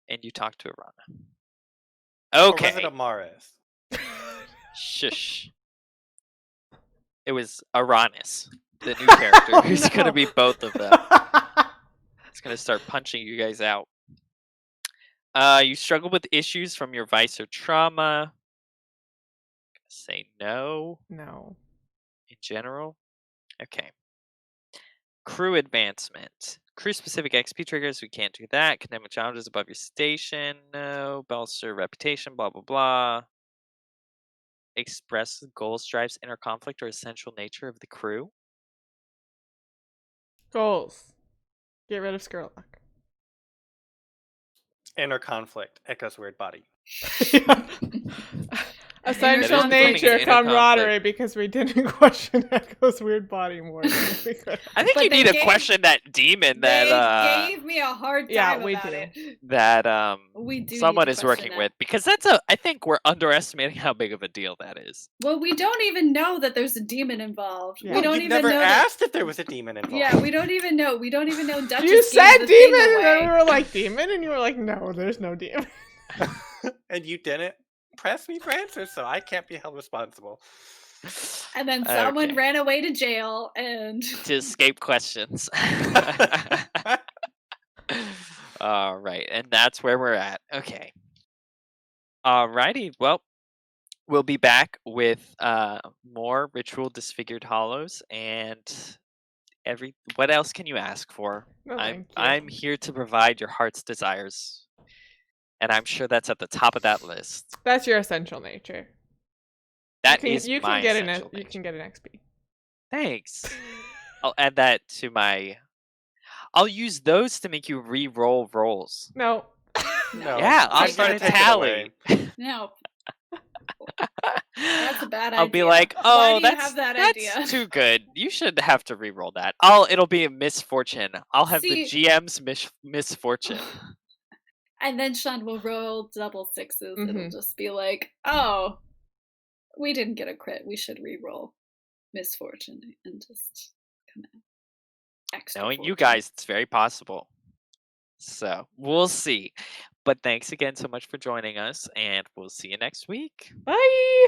Speaker 1: And you talked to Arana.
Speaker 2: Or
Speaker 1: Okay.
Speaker 2: was it Amaris?
Speaker 1: Shush. It was Aranis, the new character, who's
Speaker 4: No.
Speaker 1: gonna be both of them. It's gonna start punching you guys out. You struggle with issues from your vice or trauma. Say no
Speaker 4: No.
Speaker 1: in general. Okay. Crew advancement. Crew specific XP triggers, we can't do that. Academic challenges above your station. No. Bolster reputation, blah blah blah. Express goals, drives, inner conflict, or essential nature of the crew.
Speaker 4: Goals. Get rid of Skurlock.
Speaker 2: Inner conflict. Echo's weird body.
Speaker 4: Essential
Speaker 3: conflict.
Speaker 4: nature,
Speaker 1: Inner
Speaker 4: camaraderie,
Speaker 1: conflict.
Speaker 4: because we didn't question Echo's weird body more than we could.
Speaker 1: I think
Speaker 3: But
Speaker 1: you
Speaker 3: they
Speaker 1: need to
Speaker 3: gave-
Speaker 1: question that demon that
Speaker 3: They gave me a hard time
Speaker 4: Yeah, we
Speaker 3: about
Speaker 4: do.
Speaker 3: it.
Speaker 1: that
Speaker 3: We do need
Speaker 1: someone
Speaker 3: to
Speaker 1: is
Speaker 3: question
Speaker 1: working
Speaker 3: that.
Speaker 1: with, because I think we're underestimating how big of a deal that is.
Speaker 3: Well, we don't even know that there's a demon involved.
Speaker 4: Yeah.
Speaker 3: We don't
Speaker 2: You've
Speaker 3: even
Speaker 2: never
Speaker 3: know that.
Speaker 2: asked if there was a demon involved.
Speaker 3: Yeah, we don't even know. We don't even know. Duchess
Speaker 4: You
Speaker 3: gave
Speaker 4: said
Speaker 3: the thing
Speaker 4: demon, and then
Speaker 3: away.
Speaker 4: we were like, demon? And you were like, no, there's no demon.
Speaker 2: And you didn't press me for answers, so I can't be held responsible.
Speaker 3: And then someone
Speaker 1: Okay.
Speaker 3: ran away to jail, and
Speaker 1: To escape questions. All right, and that's where we're at. Okay. Alrighty. Well, we'll be back with more ritual disfigured hollows and what else can you ask for?
Speaker 4: No, thank you.
Speaker 1: I'm here to provide your heart's desires. And I'm sure that's at the top of that list.
Speaker 4: That's your essential nature.
Speaker 1: That
Speaker 4: you
Speaker 1: is
Speaker 4: can, you
Speaker 1: my
Speaker 4: can get
Speaker 1: essential
Speaker 4: you
Speaker 1: nature.
Speaker 4: can get an XP.
Speaker 1: Thanks. I'll add that to my. I'll use those to make you re-roll rolls.
Speaker 4: No.
Speaker 2: No,
Speaker 1: Yeah, I'll
Speaker 2: I'm
Speaker 1: start
Speaker 2: gonna
Speaker 1: a
Speaker 2: take it
Speaker 1: tally.
Speaker 2: away.
Speaker 3: no, that's a bad idea.
Speaker 1: I'll be like,
Speaker 3: Why
Speaker 1: oh,
Speaker 3: do you
Speaker 1: that's
Speaker 3: have that
Speaker 1: that's
Speaker 3: idea?
Speaker 1: too good. You should have to re-roll that. It'll be a misfortune. I'll have the
Speaker 3: See-
Speaker 1: GM's misfortune.
Speaker 3: And then Sean will roll double sixes. It'll
Speaker 4: Mhm.
Speaker 3: just be like, oh, we didn't get a crit. We should re-roll misfortune and just come out. Extra
Speaker 1: Knowing you
Speaker 3: fortune.
Speaker 1: guys, it's very possible. So we'll see. But thanks again so much for joining us, and we'll see you next week.
Speaker 4: Bye.